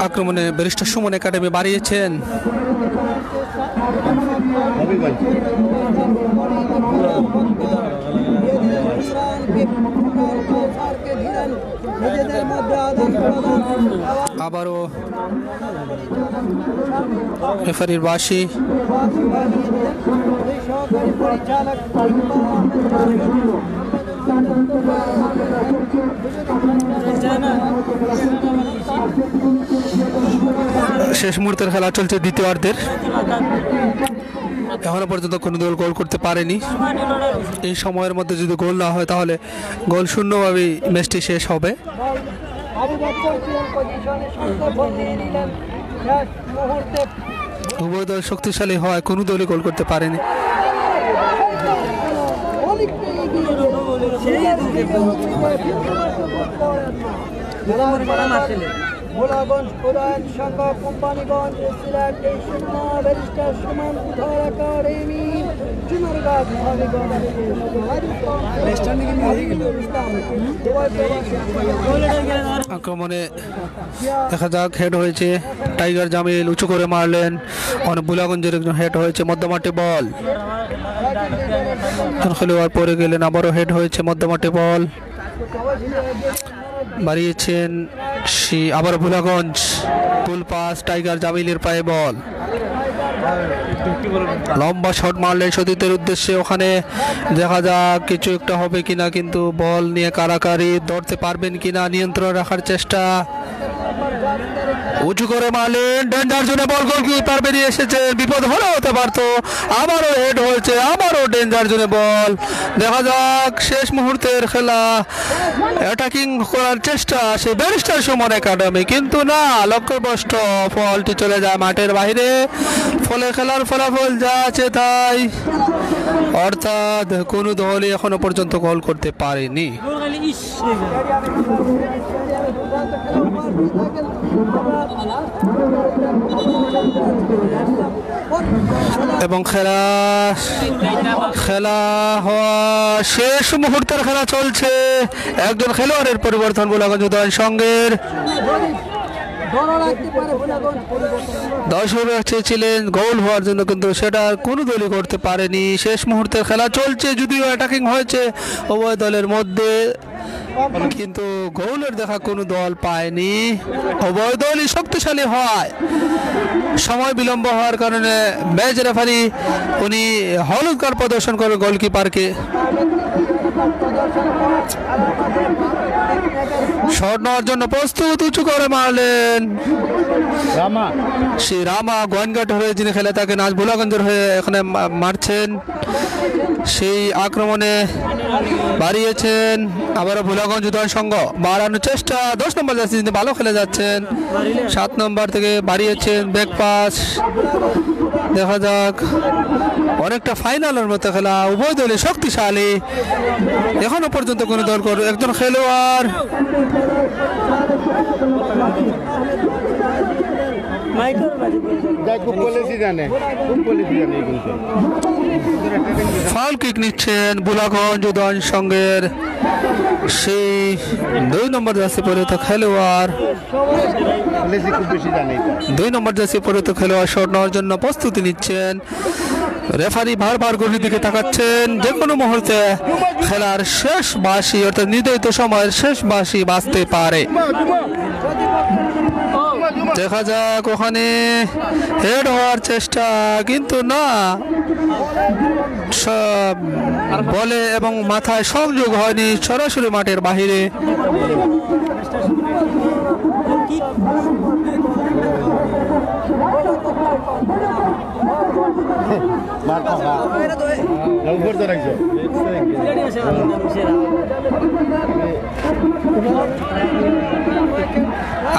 আক্রমণে ব্যারিস্টার সুমন একাডেমি বাড়িয়েছেন, আবারও রেফারির বাঁশি। শেষ মুহূর্তের খেলা চলছে দ্বিতীয়ার্ধের, এখনো পর্যন্ত কোনো দল গোল করতে পারেনি। এই সময়ের মধ্যে যদি গোল না হয় তাহলে গোল শূন্যভাবেই ম্যাচটি শেষ হবে। উভয় দল শক্তিশালী হওয়ায় কোনো দলই গোল করতে পারেনি। অনেকটা এগিয়ে ভোলাগঞ্জ উদয়ন সংঘ কোম্পানিগঞ্জ সিলেট এই শূন্য ব্যারিস্টার সুমন উদ্ধার একাডেমি চুনারগাঁ আক্রমণে দেখা যাক হেড হয়েছে টাইগার জামিল উঁচু করে মারলেন বুলাগঞ্জের একজন হেড হয়েছে মধ্যমাঠে বল খেলোয়াড় পরে গেলেন আবারও হেড হয়েছে মধ্যমাঠে বল বাড়িয়েছেন আবার ভোলাগঞ্জ ফুল পাস টাইগার জামিলের পায়ে বল লম্বা শট মারলেন সতীতের উদ্দেশ্যে ওখানে দেখা যাক কিছু একটা হবে কিনা কিন্তু বল নিয়ে কারাকারি ধরতে পারবেন কিনা নিয়ন্ত্রণ রাখার চেষ্টা উঁচু করে মারলেন ডেঞ্জার জোনে বল গোলকিপার বেরিয়ে এসেছে বিপদ হলেও হতে পারতো আবারও হেড হয়েছে আবারও ডেঞ্জার জোনে বল দেখা যাক শেষ মুহূর্তের খেলা অ্যাটাকিং করার চেষ্টা সে ব্যারিস্টার সুমন একাডেমি কিন্তু না লক্ষ্যভ্রষ্ট ফলটি চলে যায় মাঠের বাইরে ফলে খেলার ফলাফল যা আছে তাই অর্থাৎ কোনো দলই এখনো পর্যন্ত গোল করতে পারেনি এবং খেলা হওয়া শেষ মুহূর্তের খেলা চলছে একজন খেলোয়াড়ের পরিবর্তন ভোলাগঞ্জ উদয়ন সংঘের দর্শক চেয়েছিলেন গোল হওয়ার জন্য কিন্তু সেটা কোনো দলই করতে পারেনি শেষ মুহূর্তের খেলা চলছে যদিও অ্যাটাকিং হয়েছে উভয় দলের মধ্যে কিন্তু গোলের দেখা কোনো দল পায়নি উভয় দলই শক্তিশালী হয় সময় বিলম্ব হওয়ার কারণে ম্যাচ রেফারি উনি হলুদ কার্ড প্রদর্শন করে গোলকিপারকে শট নেওয়ার জন্য প্রস্তুত উঁচু করে মারলেন সেই রামা গোয়েনঘাট হয়ে যিনি খেলে থাকেন আজ ভোলাগঞ্জের হয়ে এখানে মারছেন সেই আক্রমণে বাড়িয়েছেন আবারও ভোলাগঞ্জ উদয়ন সংঘ বাড়ানোর চেষ্টা 10 নম্বর যাচ্ছে তিনি ভালো খেলে যাচ্ছেন 7 নম্বর থেকে বাড়িয়েছেন ব্যাক পাস দেখা যাক অনেকটা ফাইনালের মতো খেলা উভয় দলই শক্তিশালী এখনো পর্যন্ত কোনো দল একজন খেলোয়াড় ফাউল কিক নিচ্ছেন ভোলাগঞ্জ উদয়ন সংঘের সেই 2 নম্বর জার্সি পরিহিত খেলোয়াড় 2 নম্বর জার্সি পরিহিত খেলোয়াড় শট নেওয়ার জন্য প্রস্তুতি নিচ্ছেন রেফারি বারবার গোলের দিকে তাকাচ্ছেন যে কোনো মুহূর্তে খেলার শেষ বাঁশি অর্থাৎ নির্ধারিত সময়ের শেষ বাঁশি বাজতে পারে দেখা যাক ওখানে হেড হওয়ার চেষ্টা কিন্তু না বলে এবং মাথায় সংযোগ হয়নি সরাসরি মাঠের বাহিরে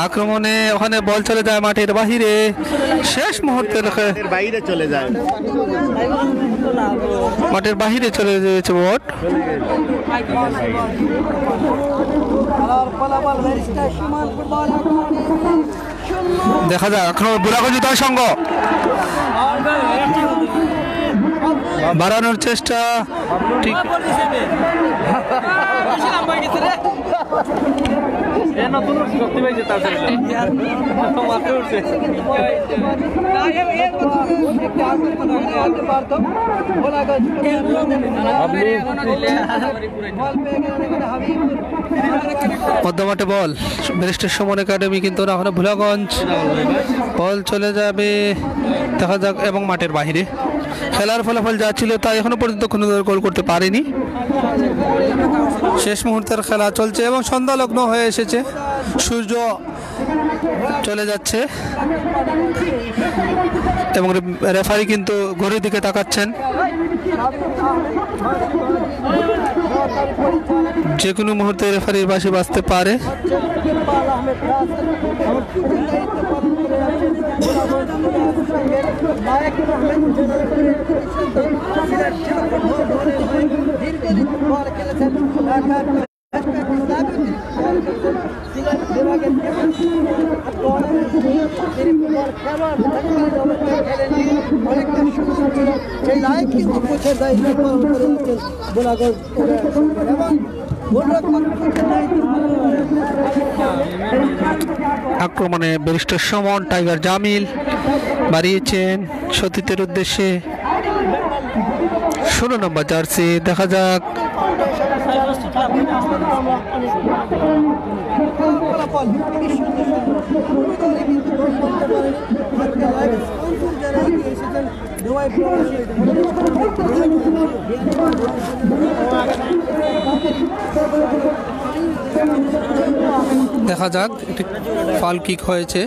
আক্রমণে ওখানে বল চলে যায় মাঠের বাহিরে শেষ মুহূর্তে বাইরে চলে যায় মাঠের বাহিরে চলে যাচ্ছে বট দেখা যায় আক্রমণ ভোলাগঞ্জ উদয়ন সংঘ বাড়ানোর চেষ্টা ঠিক মধ্যমাঠে বল ব্যারিস্টার সুমন একাডেমি কিন্তু না ওখানে ভোলাগঞ্জ বল চলে যাবে দেখা যাক এবং মাঠের বাহিরে খেলার ফলাফল যা ছিল তা এখনো পর্যন্ত কোনো গোল করতে পারেনি শেষ মুহূর্তের খেলা চলছে এবং সন্ধ্যা লগ্ন হয়ে এসেছে সূর্য চলে যাচ্ছে এবং রেফারি কিন্তু ঘড়ির দিকে তাকাচ্ছেন যে কোনো মুহূর্তে রেফারির বাঁশি বাজতে পারে দীর্ঘদিন বল খেলেছেন ঢাকার অনেকটা সুন্দর ছিল সেই লাইক কিন্তু কোচের দায়িত্ব পালন করে যাচ্ছেন বোলাগঞ্জ এবং আক্রমণে ব্যারিস্টার সুমন, টাইগার জামিল বাড়িয়েছেন সতীতের উদ্দেশ্যে 16 নম্বর জার্সি। দেখা যাক দেখা যাক একটি ফাল কিক হয়েছে,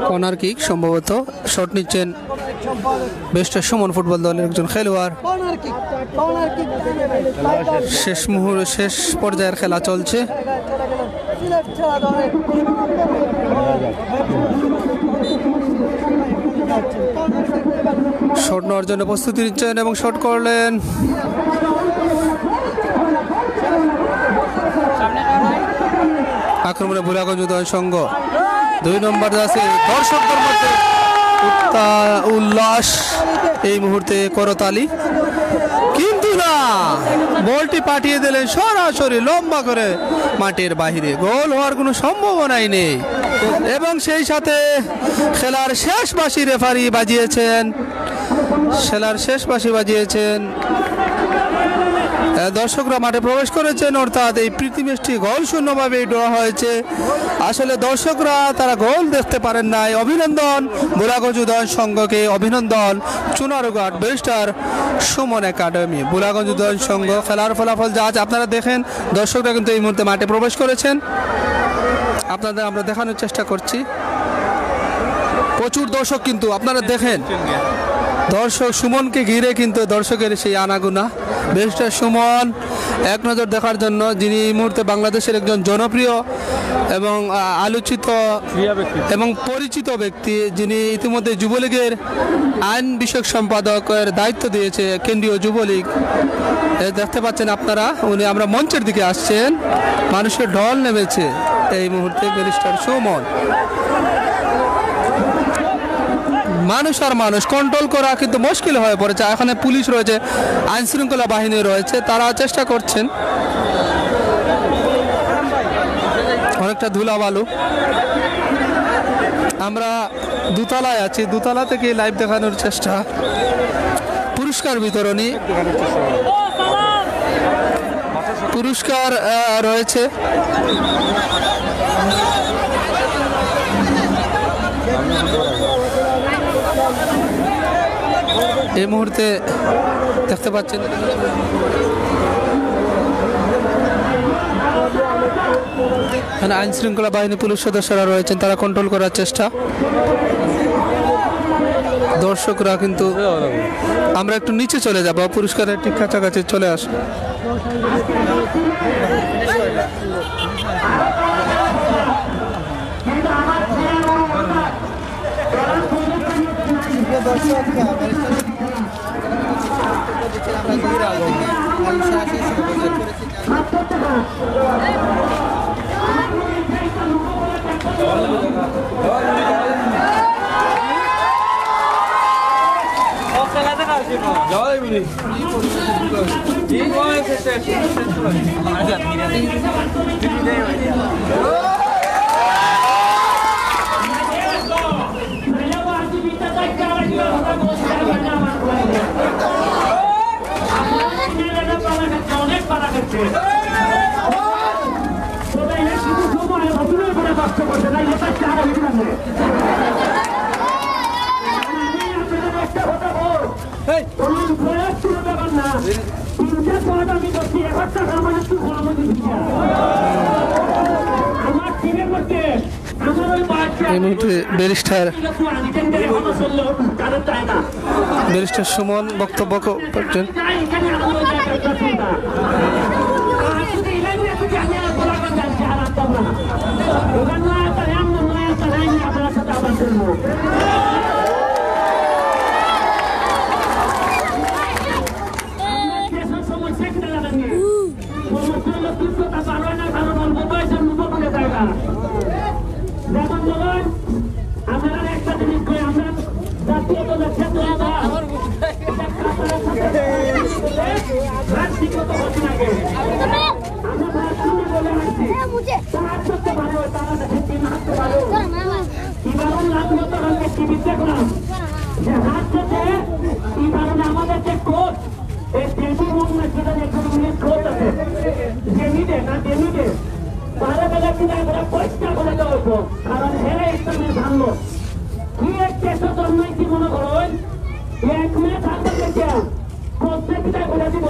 কর্নার কিক সম্ভবত। শট নিচ্ছেন ব্যারিস্টার সুমন ফুটবল দলের একজন খেলোয়াড়। শেষ পর্যায়ের খেলা চলছে। শট নেওয়ার জন্য প্রস্তুতি নিচ্ছেন এবং শট করলেন। আক্রমণে বুড়াগঞ্জ উদয় সংঘ 2 নম্বর আছে। দর্শকদের মধ্যে উল্লাস, এই মুহূর্তে করতালি, কিন্তু না, বলটি পাঠিয়ে দিলেন সরাসরি লম্বা করে মাঠের বাহিরে। গোল হওয়ার কোনো সম্ভাবনাই নেই এবং সেই সাথে খেলার শেষ বাঁশি রেফারি বাজিয়েছেন। দর্শকরা মাঠে প্রবেশ করেছেন, অর্থাৎ এই প্রীতি ম্যাচটি গোল শূন্যভাবে ড্র হয়েছে। আসলে দর্শকরা তারা গোল দেখতে পারেন নাই। অভিনন্দন বুড়াগঞ্জ উদয়ন সংঘকে, অভিনন্দন চুনারুঘাট ব্যারিস্টার সুমন একাডেমি। বুড়াগঞ্জ উদয়ন সংঘ খেলার ফলাফল যা আছে আপনারা দেখেন। দর্শকরা কিন্তু এই মুহূর্তে মাঠে প্রবেশ করেছেন, আপনাদের আমরা দেখানোর চেষ্টা করছি। প্রচুর দর্শক কিন্তু আপনারা দেখেন, দর্শক সুমনকে ঘিরে কিন্তু দর্শকের সেই আনাগোনা। ব্যারিস্টার সুমন এক নজর দেখার জন্য, যিনি এই মুহূর্তে বাংলাদেশের একজন জনপ্রিয় এবং আলোচিত এবং পরিচিত ব্যক্তি, যিনি ইতিমধ্যে যুবলীগের আইন বিষয়ক সম্পাদকের দায়িত্ব দিয়েছে কেন্দ্রীয় যুবলীগ। দেখতে পাচ্ছেন আপনারা, আমরা মঞ্চের দিকে আসছেন, মানুষের ঢল নেমেছে এই মুহূর্তে। ব্যারিস্টার সুমন, মানুষ আর মানুষ কন্ট্রোল করা কিন্তু মুশকিল হয়ে পড়েছে। এখানে পুলিশ রয়েছে, আইন শৃঙ্খলা বাহিনী রয়েছে, তারা চেষ্টা করছেন। অনেকটা ধুলাবালু। আমরা দোতলায় আছি, দোতলা থেকে লাইভ দেখানোর চেষ্টা। পুরস্কার বিতরণী, পুরস্কার রয়েছে। এই মুহূর্তে দেখতে পাচ্ছেন এখানে আইন শৃঙ্খলা বাহিনী পুলিশ সদস্যরা রয়েছেন, তারা কন্ট্রোল করার চেষ্টা। দর্শকরা কিন্তু, আমরা একটু নিচে চলে যাব, পুরস্কারের ঠিক কাছাকাছি চলে আস। এই মুহূর্তে ব্যারিস্টার সুমন বক্তব্য করছেন। একটা জিনিস কই আমরা জাতীয় দলের ক্ষেত্রে রাজনীতিগত হচ্ছে না কে আমরা শুনে বলে আসছি তার সত্যি ভালো তারা দেখে হাঁটতে পারো কিভাবে লাভগত রঙের টিভি দেখলাম যে হাঁটতে এই কারণে আমাদের যে কোচ এই দেবী মুখে সেটা যে কোচ আছে ডেভিডে না ডেভিডে তারা বেলা কিনা এগুলো পরিষ্কার করে দেওয়া হতো কারণ হেরে ইসলামে জানলো কি একটা জন্মাইছি মনে করেন এক মেয়ে থাকতে কোচে কিনা করে দিব